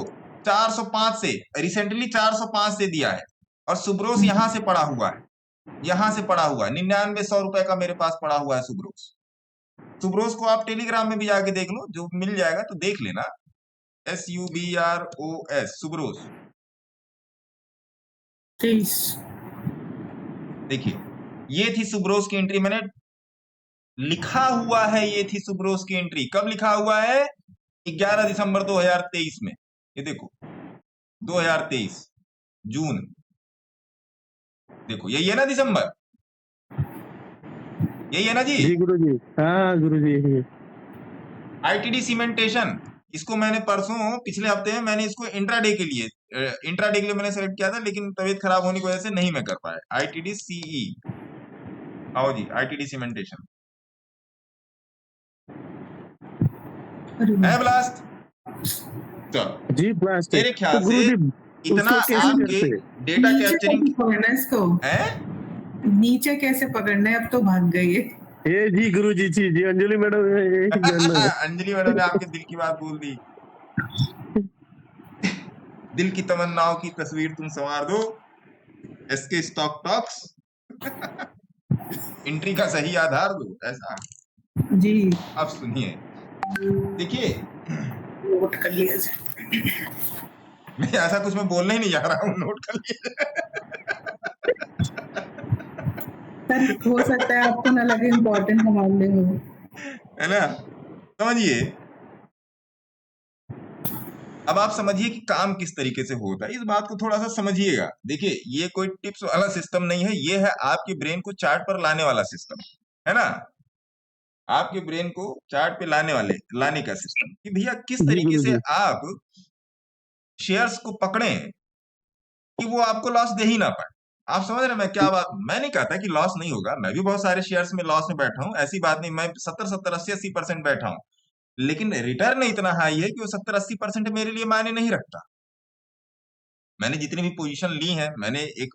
405 से, रिसेंटली 405 से दिया है, और सुब्रोस यहां से पड़ा हुआ है, यहां से पड़ा हुआ है 99-100 रुपए का मेरे पास पड़ा हुआ है सुब्रोस। सुब्रोस को आप टेलीग्राम में भी जाके देख लो, जो मिल जाएगा तो देख लेना, SUBROS सुब्रोस। 23 देखिए ये थी सुब्रोस की एंट्री, मैंने लिखा हुआ है, ये थी सुब्रोस की एंट्री। कब लिखा हुआ है? 11 दिसंबर 2023 में। ये देखो 2023 जून, देखो यही है ना दिसंबर, यही है ना जी? जी गुरु जी, हाँ गुरु जी। ITD सीमेंटेशन, इसको मैंने परसों पिछले हफ्ते में मैंने इसको इंट्राडे के लिए मैंने सेलेक्ट किया था, लेकिन तबीयत खराब होने की वजह से नहीं मैं कर पाया। ITD CE, आओ जी ITD सीमेंटेशन है ब्लास्ट। चलो जी ब्लास्ट है मेरे तो ख्याल गुरु से जी, इतना उसको कैसे आपके करते हैं? डेटा नीचे कैप्चरिंग कैसे पकड़ना है इसको, है। नीचे कैसे पकड़ना है? अब तो भाग गई है। ये जी गुरु जी, जी अंजलि मैडम, यही जानना है। अंजलि मैडम ने आपके दिल की बात बोल दी, दिल की तमन्नाओं की तस्वीर तुम संवार दो, SK स्टॉक टॉक्स। एंट्री का सही आधार दो, ऐसा। जी अब सुनिए, देखिए नोट कर लिया सर। मैं ऐसा कुछ मैं बोलने ही नहीं जा रहा हूँ, नोट कर लिए। सर हो सकता है आपको ना लगे इम्पोर्टेंट मामले हो, है ना, समझिए। अब आप समझिए कि काम किस तरीके से होता है, इस बात को थोड़ा सा समझिएगा। देखिए ये कोई टिप्स वाला सिस्टम नहीं है, ये है आपके ब्रेन को चार्ट पर लाने वाला सिस्टम, है ना, आपके ब्रेन को चार्ट पे लाने का सिस्टम, कि भैया किस जी तरीके गुरु से जी। आप शेयर्स को पकड़ें कि वो आपको लॉस दे ही ना पाए। आप समझ रहे हैं मैं क्या बात, मैं नहीं कहता कि लॉस नहीं होगा, मैं भी बहुत सारे शेयर्स में लॉस में बैठा हूं, ऐसी बात नहीं, मैं 70, 80% बैठा हूं, लेकिन रिटर्न इतना हाई है कि वो 70-80% मेरे लिए मायने नहीं रखता। मैंने जितनी भी पोजीशन ली है, मैंने एक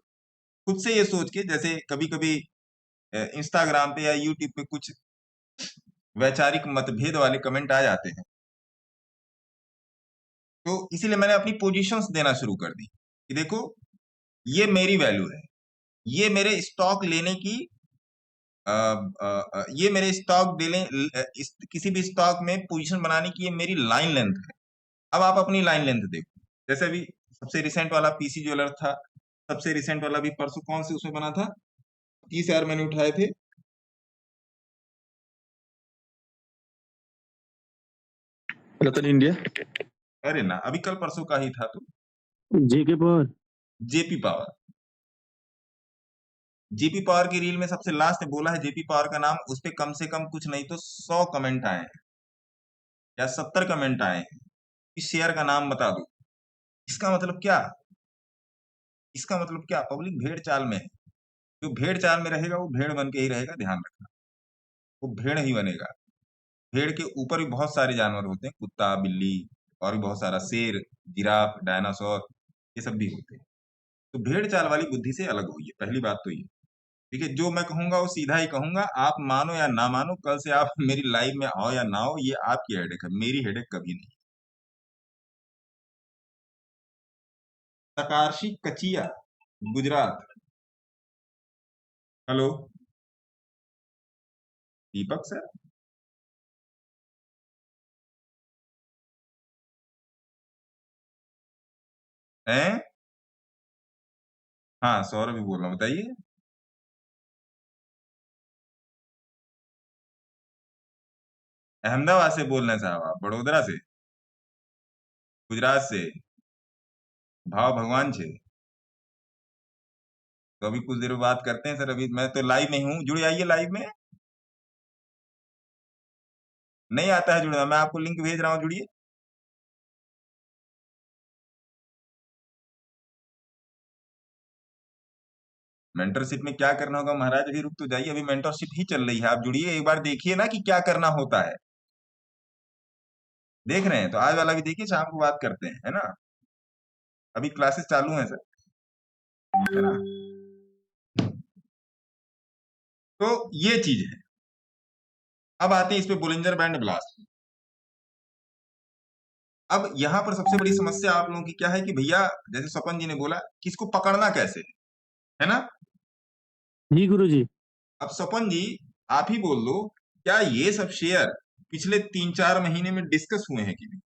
खुद से ये सोच के, जैसे कभी कभी इंस्टाग्राम पे या यूट्यूब पे कुछ वैचारिक मतभेद वाले कमेंट आ जाते हैं, तो इसीलिए मैंने अपनी पोजीशंस देना शुरू कर दी कि देखो ये मेरी वैल्यू है, ये मेरे स्टॉक लेने की ये मेरे स्टॉक किसी भी स्टॉक में पोजीशन बनाने की ये मेरी लाइन लेंथ है। अब आप अपनी लाइन लेंथ देखो, जैसे अभी सबसे रिसेंट वाला PC ज्वेलर था, सबसे रिसेंट वाला भी परसों कौन से उसमें बना था, 30,000 मैंने उठाए थे, रतन इंडिया, अरे ना अभी कल परसों का ही था, तो JK power, JP power. JP power की रील में सबसे लास्ट बोला है जेपी पावर का नाम, उस पर कम से कम कुछ नहीं तो 100 कमेंट आए हैं या 70 कमेंट आए हैं इस शेयर का नाम बता दो। इसका मतलब क्या? इसका मतलब क्या? पब्लिक भेड़ चाल में है। जो भेड़ चाल में रहेगा वो भेड़ बन के ही रहेगा, ध्यान रखना, वो भेड़ ही बनेगा। भेड़ के ऊपर भी बहुत सारे जानवर होते हैं, कुत्ता, बिल्ली और भी बहुत सारा, शेर, जिराफ, डायनासोर, ये सब भी होते हैं। तो भेड़ चाल वाली बुद्धि से अलग होइए, पहली बात तो ये। ठीक है, जो मैं कहूंगा वो सीधा ही कहूंगा, आप मानो या ना मानो, कल से आप मेरी लाइव में आओ या ना आओ, ये आपकी हेडेक है, मेरी हेडेक कभी नहीं। तकार्शी कचिया, गुजरात। हेलो दीपक सर। हैं? हाँ सौरभ भी बोल रहा हूँ, बताइए। अहमदाबाद से बोल रहे हैं साहब आप? बड़ोदरा से? गुजरात से? भाव भगवान छे। तो अभी कुछ देर में बात करते हैं सर, अभी मैं तो लाइव में हूँ, जुड़े आइए लाइव में। नहीं आता है जुड़ना, मैं आपको लिंक भेज रहा हूँ, जुड़िए। मेंटरशिप में क्या करना होगा महाराज? अभी रुक तो जाइए, अभी मेंटरशिप ही चल रही है, आप जुड़िए, एक बार देखिए ना कि क्या करना होता है। देख रहे हैं तो आज वाला भी देखिए, शाम को बात करते हैं, है ना? अभी क्लासेस चालू हैं सर, है ना? तो ये चीज है। अब आते हैं इस पे बोलिंजर बैंड ब्लास्ट। अब यहाँ पर सबसे बड़ी समस्या आप लोगों की क्या है कि भैया, जैसे स्वपन जी ने बोला कि इसको पकड़ना कैसे है ना? जी गुरु जी। अब स्वपन जी आप ही बोल दो, क्या ये सब शेयर पिछले 3-4 महीने में डिस्कस हुए हैं कि नहीं?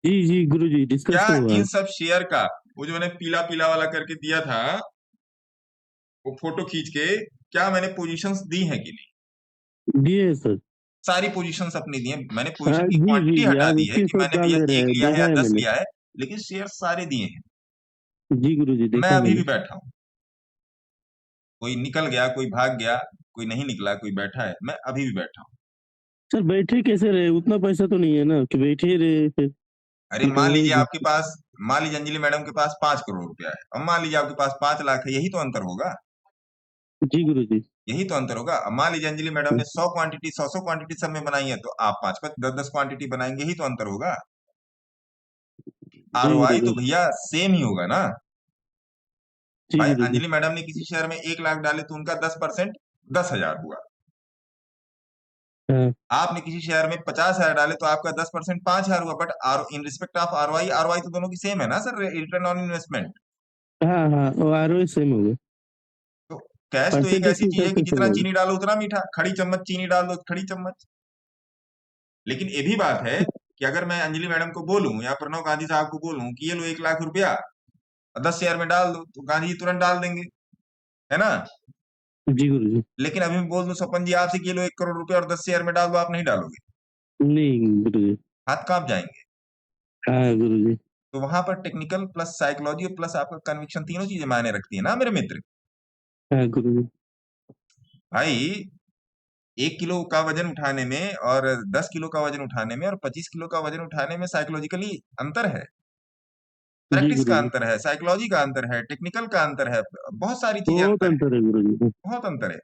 जी जी गुरु जी, डिस्कस क्या तो हुआ इन है। सब शेयर का, वो जो मैंने पीला पीला वाला करके दिया था, वो फोटो खींच के, क्या मैंने पोजीशंस दी हैं कि नहीं? दिए सर। सारी पोजीशंस अपनी दी हैं। मैंने हाँ पोजीशन की जी जी क्वांटिटी जी, हटा आप दी है कि मैंने 21 भैया ले रहे 1 हैं, लिया है देखा या है 10 मैंने। लिया है, लेकिन शेयर सारे दिए हैं। जी गुरु जी, मैं देखा अभी मैंने। भी बैठा हूँ, कोई निकल गया, कोई भाग गया, कोई नहीं निकला, कोई बैठा है, मैं अभी भी बैठा हूँ। सर बैठे कैसे रहे? उतना पैसा तो नहीं है ना कि बैठे ही रहे फिर। अरे मान निकलने लीजिए ही आपके पास, मान लीजिए अंजलि मैडम के पास 5 करोड़ रुपया है, अब मान लीजिए आपके पास 5 लाख है, यही तो अंतर होगा। जी गुरु जी। यही तो अंतर होगा। अब मान लीजिए अंजलि मैडम ने 100 क्वांटिटी 100 क्वांटिटी सब में बनाई है, तो आप 5-5 10-10 क्वांटिटी बनाएंगे, यही तो अंतर होगा। जी गुरु आरओआई जी। तो भैया सेम ही होगा ना। जी भाई गुरु जी। अंजलि मैडम ने किसी शेयर में 1 लाख डाले तो उनका 10% 10,000 हुआ। हाँ आपने किसी शेयर में 50,000 डाले तो आपका 10% 5,000 हुआ। But in respect of ROI, ROI तो दोनों की सेम है ना सर, रिटर्न ऑन इन्वेस्टमेंट। हाँ हाँ, वो आरओ सेम हो गया। तो कैश तो एक परसेंटेज ऐसी के चीज हिसाब है कि से सेम जितना हो गया। चीनी डालो उतना मीठा, खड़ी चम्मच चीनी डाल दो खड़ी चम्मच। लेकिन ये भी बात है कि अगर मैं अंजलि मैडम को बोलूं या प्रणव गांधी साहब को बोलूं कि ये लो 1 लाख रुपया 10 शेयर में डाल दो, तो गांधी जी तुरंत डाल देंगे, है ना? जी गुरु जी। लेकिन अभी मैं बोल दूं स्वपन जी आपसे कि ये लो 1 करोड़ रुपया और 10 शेयर में डाल दो, आप नहीं डालोगे, नहीं गुरु जी। हाथ कांप जाएंगे। हाँ गुरु जी। तो वहां पर टेक्निकल प्लस साइकोलॉजी प्लस आपका कन्विक्शन, तीनों चीजें मायने रखती है ना मेरे मित्र। हाँ गुरु जी। भाई 1 किलो का वजन उठाने में और 10 किलो का वजन उठाने में और 25 किलो का वजन उठाने में साइकोलॉजिकली अंतर है, जी प्रैक्टिस गुरु का जी। अंतर है, साइकोलॉजी का अंतर है, टेक्निकल का अंतर है, बहुत सारी चीजें बहुत अंतर है, अंतर है गुरु जी। बहुत अंतर है।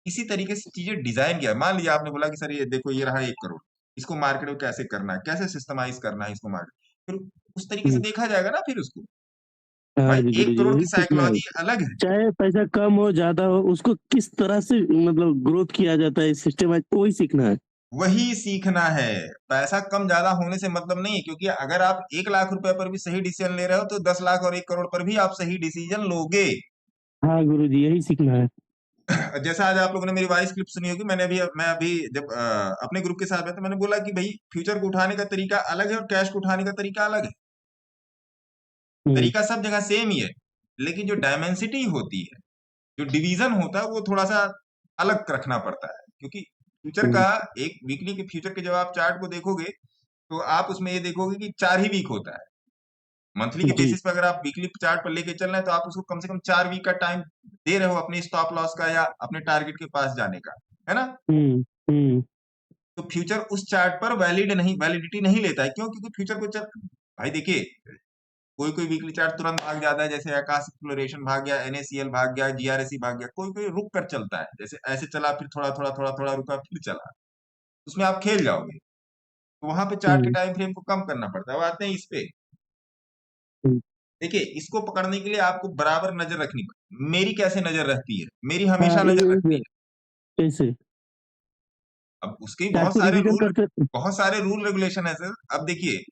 इसी तरीके से चीजें डिजाइन किया। मान लीजिए आपने बोला कि सर ये देखो ये रहा 1 करोड़, इसको मार्केट में कैसे करना है, कैसे सिस्टमाइज करना है इसको मार्केट, फिर उस तरीके से देखा जाएगा ना फिर उसको। हाँ भाई जी गुरु 1 जी, करोड़ वही की सीखना है। साइकोलॉजी अलग है। चाहे पैसा कम हो ज्यादा हो, उसको किस तरह से मतलब ग्रोथ किया जाता है सिस्टम, वही सीखना है। वही सीखना है। पैसा कम ज्यादा होने से मतलब नहीं है, क्योंकि अगर आप 1 लाख रुपए पर भी सही डिसीजन ले रहे हो तो 10 लाख और 1 करोड़ पर भी आप सही डिसीजन लोगे। हाँ गुरु जी, यही सीखना है। जैसा आज आप लोगों ने मेरी वॉइस क्लिप सुनी होगी, मैं अभी जब अपने ग्रुप के साथ में, तो मैंने बोला कि भाई फ्यूचर को उठाने का तरीका अलग है और कैश को उठाने का तरीका अलग है। तरीका सब जगह सेम ही है, लेकिन जो डायमेंसिटी होती है, जो डिवीजन होता है, वो थोड़ा सा अलग रखना पड़ता है। क्योंकि फ्यूचर का, एक वीकली के फ्यूचर के जब आप चार्ट को देखोगे तो आप उसमें ये देखोगे कि 4 ही वीक होता है। मंथली के जी। बेसिस पर अगर आप वीकली चार्ट पर लेके चल रहे हैं तो आप उसको कम से कम 4 वीक का टाइम दे रहे हो अपने स्टॉप लॉस का या अपने टारगेट के पास जाने का, है ना? हम्म। तो फ्यूचर उस चार्ट पर वैलिडिटी नहीं लेता है। क्यों? क्योंकि फ्यूचर को भाई देखिए, कोई कोई वीकली चार्ट तुरंत भाग जाता है, जैसे आकाश एक्सप्लोरेशन भाग गया, NACL भाग गया, GRSE भाग गया। कोई कोई रुक कर चलता है, जैसे ऐसे चला फिर थोड़ा थोड़ा थोड़ा थोड़ा रुका फिर चला, उसमें आप खेल जाओगे। तो वहां पे चार्ट के टाइम फ्रेम को कम करना पड़ता है। अब आते हैं इस पे। देखिए, इसको पकड़ने के लिए आपको बराबर नजर रखनी पड़ती। मेरी कैसे नजर रहती है? मेरी हमेशा नजर रखती है। कैसे? अब उसके भी चार्ट को रिवीजन करके बहुत सारे रूल रेगुलेशन है सर। अब देखिए,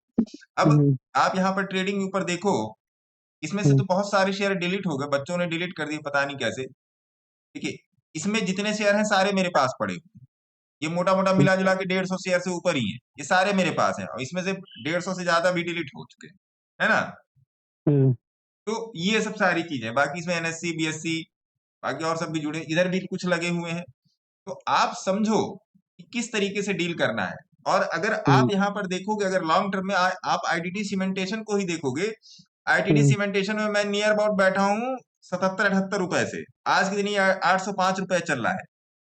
अब आप यहाँ पर ट्रेडिंग ऊपर देखो, इसमें से तो बहुत सारे शेयर डिलीट हो गए, बच्चों ने डिलीट कर दिए, पता नहीं कैसे। देखिए, इसमें जितने शेयर हैं सारे मेरे पास पड़े हुए हैं। ये मोटा मोटा मिला जुला के 150 शेयर से ऊपर ही है, ये सारे मेरे पास है, और इसमें से 150 से ज्यादा भी डिलीट हो चुके हैं, है ना? तो ये सब सारी चीजें, बाकी इसमें NSE BSE बाकी और सब भी जुड़े, इधर भी कुछ लगे हुए हैं। तो आप समझो कि किस तरीके से डील करना है। और अगर आप यहाँ पर देखोगे, अगर लॉन्ग टर्म में आप ITT सीमेंटेशन को ही देखोगे, ITT सीमेंटेशन में मैं नियर अबाउट बैठा हूँ 77-78 रुपए से, आज के दिन ये 805 रुपए चल रहा है।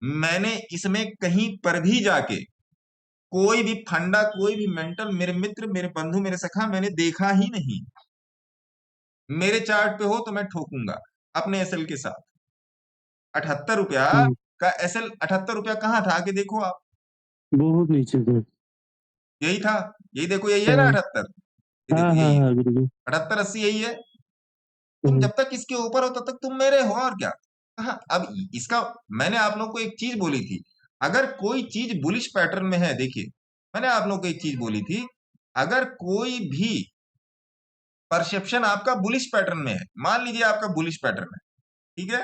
मैंने इसमें कहीं पर भी जाके कोई भी फंडा, कोई भी मेंटल, मेरे मित्र, मेरे बंधु, मेरे सखा, मैंने देखा ही नहीं। मेरे चार्ट पे हो तो मैं ठोकूंगा अपने SL के साथ। 78 रुपया का SL, 78 रुपया कहाँ था? आके देखो आप, बहुत नीचे थे। यही था, यही देखो, यही है ना 78। यही 78-80 यही है। तुम जब तक इसके ऊपर हो तब तक तुम मेरे हो, और क्या। हाँ, अब इसका मैंने आप लोग को एक चीज बोली थी, अगर कोई चीज बुलिश पैटर्न में है, देखिए मैंने आप लोग को एक चीज बोली थी, अगर कोई भी परसेप्शन आपका बुलिश पैटर्न में है, मान लीजिए आपका बुलिश पैटर्न है, ठीक है,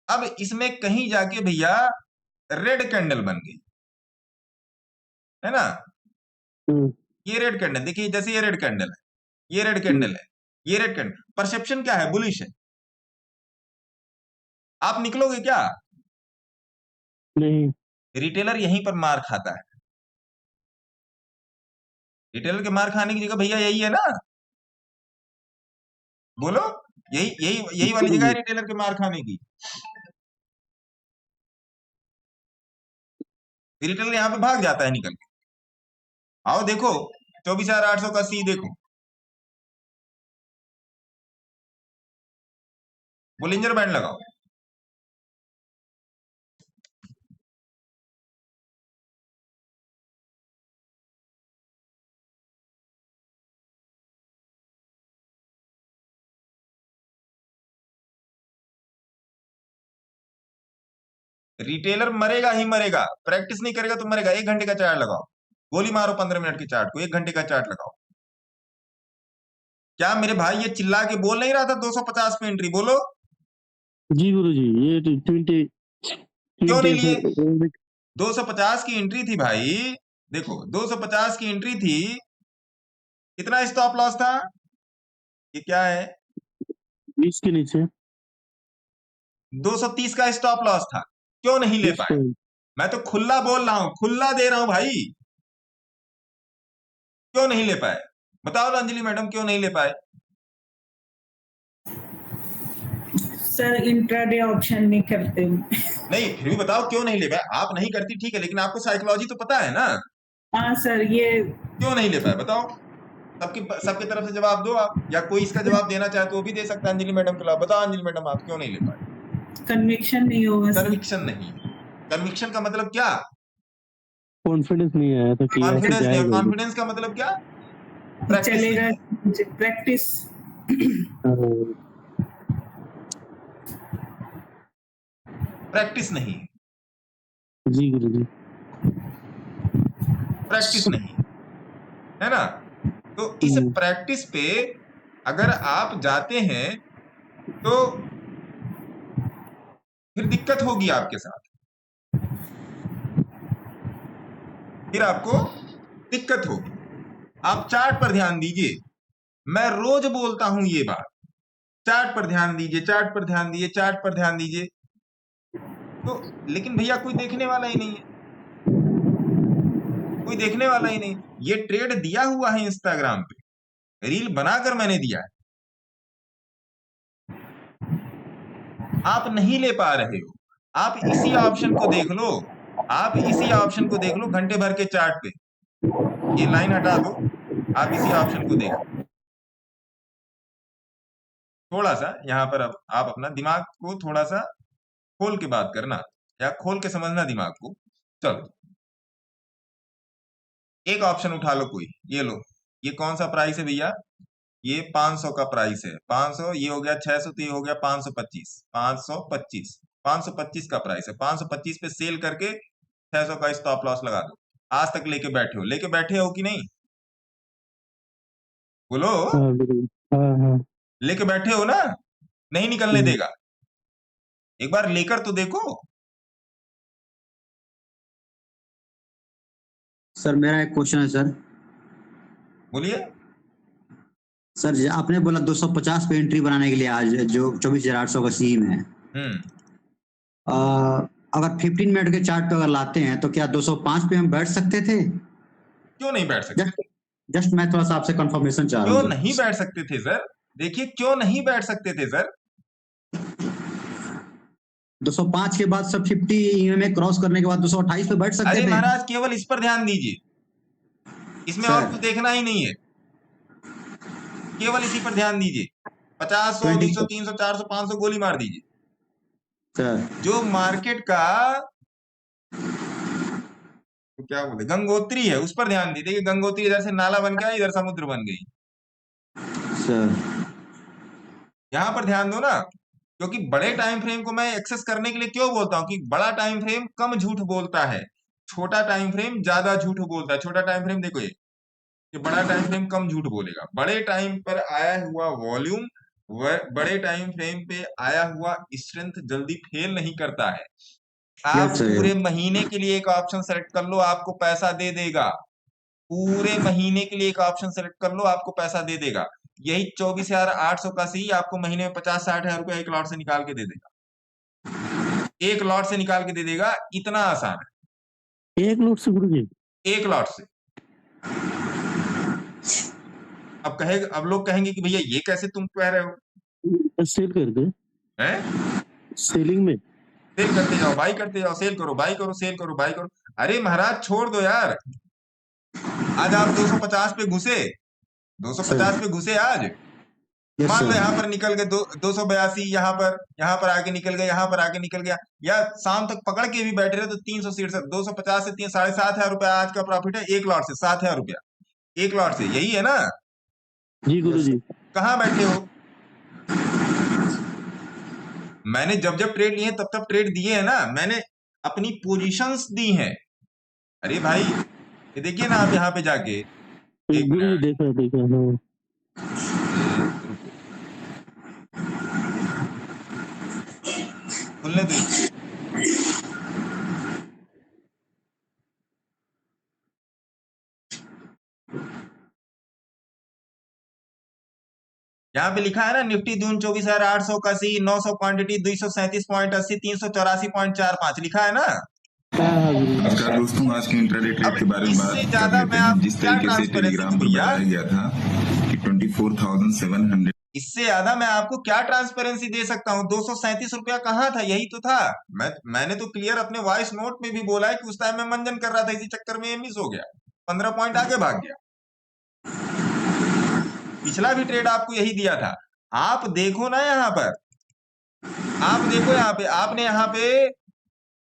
अब इसमें कहीं जाके भैया रेड कैंडल बन गई, है ना? ये रेड कैंडल देखिए, जैसे ये रेड कैंडल है, ये रेड कैंडल है, ये रेड कैंडल, परसेप्शन क्या है? बुलिश है। आप निकलोगे क्या? नहीं। रिटेलर यहीं पर मार खाता है। रिटेलर के मार खाने की जगह भैया यही है ना, बोलो, यही यही यही वाली जगह है रिटेलर के मार खाने की। रिटेलर यहाँ पे भाग जाता है निकल के। आओ देखो 24,800 का सी देखो, बोलिंजर बैंड लगाओ, रिटेलर मरेगा ही मरेगा, प्रैक्टिस नहीं करेगा तो मरेगा। 1 घंटे का चार्ट लगाओ, गोली मारो 15 मिनट के चार्ट को, 1 घंटे का चार्ट लगाओ। क्या मेरे भाई ये चिल्ला के बोल नहीं रहा था 250 पे एंट्री? बोलो जी गुरुजी, ये 20 क्यों नहीं लिए? 250 की एंट्री थी भाई, देखो 250 की एंट्री थी, कितना स्टॉप लॉस था? ये क्या है? 20 के नीचे 230 का स्टॉप लॉस था, क्यों नहीं ले पाए? मैं तो खुला बोल रहा हूं, खुला दे रहा हूं भाई, क्यों नहीं ले पाए? बताओ ना अंजलि मैडम, क्यों नहीं ले पाए? सर इंट्राडे ऑप्शन नहीं करते। नहीं, फिर भी बताओ क्यों नहीं ले पाए? आप नहीं करती ठीक है, लेकिन आपको साइकोलॉजी तो पता है ना। हाँ सर, ये क्यों नहीं ले पाए बताओ? सबकी तरफ से जवाब दो आप, या कोई इसका जवाब देना चाहे तो वो भी दे सकता है अंजलि मैडम के अलावा। बताओ अंजलि मैडम, आप क्यों नहीं ले पाए? कन्विक्शन नहीं होगा सर। कन्विक्शन नहीं। कन्विक्शन का मतलब क्या? कॉन्फिडेंस नहीं आया था कि कॉन्फिडेंस नहीं। और कॉन्फिडेंस का मतलब क्या? चलेगा, प्रैक्टिस। प्रैक्टिस नहीं, जी गुरुजी, प्रैक्टिस नहीं, है ना? तो इस प्रैक्टिस पे अगर आप जाते हैं तो फिर दिक्कत होगी आपके साथ, फिर आपको दिक्कत होगी। आप चार्ट पर ध्यान दीजिए, मैं रोज बोलता हूं ये बात, चार्ट पर ध्यान दीजिए, चार्ट पर ध्यान दीजिए, चार्ट पर ध्यान दीजिए। तो लेकिन भैया कोई देखने वाला ही नहीं है, कोई देखने वाला ही नहीं। ये ट्रेड दिया हुआ है इंस्टाग्राम पे, रील बनाकर मैंने दिया है, आप नहीं ले पा रहे हो। आप इसी ऑप्शन को देख लो, आप इसी ऑप्शन को देख लो घंटे भर के चार्ट पे, ये लाइन हटा दो, आप इसी ऑप्शन को देखो। थोड़ा सा यहाँ पर अब आप अपना दिमाग को थोड़ा सा खोल के बात करना, या खोल के समझना दिमाग को। चलो एक ऑप्शन उठा लो कोई, ये लो, ये कौन सा प्राइस है भैया, ये 500 का प्राइस है, 500, ये हो गया 600, तो ये हो गया 525, 525, 525 का प्राइस है, 525 पे सेल करके 600 का स्टॉप लॉस लगा दो। आज तक लेके बैठे हो कि नहीं, बोलो, लेके बैठे हो ना, नहीं निकलने देगा, एक बार लेकर तो देखो। सर मेरा एक क्वेश्चन है सर। बोलिए सर आपने बोला 250 पे एंट्री बनाने के लिए आज जो 24,800 का सीम है, अगर 15 मिनट के चार्ट पे अगर लाते हैं तो क्या 205 पे हम बैठ सकते थे? क्यों नहीं बैठ सकते? जस्ट मैं थोड़ा सा आपसे कंफर्मेशन चाह रहा हूँ। क्यों नहीं बैठ सकते थे सर? देखिए क्यों नहीं बैठ सकते थे सर? 205 के बाद सब 50 EMA क्रॉस करने के बाद 228 पे बैठ सकते थे। अरे महाराज केवल इस पर ध्यान दीजिए, इसमें और कुछ देखना ही नहीं है, केवल इसी पर ध्यान दीजिए। 50, 100, 200, 300, 400, 500 गोली मार दीजिए सर। जो मार्केट का तो क्या बोले गंगोत्री है, उस पर ध्यान दीजिए कि गंगोत्री इधर से नाला बन गया, इधर समुद्र बन गई सर। यहाँ पर ध्यान दो ना, क्योंकि बड़े टाइम फ्रेम को मैं एक्सेस करने के लिए क्यों बोलता हूँ कि बड़ा टाइम फ्रेम कम झूठ बोलता है, छोटा टाइम फ्रेम ज्यादा झूठ बोलता है। छोटा टाइम फ्रेम देखो ये कि बड़ा टाइम फ्रेम कम झूठ बोलेगा, बड़े टाइम पर आया हुआ वॉल्यूम बड़े टाइम फ्रेम पे आया हुआ स्ट्रेंथ जल्दी फेल नहीं करता है। आप पूरे महीने के लिए एक ऑप्शन सेलेक्ट कर लो, आपको पैसा दे देगा। पूरे महीने के लिए एक ऑप्शन सेलेक्ट कर लो, आपको पैसा दे देगा। यही 24,800 का सी आपको महीने में 50-60 हजार रुपया एक लॉट से निकाल के दे देगा, एक लॉट से निकाल के दे देगा। इतना आसान है, एक लॉट से गुरुजी, एक लॉट से। अब लोग कहेंगे कि भैया ये कैसे तुम कह रहे हो? सेल कर दे, सेलिंग में सेल करते जाओ, बाई करते जाओ, सेल करो, बाई करो, सेल करो, बाई करो। अरे महाराज छोड़ दो यार, आज आप 250 पे घुसे, 250 पे घुसे आज, मान लो यहाँ पर निकल गए 282, यहाँ पर आके निकल गए, यहाँ पर आके निकल गया, या शाम तक पकड़ के भी बैठे रहे तो 367, 250 से 7,500 रुपया आज का प्रॉफिट है एक लॉट से, 7,000 रुपया एक लॉट से, यही है ना जी गुरुजी? कहाँ बैठे हो? मैंने जब ट्रेड लिए तब ट्रेड दिए है ना, मैंने अपनी पोजीशंस दी हैं। अरे भाई ये देखिए ना आप यहाँ पे जाके, देखा खुलने दो। यहाँ पे लिखा है ना निफ्टी दून 24,800 का सी, 900 क्वांटिटी, 237.80, 384.45 लिखा है ना। नमस्कार दोस्तों, आज के इंट्राडे ट्रेड के बारे में बात कर लेते हैं। जिस तरीके से टेलीग्राम पर बताया गया था कि 24,700, इससे ज्यादा मैं आपको क्या ट्रांसपेरेंसी दे सकता हूँ? 237 रुपया कहाँ था? यही तो था। मैंने तो क्लियर अपने वॉइस नोट में भी बोला है कि उस टाइम मैं मंजन कर रहा था, इसी चक्कर में ये मिस हो गया, 15 पॉइंट आगे भाग गया। पिछला भी ट्रेड आपको यही दिया था। आप देखो ना यहाँ पर, आप देखो यहाँ पे, आपने यहाँ पे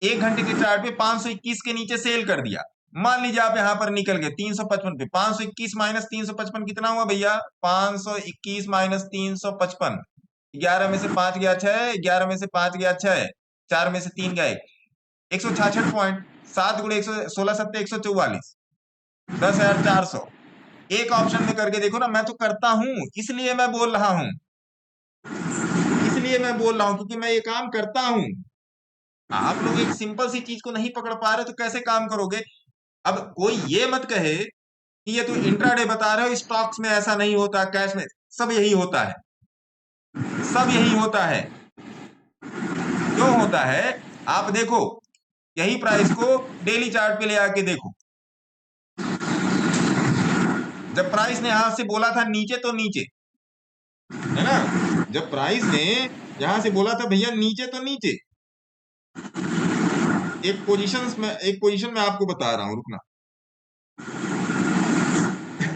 1 घंटे के चार्ट पे 521 के नीचे सेल कर दिया। मान लीजिए आप यहाँ पर निकल गए 355 पे, 521 माइनस 355 कितना हुआ भैया? 521 माइनस 355, 11 में से 5 गया 6, 11 में से 5 गया 6, 4 में से 3 गए 166 पॉइंट, 7 गुणे 16 सत्ते 144, 10,400। एक ऑप्शन में करके देखो ना, मैं तो करता हूं, इसलिए मैं बोल रहा हूं, क्योंकि मैं ये काम करता हूं। आप लोग एक सिंपल सी चीज को नहीं पकड़ पा रहे तो कैसे काम करोगे? अब कोई ये मत कहे कि ये तो इंट्राडे बता रहे हो, स्टॉक्स में ऐसा नहीं होता, कैश में सब यही होता है, सब यही होता है। क्यों होता है? आप देखो, यही प्राइस को डेली चार्ट पे ले आके देखो, जब प्राइस ने यहां से बोला था नीचे तो नीचे, है ना, जब प्राइस ने यहां से बोला था भैया नीचे तो नीचे, एक पोजीशन में आपको बता रहा हूं, रुकना।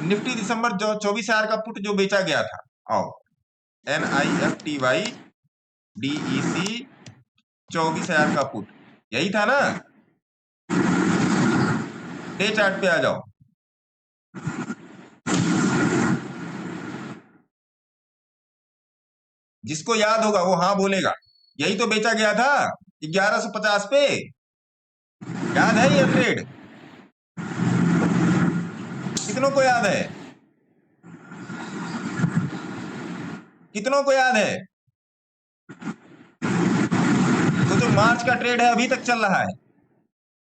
निफ्टी दिसंबर 24,000 का पुट जो बेचा गया था, आओ NIFTY DEC 24,000 का पुट, यही था ना। डे चार्ट पे आ जाओ, जिसको याद होगा वो हाँ बोलेगा। यही तो बेचा गया था 1150 पे, याद है ये ट्रेड? कितनों को याद है? कितनों को याद है? तो जो मार्च का ट्रेड है अभी तक चल रहा है,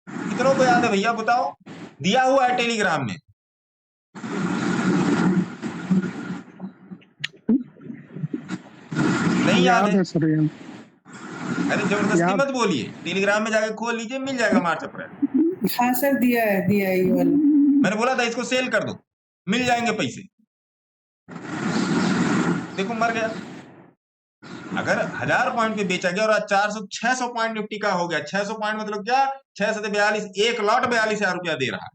कितनों को याद है भैया बताओ? दिया हुआ है टेलीग्राम में। नहीं याद है? सर ये अरे जबरदस्ती मत बोलिए, टेलीग्राम में जाके खोल लीजिए, मिल जाएगा मार्च अप्रैल। हाँ सर, दिया है ये वाला। मैंने बोला था इसको सेल कर दो, मिल जाएंगे पैसे। देखो मर गया। अगर 1000 पॉइंट पे बेचा गया और आज 600 पॉइंट निफ्टी का हो गया, 600 पॉइंट मतलब क्या, 6 से 42, एक लॉट 42,000 रुपया दे रहा है।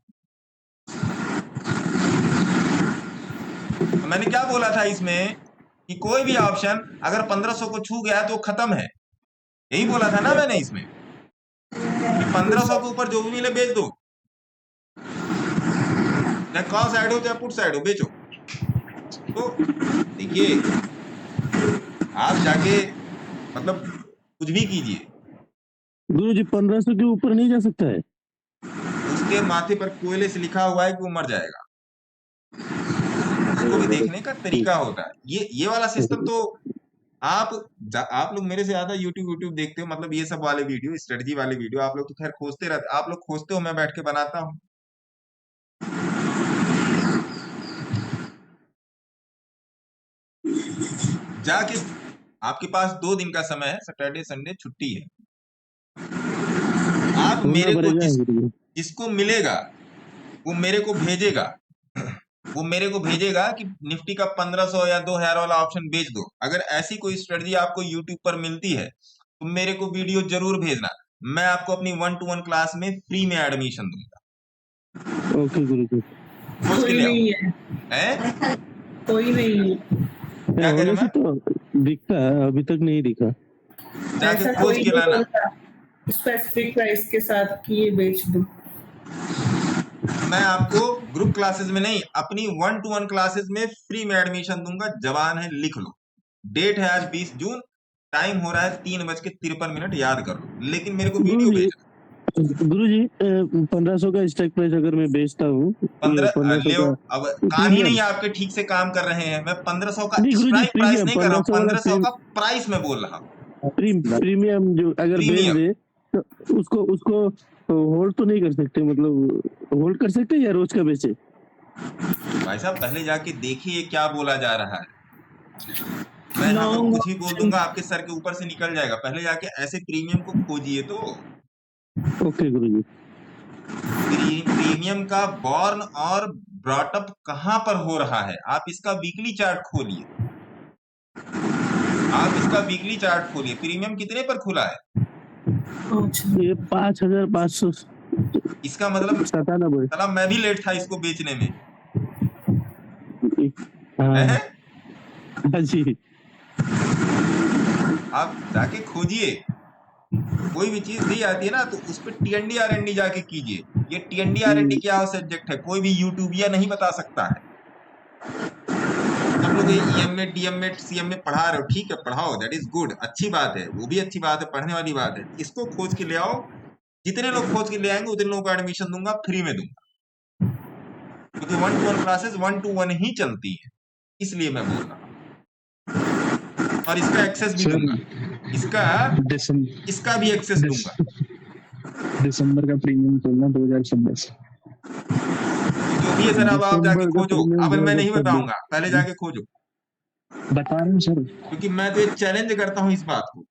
तो मैंने क्या बोला था इसमें कि कोई भी ऑप्शन अगर 1500 को छू गया तो खत्म है, यही बोला था ना मैंने इसमें कि 1500 के ऊपर जो भी मिले बेच दो, चाहे कॉल साइड हो चाहे पुट साइड हो, बेचो। तो देखिए आप जाके मतलब कुछ भी कीजिए, गुरुजी 1500 के ऊपर नहीं जा सकता है। उसके माथे पर कोयले से लिखा हुआ है कि वो मर जाएगा। उसको भी देखने का तरीका होता है। ये वाला सिस्टम तो आप लोग मेरे से ज्यादा यूट्यूब देखते हो, मतलब ये सब वाले वीडियो, स्ट्रेटजी वाले वीडियो आप लोग तो खैर खोजते रहते, आप लोग खोजते हो, मैं बैठ के बनाता हूँ। जाके आपके पास 2 दिन का समय है, सैटरडे संडे छुट्टी है। आप मेरे को जिसको मिलेगा वो मेरे को भेजेगा, वो मेरे को भेजेगा कि निफ्टी का 1500 या 2000 वाला ऑप्शन बेच दो। अगर ऐसी कोई स्ट्रेटजी आपको यूट्यूब पर मिलती है तो मेरे को वीडियो जरूर भेजना, मैं आपको अपनी 1-to-1 क्लास में फ्री में एडमिशन दूंगा। ओके गुरुजी। कोई नहीं है, कोई नहीं है। क्या कह रहे हैं? तो दिखता है, अभी तक नहीं दिखा। जाके खोज के लाना स्पेसिफिक प्राइस के साथ कि ये बेच दो। मैं आपको ग्रुप क्लासेस में नहीं, अपनी 1-to-1 क्लासेस में फ्री में एडमिशन दूंगा। जवान है, लिख लो। डेट है आज 20 जून, टाइम हो रहा है 3:53, याद कर लो। लेकिन मेरे को वीडियो भेजना। गुरुजी 1500 का स्ट्राइक प्राइस अगर मैं बेचता हूँ 1500 अब काम ही नहीं आपके ठीक से काम कर रहे हैं। मैं 1500 का स्ट्राइक प्राइस नहीं कर रहा हूँ, 1500 का प्राइस में बोल रहा हूँ। प्रीमियम जो अगर बेच दे तो उसको होल्ड तो नहीं कर सकते, मतलब होल्ड कर सकते या रोज का बेचे? भाई साहब पहले जाके देखिए क्या बोला जा रहा है। मैं यहाँ पर कुछ ही बोल दूंगा, आपके सर के ऊपर से निकल जाएगा। पहले जाके ऐसे प्रीमियम को खोजिए तो। ओके गुरुजी। प्रीमियम का बॉर्न और ब्रॉटअप कहाँ पर हो रहा है, आप इसका वीकली चार्ट खोलिए। आप इसका वीकली चार्ट खोलिए। प्रीमियम कितने पर खुला है? ये 5500। इसका मतलब 97। साला मैं भी लेट था इसको बेचने में। हाँ जी। आप जाके खोजिए, कोई भी चीज दी आती है ना तो उस पर TND RND जाके कीजिए। ये TND RND क्या सब्जेक्ट है, कोई भी यूट्यूबिया नहीं बता सकता है। हम लोग EM में DM में CM में पढ़ा रहे हो, ठीक है पढ़ाओ, दैट इज गुड, अच्छी बात है, वो भी अच्छी बात है, पढ़ने वाली बात है। इसको खोज के ले आओ, जितने लोग खोज के ले आएंगे उतने लोगों को एडमिशन दूंगा, फ्री में दूंगा। क्योंकि 1-to-1 क्लासेस 1-to-1 ही चलती है, इसलिए मैं बोल रहा हूँ। और इसका एक्सेस भी दूंगा, इसका भी एक्सेस दूंगा। दिसंबर का प्रीमियम खोलना 2026 जो भी है सर, अब आप जाके खोजो। अब मैं नहीं बताऊंगा, पहले जाके खोजो। बता रहे हैं सर, क्योंकि मैं तो एक चैलेंज करता हूँ इस बात को,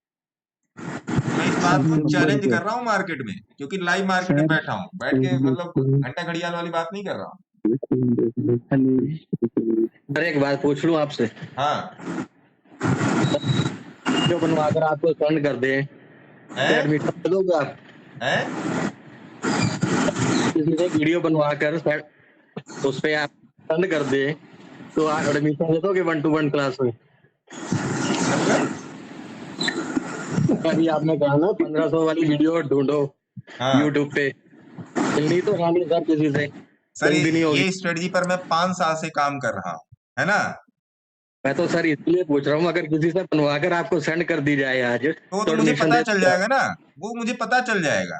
मैं इस बात को चैलेंज कर रहा हूँ मार्केट में, क्योंकि लाइव मार्केट में बैठा हूँ, बैठ के मतलब घंटा घड़ियाल वाली बात नहीं कर रहा हूँ। सर एक बात पूछ लूं आपसे, हाँ जो बनवा कर आपको सेंड कर दे तो एडमिशन दे दोगे आप? हैं? किसी ने वीडियो बनवा कर उस पे आप सेंड कर दे तो आप एडमिशन दे दोगे 1-to-1 क्लास में? अभी आपने कहा ना 1500 वाली वीडियो ढूंढो हाँ यूट्यूब पे, मिलनी तो है नहीं सर किसी से। सर, जल्दी नहीं होगी। ये स्ट्रेटजी पर मैं 5 साल से काम कर रहा हूँ, है ना? मैं तो सर इसलिए पूछ रहा हूँ, अगर किसी से बनवा कर आपको सेंड कर दी जाए आज तो मुझे एडमिशन पता दे चल जाएगा ना, वो मुझे पता चल जाएगा।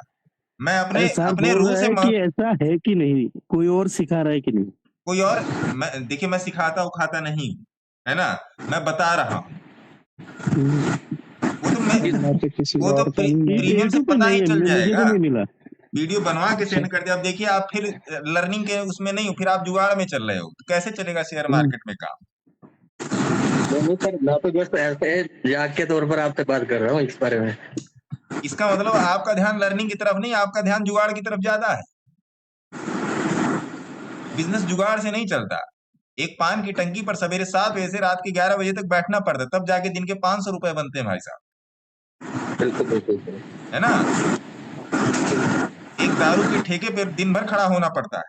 मैं अपने सर अपने बोल रूह रहा से है कि ऐसा है कि नहीं, कोई और सिखा रहा है कि नहीं? कोई और देखिए, मैं सिखाता उखाता नहीं हूँ, है ना? मैं बता रहा हूँ। वो तो प्रीमियम से पता ही चल जाएगा। नहीं मिला वीडियो बनवा के सेंड कर दिया। अब देखिए, आप फिर लर्निंग के उसमें नहीं हो, फिर आप जुगाड़ में चल रहे हो, तो कैसे चलेगा शेयर मार्केट में काम? नहीं सर, मैं तो जस्ट ऐसे मजाक के तौर पर आपसे बात कर रहा हूँ इस बारे में। इसका मतलब आपका ध्यान लर्निंग की तरफ नहीं, आपका ध्यान जुगाड़ की तरफ ज्यादा है। बिजनेस जुगाड़ से नहीं चलता। एक पान की टंकी पर सवेरे 7 बजे से रात के 11 बजे तक बैठना पड़ता, तब जाके दिन के 500 रुपए बनते हैं भाई साहब, बिल्कुल बिल्कुल है ना? एक दारू के ठेके पे दिन भर खड़ा होना पड़ता है।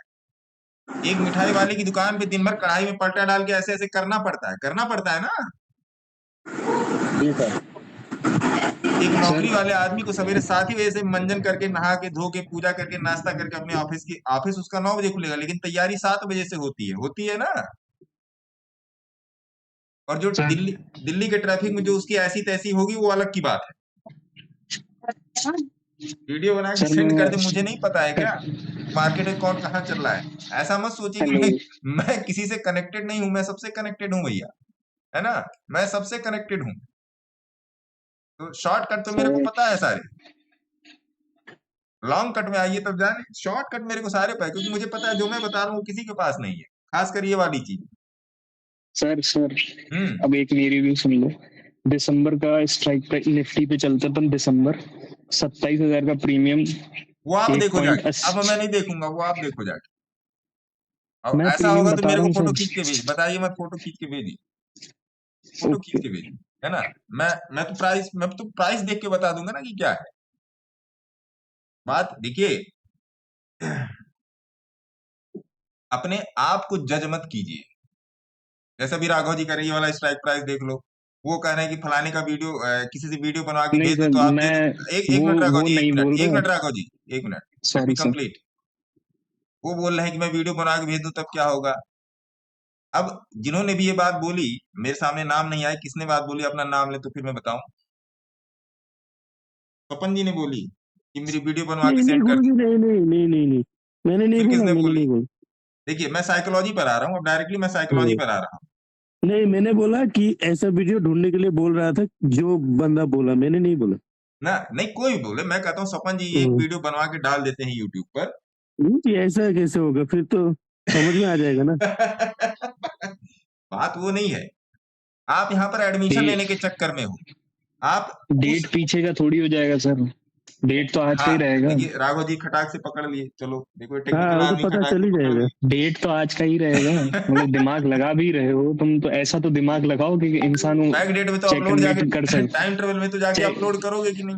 एक मिठाई वाले की दुकान पे दिन भर कढ़ाई में पलटा डाल के ऐसे ऐसे करना पड़ता है ना। जी सर। एक नौकरी वाले आदमी को सवेरे 7 ही बजे से मंजन करके, नहा के, धो के, पूजा करके, नाश्ता करके अपने ऑफिस उसका 9 बजे खुलेगा, लेकिन तैयारी 7 बजे से होती है ना। और जो दिल्ली के ट्रैफिक में जो उसकी ऐसी तैसी होगी, वो अलग की बात है। वीडियो बना के सेंड कर दे, मुझे नहीं पता है क्या मार्केट में कौन कहाँ चल रहा है। ऐसा मत सोचिए कि मैं किसी से कनेक्टेड नहीं हूं, मैं सबसे कनेक्टेड हूं भैया, है ना? मैं सबसे कनेक्टेड हूं। तो शॉर्टकट तो मेरे को पता है सारे, लॉन्ग कट में आइए तब जाने। शॉर्टकट मेरे को सारे पता है, क्योंकि मुझे पता है जो मैं बता रहा हूँ वो किसी के पास नहीं है, खासकर ये वाली चीज। सर अब एक मेरी भी सुन लो। दिसंबर का स्ट्राइक पे निफ्टी पे चलता था, दिसंबर 27,000 का प्रीमियम। वो आप देखो जाके, अब मैं नहीं देखूंगा, वो आप देखो जाके। अब मैं ऐसा होगा तो बता मेरे रहा को हूँ फोटो सर। खींच के भेज, बताइए, मैं फोटो खींच के भेजी, फोटो खींच के भेजी, है ना? मैं तो प्राइस देख के बता दूंगा ना कि क्या है बात। देखिए, अपने आप को जज मत कीजिए। जैसे भी राघव जी कह रहे, ये वाला स्ट्राइक प्राइस देख लो, वो कह रहे हैं कि फलाने का वीडियो किसी से वीडियो बनवा के भेज दो तो आप एक मिनट राघव जी, एक मिनट राघव जी, एक मिनट, लेट मी कंप्लीट। वो बोल रहे हैं कि मैं वीडियो बना के भेज दूं तब क्या होगा। अब जिन्होंने भी ये बात बोली, मेरे सामने नाम नहीं आया, किसने बात बोली, अपना नाम ले तो फिर मैं बताऊं। स्वपन जी ने बोली कि मेरी वीडियो बनवा के सेंड कर दो। नहीं मैंने नहीं बोला, किसने मैंने बोली? नहीं बोला। देखिए, मैं साइकोलॉजी पर आ रहा हूँ, अब डायरेक्टली मैं साइकोलॉजी पर आ रहा हूँ। नहीं, मैंने बोला कि ऐसा वीडियो ढूंढने के लिए बोल रहा था, जो बंदा बोला, मैंने नहीं बोला ना। नहीं, कोई बोले, मैं कहता हूँ स्वपन जी एक वीडियो बनवा के डाल देते हैं यूट्यूब पर। नहीं, ऐसा कैसे होगा? फिर तो समझ में आ जाएगा ना। बात वो नहीं है, आप यहाँ पर एडमिशन लेने के चक्कर में हो। आप डेट पीछे का थोड़ी हो जाएगा सर, डेट तो आज का ही रहेगा। देखिए, राघव जी खटाक से पकड़ लिए, चलो देखो टेक्निकल हाँ, आदमी, तो पता खटाक चल ही से पकड़ जाएगा। लिए। डेट तो आज का ही रहेगा। मतलब दिमाग लगा भी रहे हो तुम, तो ऐसा तो दिमाग लगाओ कि इंसान बैक डेट में तो check अपलोड and जाके date कर सके। टाइम ट्रेवल में तो जाके Check- अपलोड करोगे कि नहीं?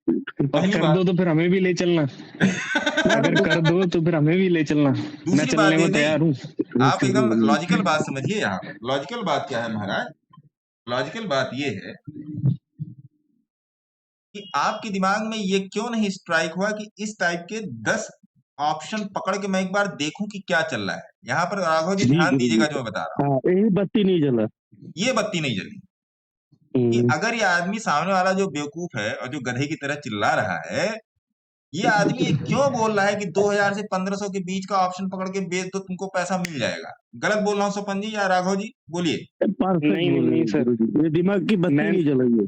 और पहली कर बात। दो तो फिर हमें भी ले चलना। अगर कर दो तो फिर हमें भी ले चलना, मैं दूसरी बात चलने ये को तैयार हूँ। आप एकदम लॉजिकल बात समझिए। यहाँ लॉजिकल बात क्या है महाराज? लॉजिकल बात ये है कि आपके दिमाग में ये क्यों नहीं स्ट्राइक हुआ कि इस टाइप के 10 ऑप्शन पकड़ के मैं एक बार देखूं कि क्या चल रहा है। यहाँ पर राघव जी ध्यान दीजिएगा जो मैं बता रहा हूँ। यही बत्ती नहीं जला, ये बत्ती नहीं जली कि अगर ये आदमी सामने वाला जो बेवकूफ है और जो गधे की तरह चिल्ला रहा है, ये आदमी ये क्यों बोल रहा है कि 2000 से 1500 के बीच का ऑप्शन पकड़ के बेच दो, तुमको पैसा मिल जाएगा। गलत बोल रहा हूँ स्वपन जी या राघव जी? बोलिए। नहीं सर, ये दिमाग की बत्ती नहीं जलाई है।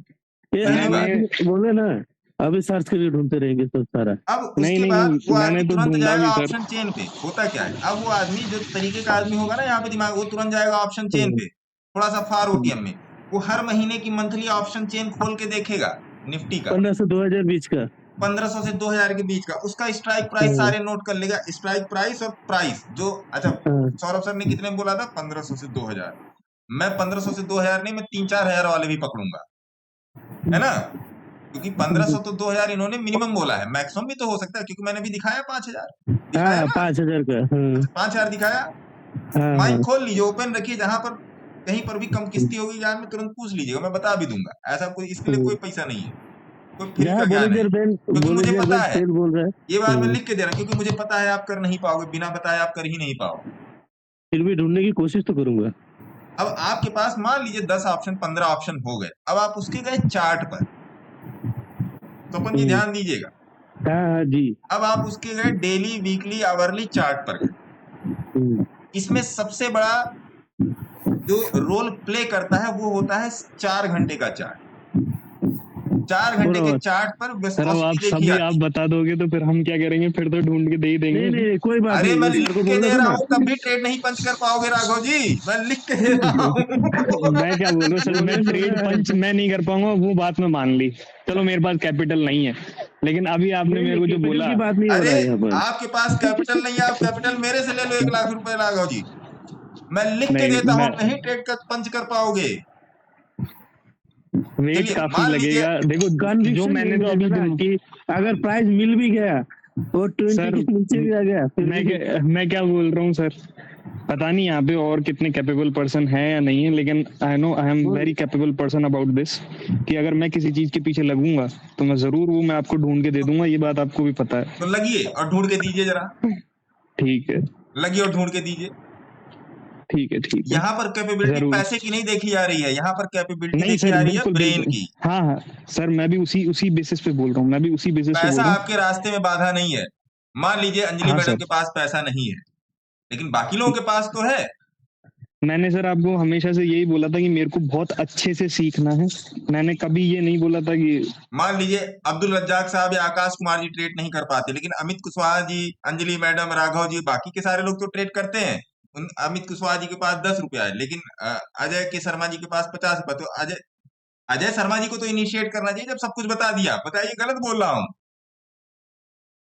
ये आदमी बोले ना, अभी सर्च करके ढूंढते रहेंगे सब सारा। अब उसके बाद वो आदमी तो तुरंत जाएगा भी ऑप्शन चेन पे। होता क्या है, अब वो आदमी जो तरीके का आदमी होगा ना यहाँ पे दिमाग, वो तुरंत जाएगा ऑप्शन चेन पे, थोड़ा सा फार ओटीएम में। वो हर महीने की मंथली ऑप्शन चेन खोल के देखेगा निफ्टी का, 1500 2000 बीच का। 1500 से 2000 के बीच का, उसका स्ट्राइक प्राइस सारे नोट कर लेगा, स्ट्राइक प्राइस और प्राइस जो, अच्छा सौरभ सर ने कितने बोला था? 1500 से 2000। मैं 1500 से 2000 नहीं, मैं 3-4 हजार वाले भी पकड़ूंगा, है ना, क्योंकि 1500 तो 2000 इन्होंने मिनिमम बोला है, मैक्सिमम भी तो हो सकता है, क्योंकि मैंने भी दिखाया 5000 दिखाया ना, 5000 का 5000 दिखाया। माइक खोल लीजिए, ओपन रखिए, जहां पर कहीं पर भी कम किस्ती होगी जान में तुरंत पूछ लीजिएगा, मैं बता भी दूंगा। ऐसा कोई, इसके लिए कोई पैसा नहीं है, कोई फ्री का ज्ञान है, क्योंकि मुझे पता है, बोल रहा है, ये बात मैं लिख के दे रहा हूँ, क्योंकि मुझे पता है आप कर नहीं पाओगे, बिना बताए आप कर ही नहीं पाओगे। फिर भी ढूंढने की कोशिश तो करूंगा। अब आपके पास मान लीजिए 10 ऑप्शन 15 ऑप्शन हो गए, अब आप उसके गए चार्ट पर, तो अपन जी ध्यान दीजिएगा, हाँ जी, अब आप उसके गए डेली वीकली आवरली चार्ट पर गए। इसमें सबसे बड़ा जो रोल प्ले करता है वो होता है 4 घंटे का चार्ट। 4 घंटे के चार्ट पर सर अब आप सभी आप बता दोगे तो फिर हम क्या करेंगे, फिर तो ढूंढ के दे ही देंगे। नहीं कोई बात अरे नहीं, मैं लिख के दे रहा हूँ, तब भी ट्रेड नहीं पंच कर पाओगे राघव जी, मैं लिख के दे रहा हूँ। मैं क्या बोलूं सर, मैं ट्रेड पंच मैं नहीं कर पाऊंगा, वो बात मैं मान ली, चलो मेरे पास कैपिटल नहीं है, लेकिन अभी आपने मेरे को जो बोला, अरे आपके पास कैपिटल नहीं है, आप कैपिटल मेरे से ले लो 1 लाख रुपए राघव जी, मैं लिख के देता हूँ, नहीं ट्रेड कर पंच कर पाओगे। वेट काफी लगेगा, देखो जो मैंने तो अभी कि अगर प्राइस मिल भी गया तो 20 के नीचे भी आ गया, मैं क्या बोल रहा हूँ सर, पता नहीं यहाँ पे और कितने कैपेबल पर्सन है या नहीं है, लेकिन I know I am very capable person about this, कि अगर मैं किसी चीज के पीछे लगूंगा तो मैं जरूर वो मैं आपको ढूंढ के दे दूंगा, ये बात आपको भी पता है। तो लगिए और ढूंढ के दीजिए जरा। ठीक है, लगिए और ढूंढ के दीजिए। ठीक है। यहाँ पर कैपेबिलिटी पैसे की नहीं देखी जा रही है, यहाँ पर कैपेबिलिटी देखी जा रही है ब्रेन की। हाँ सर, मैं भी उसी बेसिस पे बोल रहा हूँ, मैं भी उसी बेसिस पे बोल रहा हूँ। पैसा आपके रास्ते में बाधा नहीं है। मान लीजिए अंजलि मैडम के पास पैसा नहीं है, लेकिन बाकी लोगों के पास तो है। मैंने सर आपको हमेशा से यही बोला था कि मेरे को बहुत अच्छे से सीखना है, मैंने कभी ये नहीं बोला था कि, मान लीजिए अब्दुल रज्जाक साहब या आकाश कुमार जी ट्रेड नहीं कर पाते, लेकिन अमित कुशवाहा जी, अंजलि मैडम, राघव जी, बाकी के सारे लोग तो ट्रेड करते हैं। अमित कुशवाहा जी के पास 10 रुपया है, लेकिन अजय के शर्मा जी के पास 50 रुपया। तो अजय शर्मा जी को तो इनिशिएट करना चाहिए जब सब कुछ बता दिया। बताइए गलत बोल रहा हूँ?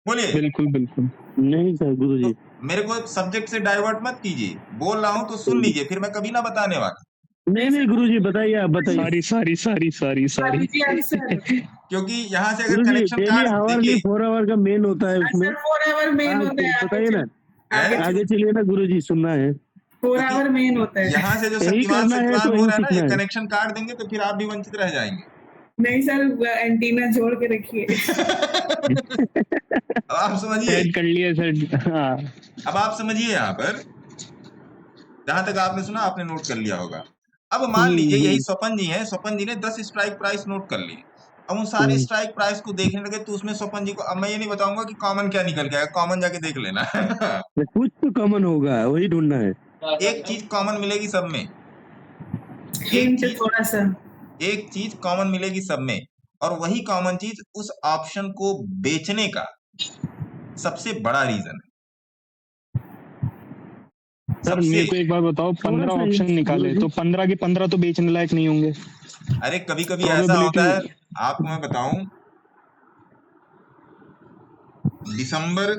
बोलिए। बिल्कुल नहीं सर गुरु जी, तो मेरे को सब्जेक्ट से डाइवर्ट मत कीजिए, बोल रहा हूँ तो सुन लीजिए, फिर मैं कभी ना बताने वाला। नहीं गुरु जी बताइए, आप बताइए। सॉरी क्योंकि यहाँ से अगर कनेक्शन कार्ड देखिए 4 आवर का मेन होता है उसमें, 4 आवर मेन होता है, बताइए ना, आगे चलिए ना गुरु जी, सुनना है। 4 आवर मेन होता है। यहाँ से जो शक्तिमान से हो रहा है ना, ये कनेक्शन कार्ड देंगे तो फिर आप भी वंचित रह जाएंगे। नहीं सर, एंटीना जोड़ के रखिए। अब आप समझिए, कर लिया सर। हाँ, अब आप समझिए, यहाँ पर जहां तक आपने सुना आपने नोट कर लिया होगा। अब मान लीजिए यही स्वपन जी हैं, स्वपन जी ने 10 स्ट्राइक प्राइस नोट कर लिए। अब उन सारे स्ट्राइक प्राइस को देखने लगे तो उसमें स्वपन जी को, अब मैं ये नहीं बताऊंगा कि कॉमन क्या निकल गया, कॉमन जाके देख लेना। कुछ तो कॉमन होगा, वही ढूंढना है। एक चीज कॉमन मिलेगी सब में, एक चीज कॉमन मिलेगी सब में, और वही कॉमन चीज उस ऑप्शन को बेचने का सबसे बड़ा रीजन है। सर मेरे को एक बात बताओ, 15 ऑप्शन निकाले तो 15 के 15 तो बेचने लायक नहीं होंगे। अरे कभी कभी ऐसा होता है, आपको मैं बताऊं, दिसंबर,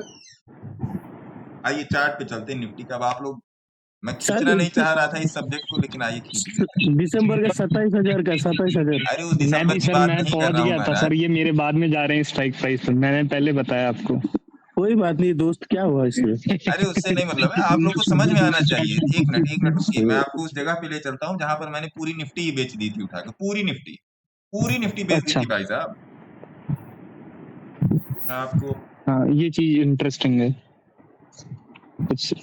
आइए चार्ट पे चलते हैं निफ्टी का। अब आप लोग, मैं खींचना नहीं चाह रहा था इस सब्जेक्ट को, लेकिन आइए खींच दिसंबर का 27,000 का 27,000। अरे वो दिसंबर की बात नहीं कर रहा हूं था सर, ये मेरे बाद में जा रहे हैं स्ट्राइक प्राइस पर, मैंने पहले बताया आपको। कोई बात नहीं दोस्त, क्या हुआ इसमें? अरे उससे नहीं मतलब है, आप लोग को समझ में आना चाहिए। एक मिनट रुकिए, मैं आपको उस जगह पे ले चलता हूँ जहां पर मैंने पूरी निफ्टी ही बेच दी थी उठा के, पूरी निफ्टी बेच दी थी भाई साहब। आपको हाँ ये चीज इंटरेस्टिंग है, कुछ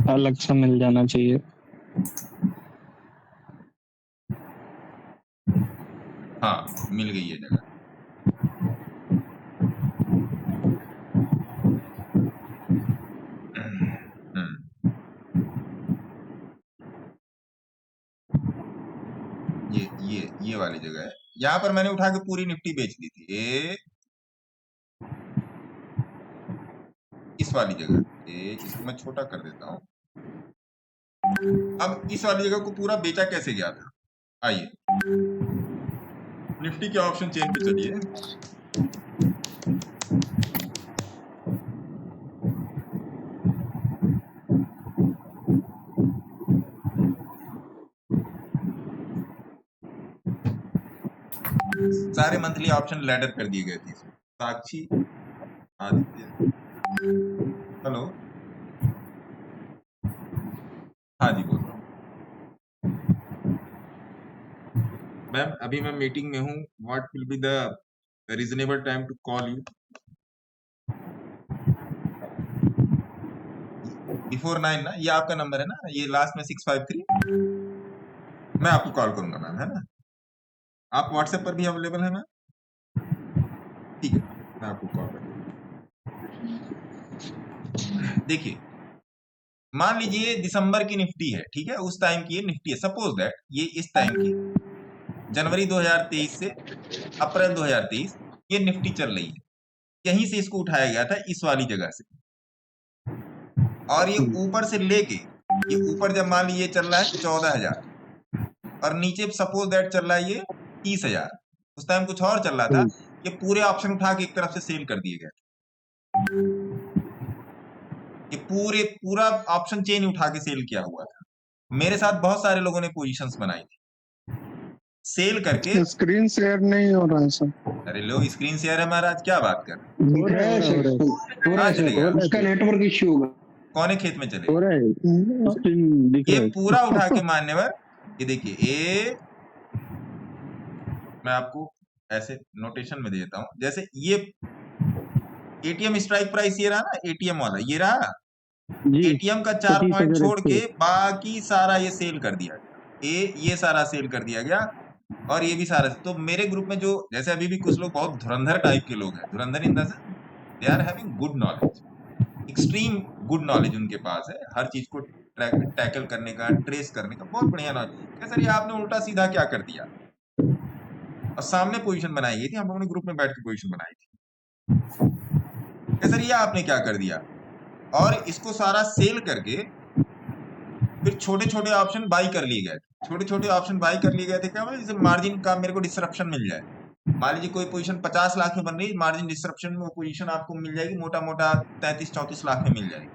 अलग सा मिल जाना चाहिए। हाँ मिल गई है जगह। ये वाली जगह है, यहाँ पर मैंने उठा के पूरी निफ्टी बेच दी थी। इस वाली जगह, इसको मैं छोटा कर देता हूँ। अब इस वाली जगह को पूरा बेचा कैसे गया था, आइए निफ्टी के ऑप्शन चेन पे चलिए। सारे मंथली ऑप्शन लैडर कर दिए गए थे इसमें। साक्षी, आदित्य, हेलो, हाँ जी बोल रहा हूँ मैम, अभी मैं मीटिंग में हूँ। What will be the reasonable time to call you? Before 9 ना? ये आपका नंबर है ना, ये लास्ट में 653? मैं आपको कॉल करूंगा मैम, है ना? आप व्हाट्सएप पर भी अवेलेबल है मैम? ठीक है, मैं आपको कॉल करूंगा। देखिए, मान लीजिए दिसंबर की निफ्टी है, ठीक है, उस टाइम की ये निफ्टी है। सपोज दैट ये इस टाइम की जनवरी 2023 से अप्रैल 2023 ये निफ्टी चल रही है। यहीं से इसको उठाया गया था, इस वाली जगह से, और ये ऊपर से लेके ये ऊपर जब मान लीजिए चल रहा है 14,000 और नीचे सपोज दैट चल रहा है ये 30,000। उस टाइम कुछ और चल रहा था, ये पूरे ऑप्शन उठा के एक तरफ से सेल कर दिए गए। ये पूरा ऑप्शन चेन उठा के सेल किया हुआ था। मेरे साथ बहुत सारे लोगों ने पोजीशंस बनाई थी सेल करके। स्क्रीन शेयर नहीं हो रहा है सर। अरे लो, स्क्रीन शेयर है महाराज, क्या बात कर रहे दिख रहा है सर, हो रहा है सर, उसका नेटवर्क इश्यू होगा। कौन खेत में चले? हो रहा है, दिख रहा ये है। पूरा उठा के मान्यवर, ये देखिए, ये मैं आपको ऐसे नोटेशन में देता हूं। जैसे ये एटीएम स्ट्राइक प्राइस ये रहा ना, एटीएम वाला ये रहा, एटीएम का 4 पॉइंट छोड़ के बाकी सारा ये सेल कर दिया गया। ये सारा सेल कर दिया गया, और ये भी सारा। तो मेरे ग्रुप में जो, जैसे अभी भी कुछ लोग बहुत धुरंधर टाइप के लोग हैं, धुरंधर in the sense they are having good knowledge, extreme good knowledge उनके पास है, हर चीज को टैकल करने का, ट्रेस करने का बहुत बढ़िया नॉलेज। सर ये आपने उल्टा सीधा क्या कर दिया, और सामने पोजीशन बनाई गई थी, हम लोगों ने ग्रुप में बैठ के पोजीशन बनाई थी। सर ये आपने क्या कर दिया, और इसको सारा सेल करके फिर छोटे छोटे ऑप्शन बाई कर लिए गए थे। छोटे छोटे ऑप्शन बाई कर लिए गए थे क्या? जैसे मार्जिन का मेरे को डिस्ट्रप्शन मिल जाए, मान लीजिए कोई पोजीशन 50 लाख में बन रही है, मार्जिन डिस्ट्रप्शन में वो पोजीशन आपको मिल जाएगी मोटा मोटा 33-34 लाख में मिल जाएगी।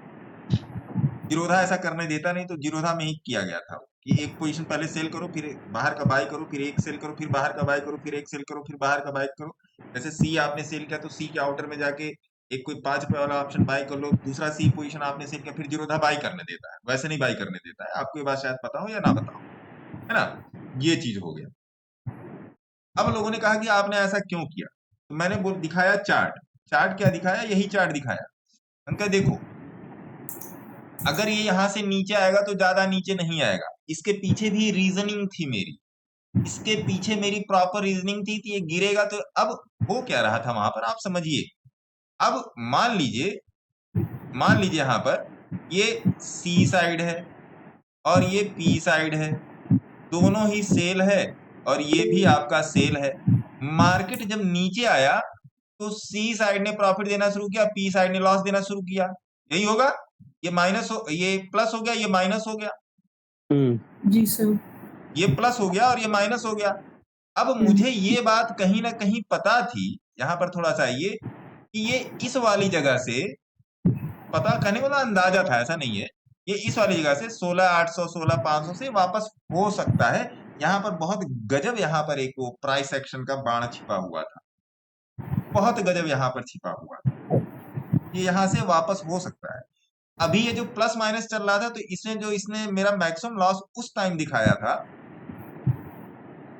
जीरोधा ऐसा करने देता नहीं, तो जीरोधा में ही किया गया था कि एक पोजीशन पहले सेल करो, फिर बाहर का बाय करो, फिर एक सेल करो, फिर बाहर का बाय करो, फिर एक सेल करो, फिर बाहर का बाय करो। जैसे सी आपने सेल किया तो सी के आउटर में जाके एक कोई 5 रुपए वाला ऑप्शन बाय कर लो, दूसरा सी पोजीशन आपने सेल किया, फिर जीरोधा बाय करने देता है, वैसे नहीं बाय करने देता है। आपको ये बात शायद पता हो या ना पता हो, है ना? ये चीज हो गया। अब लोगों ने कहा कि आपने ऐसा क्यों किया, तो मैंने दिखाया चार्ट क्या दिखाया, यही चार्ट दिखाया। उनका देखो, अगर ये यहां से नीचे आएगा तो ज्यादा नीचे नहीं आएगा। इसके पीछे भी रीजनिंग थी मेरी, इसके पीछे मेरी प्रॉपर रीजनिंग थी कि ये गिरेगा। तो अब हो क्या रहा था वहां पर, आप समझिए। अब मान लीजिए यहां पर ये सी साइड है और ये पी साइड है, दोनों ही सेल है, और ये भी आपका सेल है। मार्केट जब नीचे आया तो सी साइड ने प्रॉफिट देना शुरू किया, पी साइड ने लॉस देना शुरू किया। यही होगा, ये माइनस हो, ये प्लस हो गया, ये माइनस हो गया। जी सर, ये प्लस हो गया और ये माइनस हो गया। अब मुझे ये बात कहीं ना कहीं पता थी, यहाँ पर थोड़ा सा ये कि ये इस वाली जगह से, पता करने वाला अंदाजा था, ऐसा नहीं है, ये इस वाली जगह से 16,800 16,500 से वापस हो सकता है। यहाँ पर बहुत गजब, यहाँ पर एक वो प्राइस एक्शन का बाण छिपा हुआ था, बहुत गजब यहाँ पर छिपा हुआ था, ये यहाँ से वापस हो सकता है। अभी ये जो प्लस माइनस चल रहा था, तो इसने मेरा मैक्सिमम लॉस उस टाइम दिखाया था,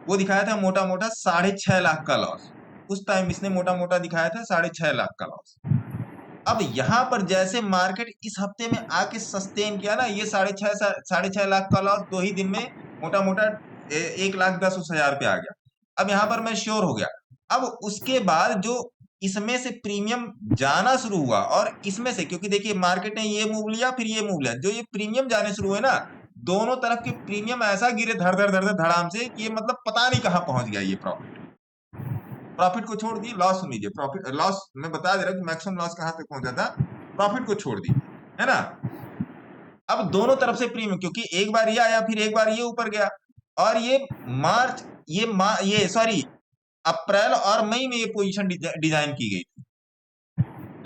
वो दिखाया था मोटा मोटा 6.5 लाख का लॉस। उस टाइम इसने मोटा मोटा दिखाया था 6.5 लाख का लॉस। अब यहाँ पर जैसे मार्केट इस हफ्ते में आके सस्टेन किया ना, ये 6.5 लाख का लॉस 2 ही दिन में मोटा मोटा 1,10,000 पे आ गया। अब यहाँ पर मैं श्योर हो गया। अब उसके बाद जो इसमें से प्रीमियम जाना शुरू हुआ, और इसमें से, क्योंकि देखिए मार्केट ने ये मूव लिया, फिर ये मूव लिया, जो ये प्रीमियम जाने शुरू हुए ना, दोनों तरफ के प्रीमियम ऐसा गिरे धड़ धड़ धड़ाम से कि ये मतलब पता नहीं कहां पहुंच गया ये प्रॉफिट को छोड़ दिए, लॉस लीजिए, प्रॉफिट लॉस मैं बता दे रहा हूं कि मैक्सिमम लॉस कहां तक पहुंचा था, प्रॉफिट को छोड़ दिए, है ना। अब दोनों तरफ से प्रीमियम, क्योंकि एक बार ये आया, फिर एक बार ये ऊपर गया, और ये अप्रैल और मई में ये पोजीशन डिजाइन की गई थी।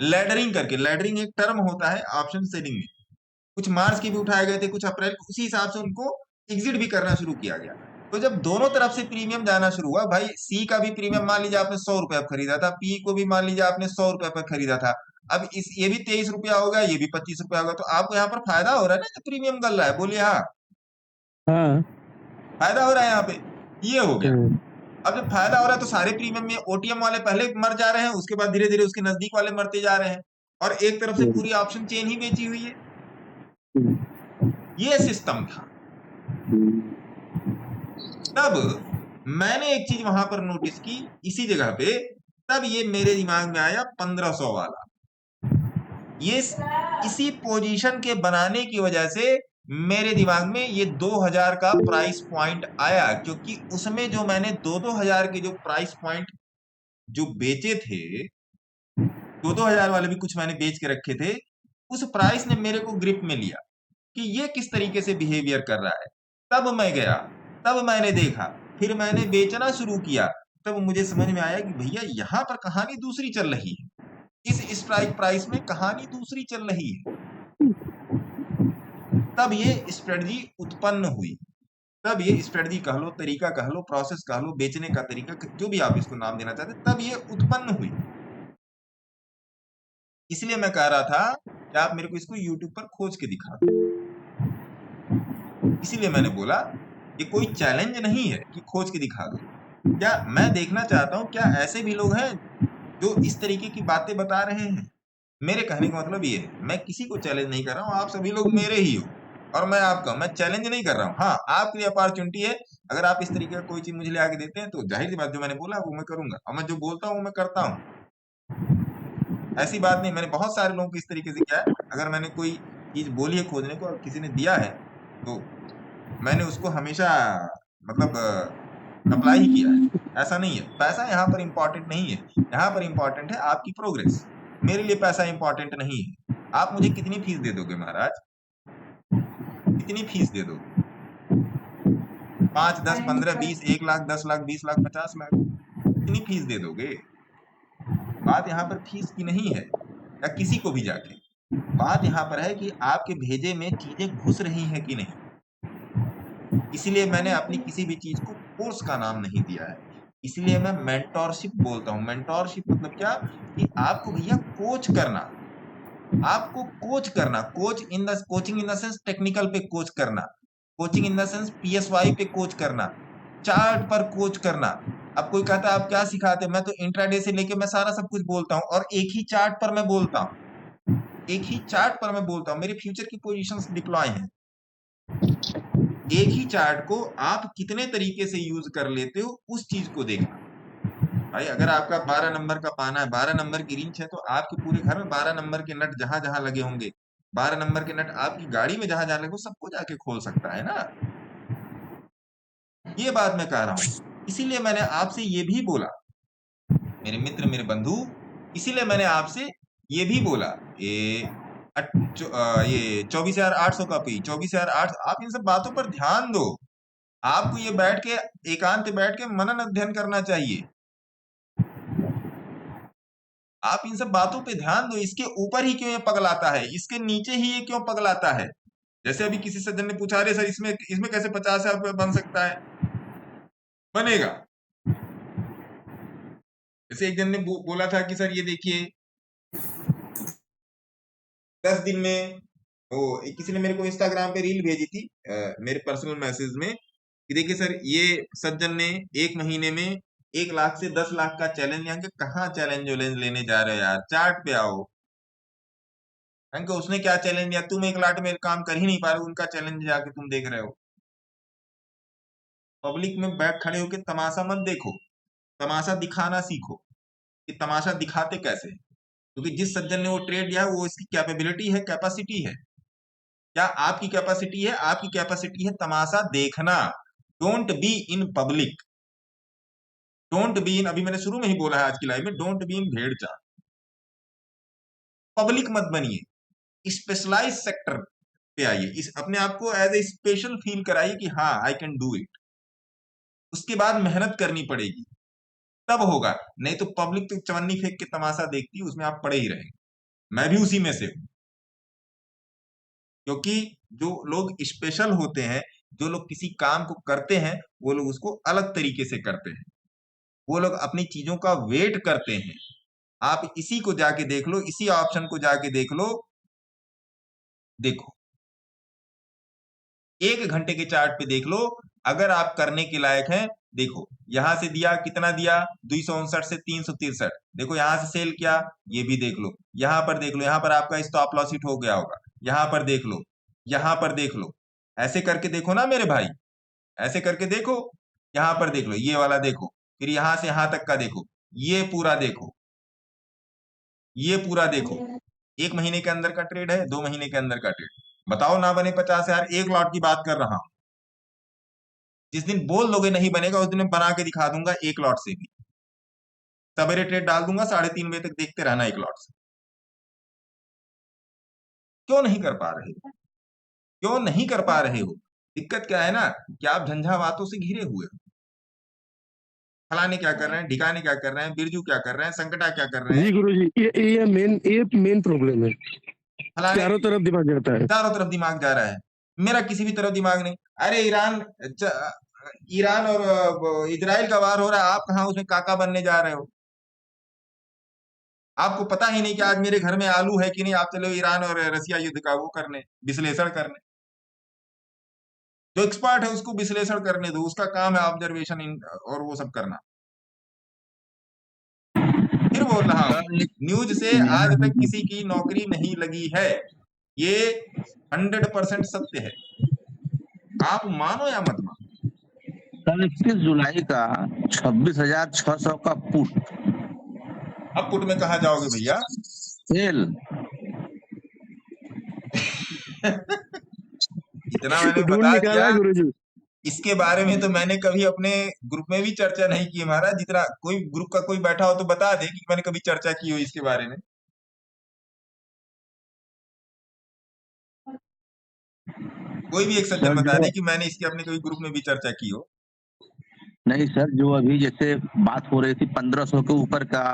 लैडरिंग करके, लैडरिंग एक टर्म होता है ऑप्शन सेलिंग में, कुछ मार्च के भी उठाए गए थे, कुछ अप्रैल, उसी हिसाब से उनको एग्जिट भी करना शुरू किया गया। तो जब दोनों तरफ से प्रीमियम जाना शुरू हुआ, भाई सी का भी प्रीमियम मान लीजिए आपने 100 रुपए पर खरीदा था, पी को भी मान लीजिए आपने 100 रुपए पर खरीदा था, अब इस ये भी 23 रुपया होगा, ये भी 25 रुपया होगा, तो आपको यहाँ पर फायदा हो रहा है ना, जो प्रीमियम गल रहा है, बोलिए हाँ, हाँ फायदा हो रहा है यहाँ पे, ये हो गया। अब जब फायदा हो रहा है तो सारे प्रीमियम में ओटीएम वाले पहले मर जा रहे हैं, उसके बाद धीरे धीरे उसके नजदीक वाले मरते जा रहे हैं, और एक तरफ से पूरी ऑप्शन चेन ही बेची हुई है। ये सिस्टम था। तब मैंने एक चीज वहां पर नोटिस की इसी जगह पे, तब ये मेरे दिमाग में आया 1500 वाला, ये इसी पोजीशन के बनाने की वजह से मेरे दिमाग में ये 2000 का प्राइस पॉइंट आया, क्योंकि उसमें जो मैंने 2-2000 के जो प्राइस पॉइंट जो बेचे थे, 2-2000 वाले भी कुछ मैंने बेच के रखे थे, उस प्राइस ने मेरे को ग्रिप में लिया कि ये किस तरीके से बिहेवियर कर रहा है। तब मैं गया, तब मैंने देखा, फिर मैंने बेचना शुरू किया, तब मुझे समझ में आया कि भैया यहाँ पर कहानी दूसरी चल रही है, इस स्ट्राइक प्राइस में कहानी दूसरी चल रही है। तब ये स्ट्रेटजी उत्पन्न हुई, तब ये स्ट्रेटजी कह लो, तरीका कह लो, प्रोसेस कह लो, बेचने का तरीका, जो भी आप इसको नाम देना चाहते, तब ये उत्पन्न हुई। इसलिए मैं कह रहा था कि आप मेरे को इसको YouTube पर खोज के दिखा दो। इसीलिए मैंने बोला ये कोई चैलेंज नहीं है कि खोज के दिखा दो। क्या मैं देखना चाहता हूं, क्या ऐसे भी लोग हैं जो इस तरीके की बातें बता रहे हैं। मेरे कहने का मतलब ये है, मैं किसी को चैलेंज नहीं कर रहा हूं, आप सभी लोग मेरे ही हो और मैं आपका, मैं चैलेंज नहीं कर रहा हूं। हाँ, आपके लिए अपॉर्चुनिटी है, अगर आप इस तरीके का कोई चीज मुझे ले आके देते हैं तो जाहिर सी बात जो मैंने बोला वो मैं करूंगा, और मैं जो बोलता हूँ वो मैं करता हूँ। ऐसी बात नहीं, मैंने बहुत सारे लोगों को इस तरीके से किया है। अगर मैंने कोई चीज बोली है खोजने को और किसी ने दिया है तो मैंने उसको हमेशा मतलब अप्लाई ही किया है। ऐसा नहीं है, पैसा यहाँ पर इम्पोर्टेंट नहीं है, यहाँ पर इम्पोर्टेंट है आपकी प्रोग्रेस। मेरे लिए पैसा इम्पोर्टेंट नहीं है। आप मुझे कितनी फीस दे दोगे महाराज, कितनी फीस दे दोगे? 5, 10, 15, 20, 1 लाख, 10 लाख, 20 लाख, 50 लाख, कितनी फीस दे दोगे? बात यहाँ पर फीस की नहीं है या किसी को भी जाके, बात यहाँ पर है कि आपके भेजे में चीजें घुस रही हैं कि नहीं। इसलिए मैंने अपनी किसी भी चीज को कोर्स का नाम नहीं दिया है, इसलिए मैं मेंटोरशिप बोलता हूँ। मेंटोरशिप मतलब क्या कि आपको भैया कोच करना, आपको कोच करना, coach in the coaching in the sense technical पे कोच करना, coaching in the sense PSY पे कोच करना, चार्ट पर कोच करना। अब कोई कहता है आप क्या सिखाते, मैं तो इंट्राडे से लेके मैं सारा सब कुछ बोलता हूँ और एक ही चार्ट पर मैं बोलता हूँ, एक ही चार्ट पर मैं बोलता हूँ। मेरे फ्यूचर की पोजीशंस डिप्लॉय हैं। एक ही चार्ट को आप कितने तरीके से यूज कर लेते हो उस चीज को देखना। भाई अगर आपका 12 नंबर का पाना है, 12 नंबर की रिंच है, तो आपके पूरे घर में 12 नंबर के नट जहां जहां लगे होंगे, 12 नंबर के नट आपकी गाड़ी में जहां जहां लगे, सबको जाके खोल सकता है ना। ये बात मैं कह रहा हूं। इसीलिए मैंने आपसे ये भी बोला, मेरे मित्र, मेरे बंधु, इसीलिए मैंने आपसे ये भी बोला, ये 24,800 का पी, 24,800, आप इन सब बातों पर ध्यान दो। आपको ये बैठ के एकांत बैठ के मनन अध्ययन करना चाहिए। आप इन सब बातों पे ध्यान दो। इसके ऊपर ही क्यों ये पगलाता है, इसके नीचे ही ये क्यों पगलाता है। जैसे अभी किसी सज्जन ने पूछा, रहे सर इसमें कैसे 50,000 रुपये बन सकता है? बनेगा। जैसे एक जन ने बोला था कि सर ये देखिए 10 दिन में, किसी ने मेरे को इंस्टाग्राम पे रील भेजी थी मेरे पर्सनल मैसेज में कि देखिए सर ये सज्जन ने 1 महीने में 1 लाख से 10 लाख का चैलेंज, यहाँ के कहाँ चैलेंज लेने जा रहे हो यार, चार्ट पे आओ। उसने क्या चैलेंज दिया, तुम 1 लाख में काम कर ही नहीं पा रहे हो, उनका चैलेंज जाके तुम देख रहे हो। पब्लिक में बैठ खड़े होकर तमाशा मत देखो, तमाशा दिखाना सीखो कि तमाशा दिखाते कैसे। क्योंकि जिस सज्जन ने वो ट्रेड दिया है वो इसकी कैपेबिलिटी है, कैपेसिटी है। क्या आपकी कैपेसिटी है? आपकी कैपेसिटी है तमाशा देखना। Don't be in public, don't be in, अभी मैंने शुरू में ही बोला है आज की लाइव में, डोंट बी इन भेड़ चाल। पब्लिक मत बनिए, स्पेशलाइज सेक्टर पे आइए, इस अपने आप को एज ए स्पेशल फील कराइए कि हाँ आई कैन डू इट। उसके बाद मेहनत करनी पड़ेगी, तब होगा। नहीं तो पब्लिक तो चवन्नी फेंक के तमाशा देखती है, उसमें आप पड़े ही रहेंगे। मैं भी उसी में से हूं, क्योंकि जो लोग स्पेशल होते हैं, जो लोग किसी काम को करते हैं, वो लोग उसको अलग तरीके से करते हैं, वो लोग अपनी चीजों का वेट करते हैं। आप इसी को जाके देख लो, इसी ऑप्शन को जाके देख लो, देखो 1 घंटे के चार्ट पे देख लो, अगर आप करने के लायक हैं, देखो यहां से दिया, कितना दिया, 259 से 363, देखो यहां से सेल किया, ये भी देख लो, यहां पर देख लो, यहां पर आपका स्टॉप लॉस हिट हो गया होगा, यहां पर देख लो, यहां पर देख लो, ऐसे करके देखो ना मेरे भाई, ऐसे करके देखो, यहां पर देख लो, ये वाला देखो, फिर यहां से यहां तक का देखो, ये पूरा देखो, ये पूरा देखो, 1 महीने के अंदर का ट्रेड है, 2 महीने के अंदर का ट्रेड, बताओ ना बने 50,000, 1 लॉट की बात कर रहा हूं। जिस दिन बोल दोगे नहीं बनेगा, उस दिन मैं बना के दिखा दूंगा 1 लॉट से भी, सवेरे ट्रेड डाल दूंगा, 3:30 बजे तक देखते रहना 1 लॉट से। क्यों नहीं कर पा रहे हो? क्यों नहीं कर पा रहे हो? दिक्कत क्या है ना, कि आप झंझावातों से घिरे हुए हो। फलाने क्या कर रहे हैं, ढिकाने क्या कर रहे हैं, बिरजू क्या कर रहे हैं, संकटा क्या कर रहे जी हैं, गुरु जी, ये मेन प्रॉब्लम है, फलाने चारों तरफ दिमाग जाता है। चारों तरफ दिमाग जा रहा है, मेरा किसी भी तरफ दिमाग नहीं। अरे ईरान और इजराइल का वार हो रहा है, आप कहाँ उसमें काका बनने जा रहे हो? आपको पता ही नहीं कि आज मेरे घर में आलू है कि नहीं, आप चलो ईरान और रसिया युद्ध का वो करने, विश्लेषण करने। जो एक्सपर्ट है उसको विश्लेषण करने दो, उसका काम है ऑब्जर्वेशन और वो सब करना। फिर बोल रहा हूं, न्यूज से आज तक किसी की नौकरी नहीं लगी है, ये 100% सत्य है, आप मानो या मत मानो। कल 21 जुलाई का 26,600 का पुट, अब पुट में कहा जाओगे भैया? सेल। इतना मैंने बता दिया, इसके बारे में तो मैंने कभी अपने ग्रुप में भी चर्चा नहीं की महाराज। जितना कोई ग्रुप का कोई बैठा हो तो बता दे कि मैंने कभी चर्चा की हो इसके बारे में। कोई भी एक सज्जन बता दे कि मैंने इसकी अपने कभी ग्रुप में भी चर्चा की हो। नहीं सर, जो अभी जैसे बात हो रही थी 1500 के ऊपर का,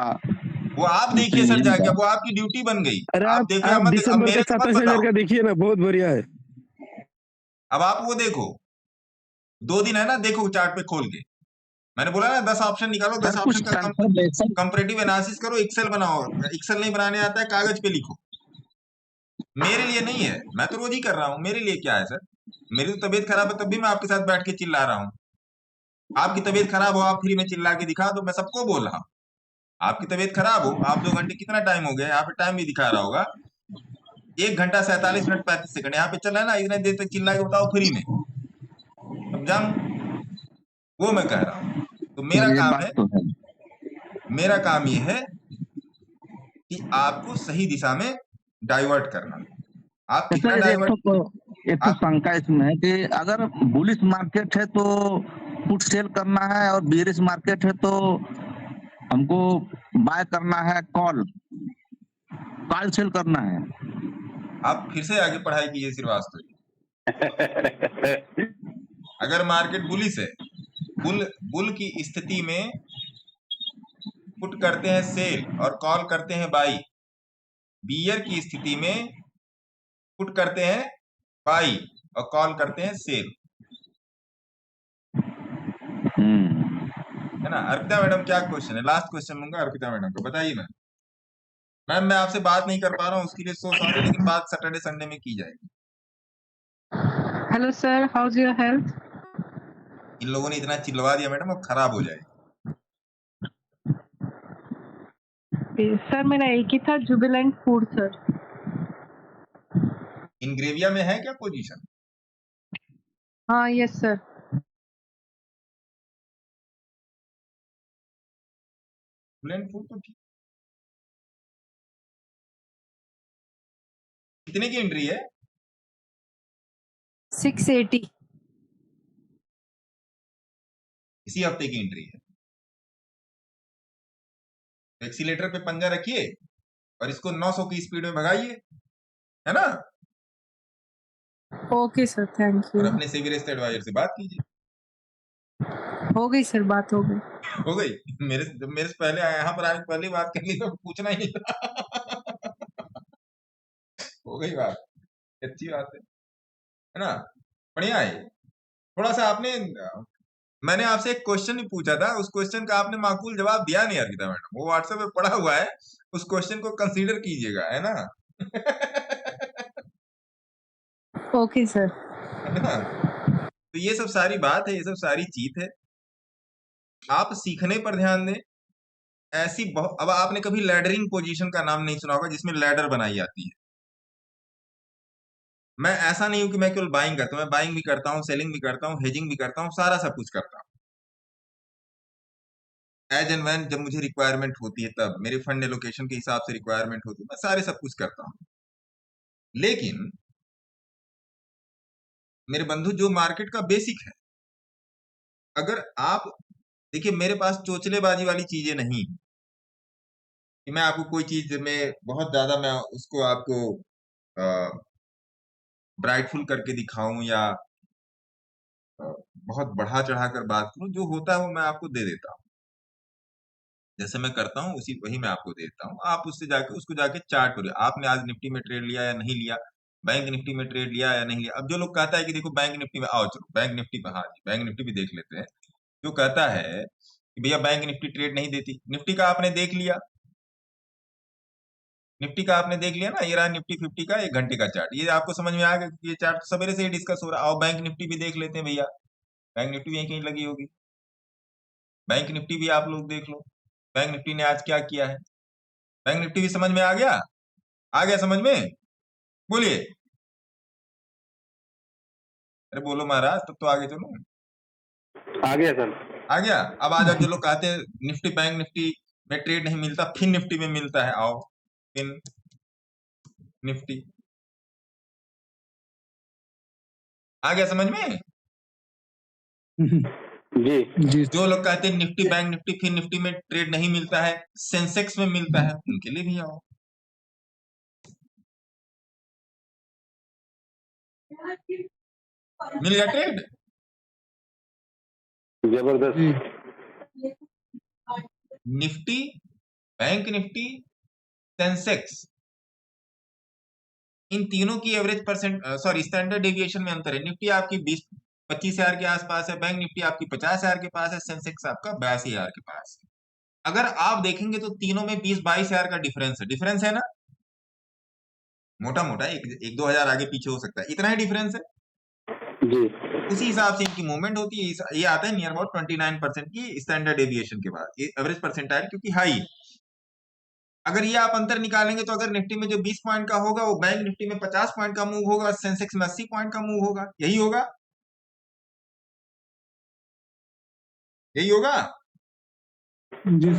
वो आप देखिए सर जाके, वो आपकी ड्यूटी बन गई। अरे आप देखो, अब दिसंबर मेरे का को मत 27,000 का बताओ। देखिए ना, बहुत बढ़िया है। अब आप वो देखो, 2 दिन है ना, देखो चार्ट पे खोल के, मैंने बोला ना 10 ऑप्शन निकालो, 10 ऑप्शन का कंपैरेटिव एनालिसिस करो, एक्सेल बनाओ। एक्सेल नहीं बनाने आता है, कागज पे लिखो। मेरे लिए नहीं है, मैं तो रोज ही कर रहा हूँ, मेरे लिए क्या है सर? मेरी तो तबीयत खराब है, तब भी मैं आपके साथ बैठ के चिल्ला रहा हूँ। आपकी तबीयत खराब हो, आप फ्री में चिल्ला के दिखा दो, मैं सबको बोल रहा हूँ। आपकी तबीयत खराब हो, आप 2 घंटे, कितना टाइम हो गया यहाँ पे, टाइम भी दिखा रहा होगा, 1 घंटा 47 मिनट 35 सेकंड यहाँ पे चल रहा है ना, इतने देर तक चिल्ला के बताओ फ्री में, समझा? वो मैं कह रहा हूँ। तो मेरा काम है, मेरा काम ये है कि आपको सही दिशा में डाइवर्ट करना। आप कितना डाइवर्ट, एक तो शंका इसमें है कि अगर बुलिश मार्केट है तो पुट सेल करना है, और बेरिश मार्केट है तो हमको बाय करना है, कॉल सेल करना है। आप फिर से आगे पढ़ाई कीजिए श्रीवास्तव। अगर मार्केट बुलिश है, बुल की स्थिति में पुट करते हैं सेल और कॉल करते हैं बाई। बियर की स्थिति में पुट करते हैं बाई और कॉल करते हैं सेल, है ना? अर्पिता मैडम क्या क्वेश्चन है? लास्ट क्वेश्चन लूंगा अर्पिता मैडम को, बताइए मैम। मैं आपसे बात नहीं कर पा रहा हूँ, उसके लिए सो सॉरी, लेकिन बात सैटरडे संडे में की जाएगी। Hello sir, how is your health? इन लोगों ने इतना चिल्लवा दिया मैडम, अब खराब हो जाएगी। सर मेरा एक ही था, जुबिलेंट फूड सर। इनग्रेविया में है क्या पोजीशन? हाँ यस सर। जुबिलेंट फूड तो ठीक। कितने की एंट्री है? 680। इसी हफ्ते की एंट्री है। एक्सीलेटर पे पंजा रखिए और इसको 900 की स्पीड में भगाइए, है ना? Okay sir, thank you. और अपने सिविल एडवाइजर से बात कीजिए। हो गई सर, बात हो गई। हो गई? मेरे से पहले यहाँ पर आने पहले बात करनी तो पूछना ही नहीं था। हो गई बात, अच्छी बात है ना। बढ़िया है। थोड़ा सा आपने मैंने आपसे एक क्वेश्चन भी पूछा था, उस क्वेश्चन का आपने माकूल जवाब दिया नहीं अर्पिता मैडम, वो व्हाट्सएप पे पड़ा हुआ है, उस क्वेश्चन को कंसीडर कीजिएगा, है ना। Okay sir. है ना। तो ये सब सारी बात है, ये सब सारी चीज है, आप सीखने पर ध्यान दें। ऐसी बहुत, अब आपने कभी लैडरिंग पोजीशन का नाम नहीं सुना होगा जिसमें लैडर बनाई जाती है। मैं ऐसा नहीं हूं कि मैं केवल बाइंग करता हूं, मैं बाइंग भी करता हूं, सेलिंग भी करता हूं, हेजिंग भी करता हूं, सारा सब कुछ करता हूं। एज एंड व्हेन जब मुझे रिक्वायरमेंट होती है, तब मेरे फंड एलोकेशन के हिसाब से रिक्वायरमेंट होती है, मैं सारे सब कुछ करता हूं। लेकिन मेरे बंधु, जो मार्केट का बेसिक है, अगर आप देखिए, मेरे पास चोचलेबाजी वाली चीजें नहीं कि मैं आपको कोई चीज में बहुत ज्यादा मैं उसको आपको ब्राइटफुल करके दिखाऊं या बहुत बढ़ा चढ़ा कर बात करूं। जो होता है वो मैं आपको दे देता हूं, जैसे मैं करता हूं उसी वही मैं आपको दे देता हूं। आप उससे जाके उसको जाके चार्ट करिए, आपने आज निफ्टी में ट्रेड लिया या नहीं लिया, बैंक निफ्टी में ट्रेड लिया या नहीं लिया। अब जो लोग कहता है कि देखो बैंक निफ्टी में, आओ चलो बैंक निफ्टी में, हाँ जी बैंक निफ्टी भी देख लेते हैं। जो कहता है कि भैया बैंक निफ्टी ट्रेड नहीं देती, निफ्टी का आपने देख लिया, निफ्टी का आपने देख लिया ना, ये रहा निफ्टी 50 का 1 घंटे का चार्ट, ये आपको समझ में आ गया कि ये चार्ट सवेरे से ही डिस्कस हो रहा है। आओ बैंक निफ्टी भी देख लेते हैं भैया, बैंक निफ्टी भी यहीं कहीं लगी होगी, बैंक निफ्टी भी आप लोग देख लो, बैंक निफ्टी ने आज क्या किया है। बैंक निफ्टी भी समझ में आ गया, आ गया समझ में, बोलिए, अरे बोलो महाराज, तब तो आगे चलो। आ गया सर, आ गया। अब आ जाओ, जो लोग कहते हैं निफ्टी बैंक निफ्टी में ट्रेड नहीं मिलता, फिन निफ्टी में मिलता है, आओ फिन निफ्टी, आ गया समझ में जी। जो लोग कहते हैं Nifty bank Nifty fin Nifty में ट्रेड नहीं मिलता है, सेंसेक्स में मिलता है, उनके लिए भी आओ। मिल गया ट्रेड, जबरदस्त। निफ्टी बैंक निफ्टी सेंसेक्स, इन तीनों की एवरेज परसेंट स्टैंडर्ड डेविएशन में अंतर है। निफ्टी आपकी 20-25 हजार के आसपास है, बैंक निफ्टी आपकी 50 हजार के पास है, सेंसेक्स आपका 82 हजार के पास है। अगर आप देखेंगे तो तीनों में 20-22 हजार का डिफरेंस है ना, मोटा मोटा 1-2 हजार आगे पीछे हो सकता है, इतना ही डिफरेंस है जी। उसी हिसाब से इनकी मूवमेंट होती है। ये आता है नियर अबाउट 29% की स्टैंडर्ड डेविएशन के बाद, ये एवरेज परसेंटाइल क्योंकि हाई। अगर ये आप अंतर निकालेंगे तो अगर निफ्टी में जो 20 पॉइंट का होगा वो बैंक निफ्टी में 50 पॉइंट का मूव होगा, सेंसेक्स में 80 पॉइंट का मूव होगा, यही होगा, यही होगा जी।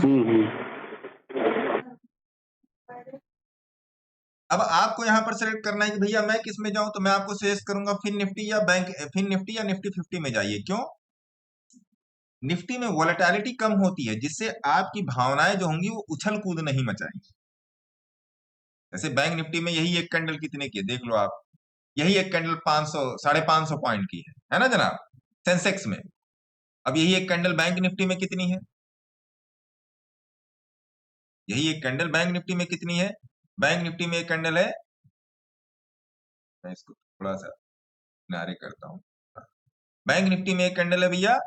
अब आपको यहाँ पर सेलेक्ट करना है कि भैया मैं किस में जाऊं, तो मैं आपको सजेस्ट करूंगा फिन निफ्टी या निफ्टी 50 में जाइए। क्यों? निफ्टी में वॉलेटिलिटी कम होती है, जिससे आपकी भावनाएं जो होंगी वो उछल कूद नहीं मचाएंगी। जैसे बैंक निफ्टी में यही एक कैंडल कितने की है देख लो आप, यही एक कैंडल 500-550 पॉइंट की है ना जनाब, सेंसेक्स में। अब यही एक कैंडल बैंक निफ्टी में कितनी है, यही एक कैंडल बैंक निफ्टी में कितनी है, बैंक निफ्टी में एक कैंडल है, मैं इसको थोड़ा सा किनारे करता हूं, बैंक निफ्टी में एक कैंडल है भैया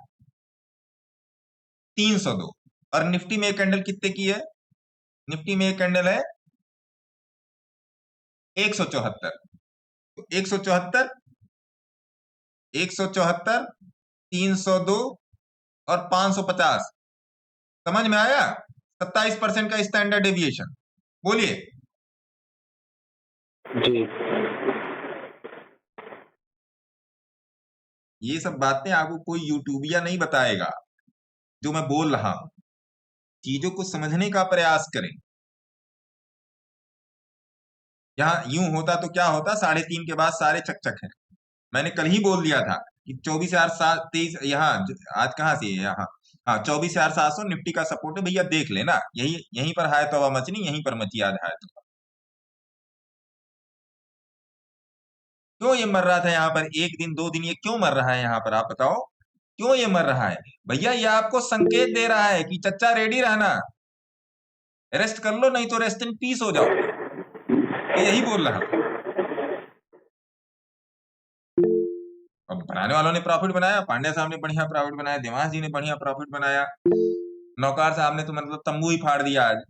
302, और निफ्टी में एक कैंडल कितने की है, निफ्टी में एक कैंडल है 174। तो 174, 302 और 550, समझ में आया? 27% का स्टैंडर्ड डेविएशन, बोलिए जी। ये सब बातें आपको कोई यूट्यूबिया नहीं बताएगा, जो मैं बोल रहा हूं। चीजों को समझने का प्रयास करें। यहाँ यूं होता तो क्या होता, 3:30 के बाद सारे चकचक हैं। मैंने कल ही बोल दिया था कि 24,723, यहाँ आज कहाँ से है, यहाँ हाँ 24,700 निफ्टी का सपोर्ट है भैया, देख लेना, यहीं पर हाय तौबा मचनी, यहीं पर मची आज हाय तौबा। क्यों ये मर रहा था यहाँ पर 1 दिन 2 दिन, ये क्यों मर रहा है यहाँ पर, आप बताओ क्यों ये मर रहा है? भैया ये आपको संकेत दे रहा है कि चच्चा रेडी रहना, रेस्ट कर लो, नहीं तो रेस्ट इन पीस हो जाओ, ये यही बोल रहा है। अब बनाने वालों ने प्रॉफिट बनाया, पांड्या साहब ने बढ़िया प्रॉफिट बनाया, देवांश जी ने बढ़िया प्रॉफिट बनाया, नौकार साहब ने तो मतलब तंबू ही फाड़ दिया आज,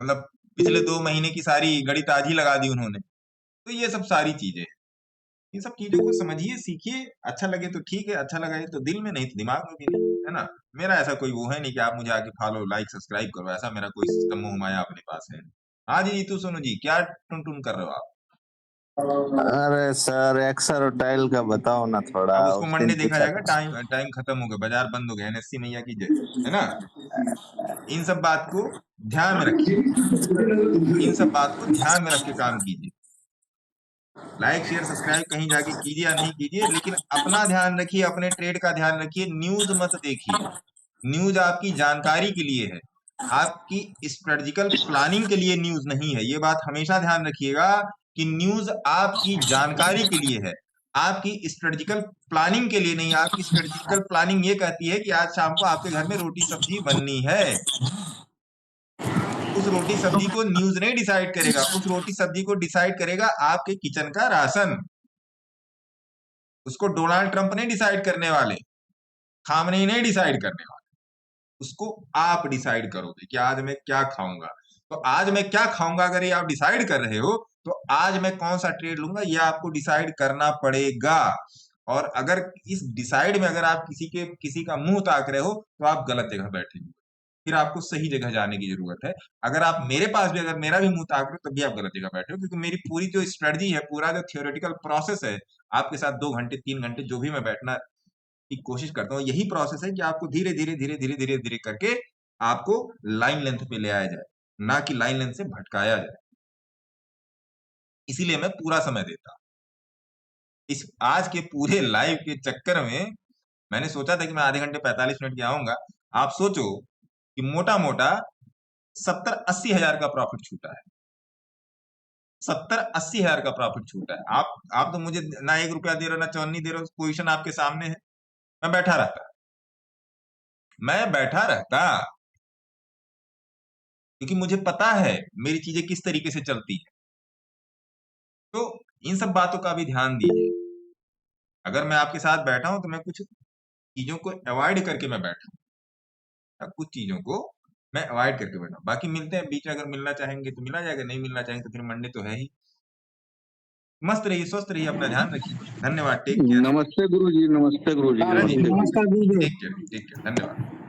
मतलब पिछले 2 महीने की सारी गणित आज ही लगा दी उन्होंने। तो ये सब सारी चीजें, इन सब चीजों को समझिए, सीखिए, अच्छा लगे तो ठीक है, अच्छा लगे तो दिल में, नहीं तो दिमाग में भी नहीं, है ना। मेरा ऐसा कोई वो है नहीं कि आप मुझे आके फॉलो लाइक सब्सक्राइब करो, ऐसा मेरा कोई सिस्टम मोह माया अपने पास है। हाँ जी जीतू सोनू जी, क्या टुन टुन कर रहे हो आप? अरे सर एक्सरटाइल का बताओ ना थोड़ा। अब उसको उस मंडे दिन देखा पूछा जाएगा, टाइम खत्म हो गया, बाजार बंद हो गया, एनएससी मैया की जय, है ना। इन सब बात को ध्यान में रखिए, इन सब बात को ध्यान में रख के काम कीजिए। लाइक शेयर सब्सक्राइब कहीं जाके कीजिए या नहीं कीजिए, लेकिन अपना ध्यान रखिए, अपने ट्रेड का ध्यान रखिए। न्यूज मत देखिए, न्यूज आपकी जानकारी के लिए है, आपकी स्ट्रेटजिकल प्लानिंग के लिए न्यूज नहीं है। ये बात हमेशा ध्यान रखिएगा कि न्यूज आपकी जानकारी के लिए है, आपकी स्ट्रेटजिकल प्लानिंग के लिए नहीं। आपकी स्ट्रेटजिकल प्लानिंग ये कहती है कि आज शाम को आपके घर में रोटी सब्जी बननी है। उस रोटी सब्जी को न्यूज नहीं डिसाइड करेगा, उस रोटी सब्जी को डिसाइड करेगा आपके किचन का राशन। उसको डोनाल्ड ट्रंप नहीं डिसाइड करने वाले, खामनेई नहीं डिसाइड करने वाले, उसको आप डिसाइड करोगे कि आज मैं क्या खाऊंगा। तो आज मैं क्या खाऊंगा अगर ये आप डिसाइड कर रहे हो, तो आज मैं कौन सा ट्रेड लूंगा ये आपको डिसाइड करना पड़ेगा। और अगर इस डिसाइड में अगर आप किसी का मुंह ताक रहे हो तो आप गलत जगह बैठे हो, फिर आपको सही जगह जाने की जरूरत है। अगर आप मेरे पास भी अगर मेरा भी मुंह ताक रहे हो तब भी आप गलत जगह बैठे हो, क्योंकि मेरी पूरी जो स्ट्रेटजी है, पूरा जो थियोरेटिकल प्रोसेस है, आपके साथ 2 घंटे 3 घंटे जो भी मैं बैठना की कोशिश करता हूँ, यही प्रोसेस है कि आपको धीरे धीरे धीरे धीरे धीरे धीरे करके आपको लाइन लेंथ पे ले आया जाए, ना कि लाइन लेंथ से भटकाया जाए। इसीलिए मैं पूरा समय देता। इस आज के पूरे लाइव के चक्कर में मैंने सोचा था कि मैं आधे घंटे 45 मिनट के आऊंगा। आप सोचो कि मोटा मोटा 70-80 हजार का प्रॉफिट छूटा है, 70-80 हजार का प्रॉफिट छूटा है। आप तो मुझे ना 1 रुपया दे रहे हो, ना चौनी दे रहे हो, पोजीशन आपके सामने है, मैं बैठा रहता, क्योंकि मुझे पता है मेरी चीजें किस तरीके से चलती है। तो इन सब बातों का भी ध्यान दीजिए। अगर मैं आपके साथ बैठा हूं तो मैं कुछ चीजों को अवॉइड करके मैं बैठा हूं, कुछ चीजों को मैं अवॉइड करके बैठा हूं। बाकी मिलते हैं बीच में, अगर मिलना चाहेंगे तो मिला जाएगा, नहीं मिलना चाहेंगे तो फिर मंडे तो है ही। मस्त रहिए, स्वस्थ रहिए, अपना ध्यान रखिए। धन्यवाद, टेक केयर। नमस्ते गुरुजी, नमस्ते गुरुजी। नमस्कार, टेक केयर, धन्यवाद।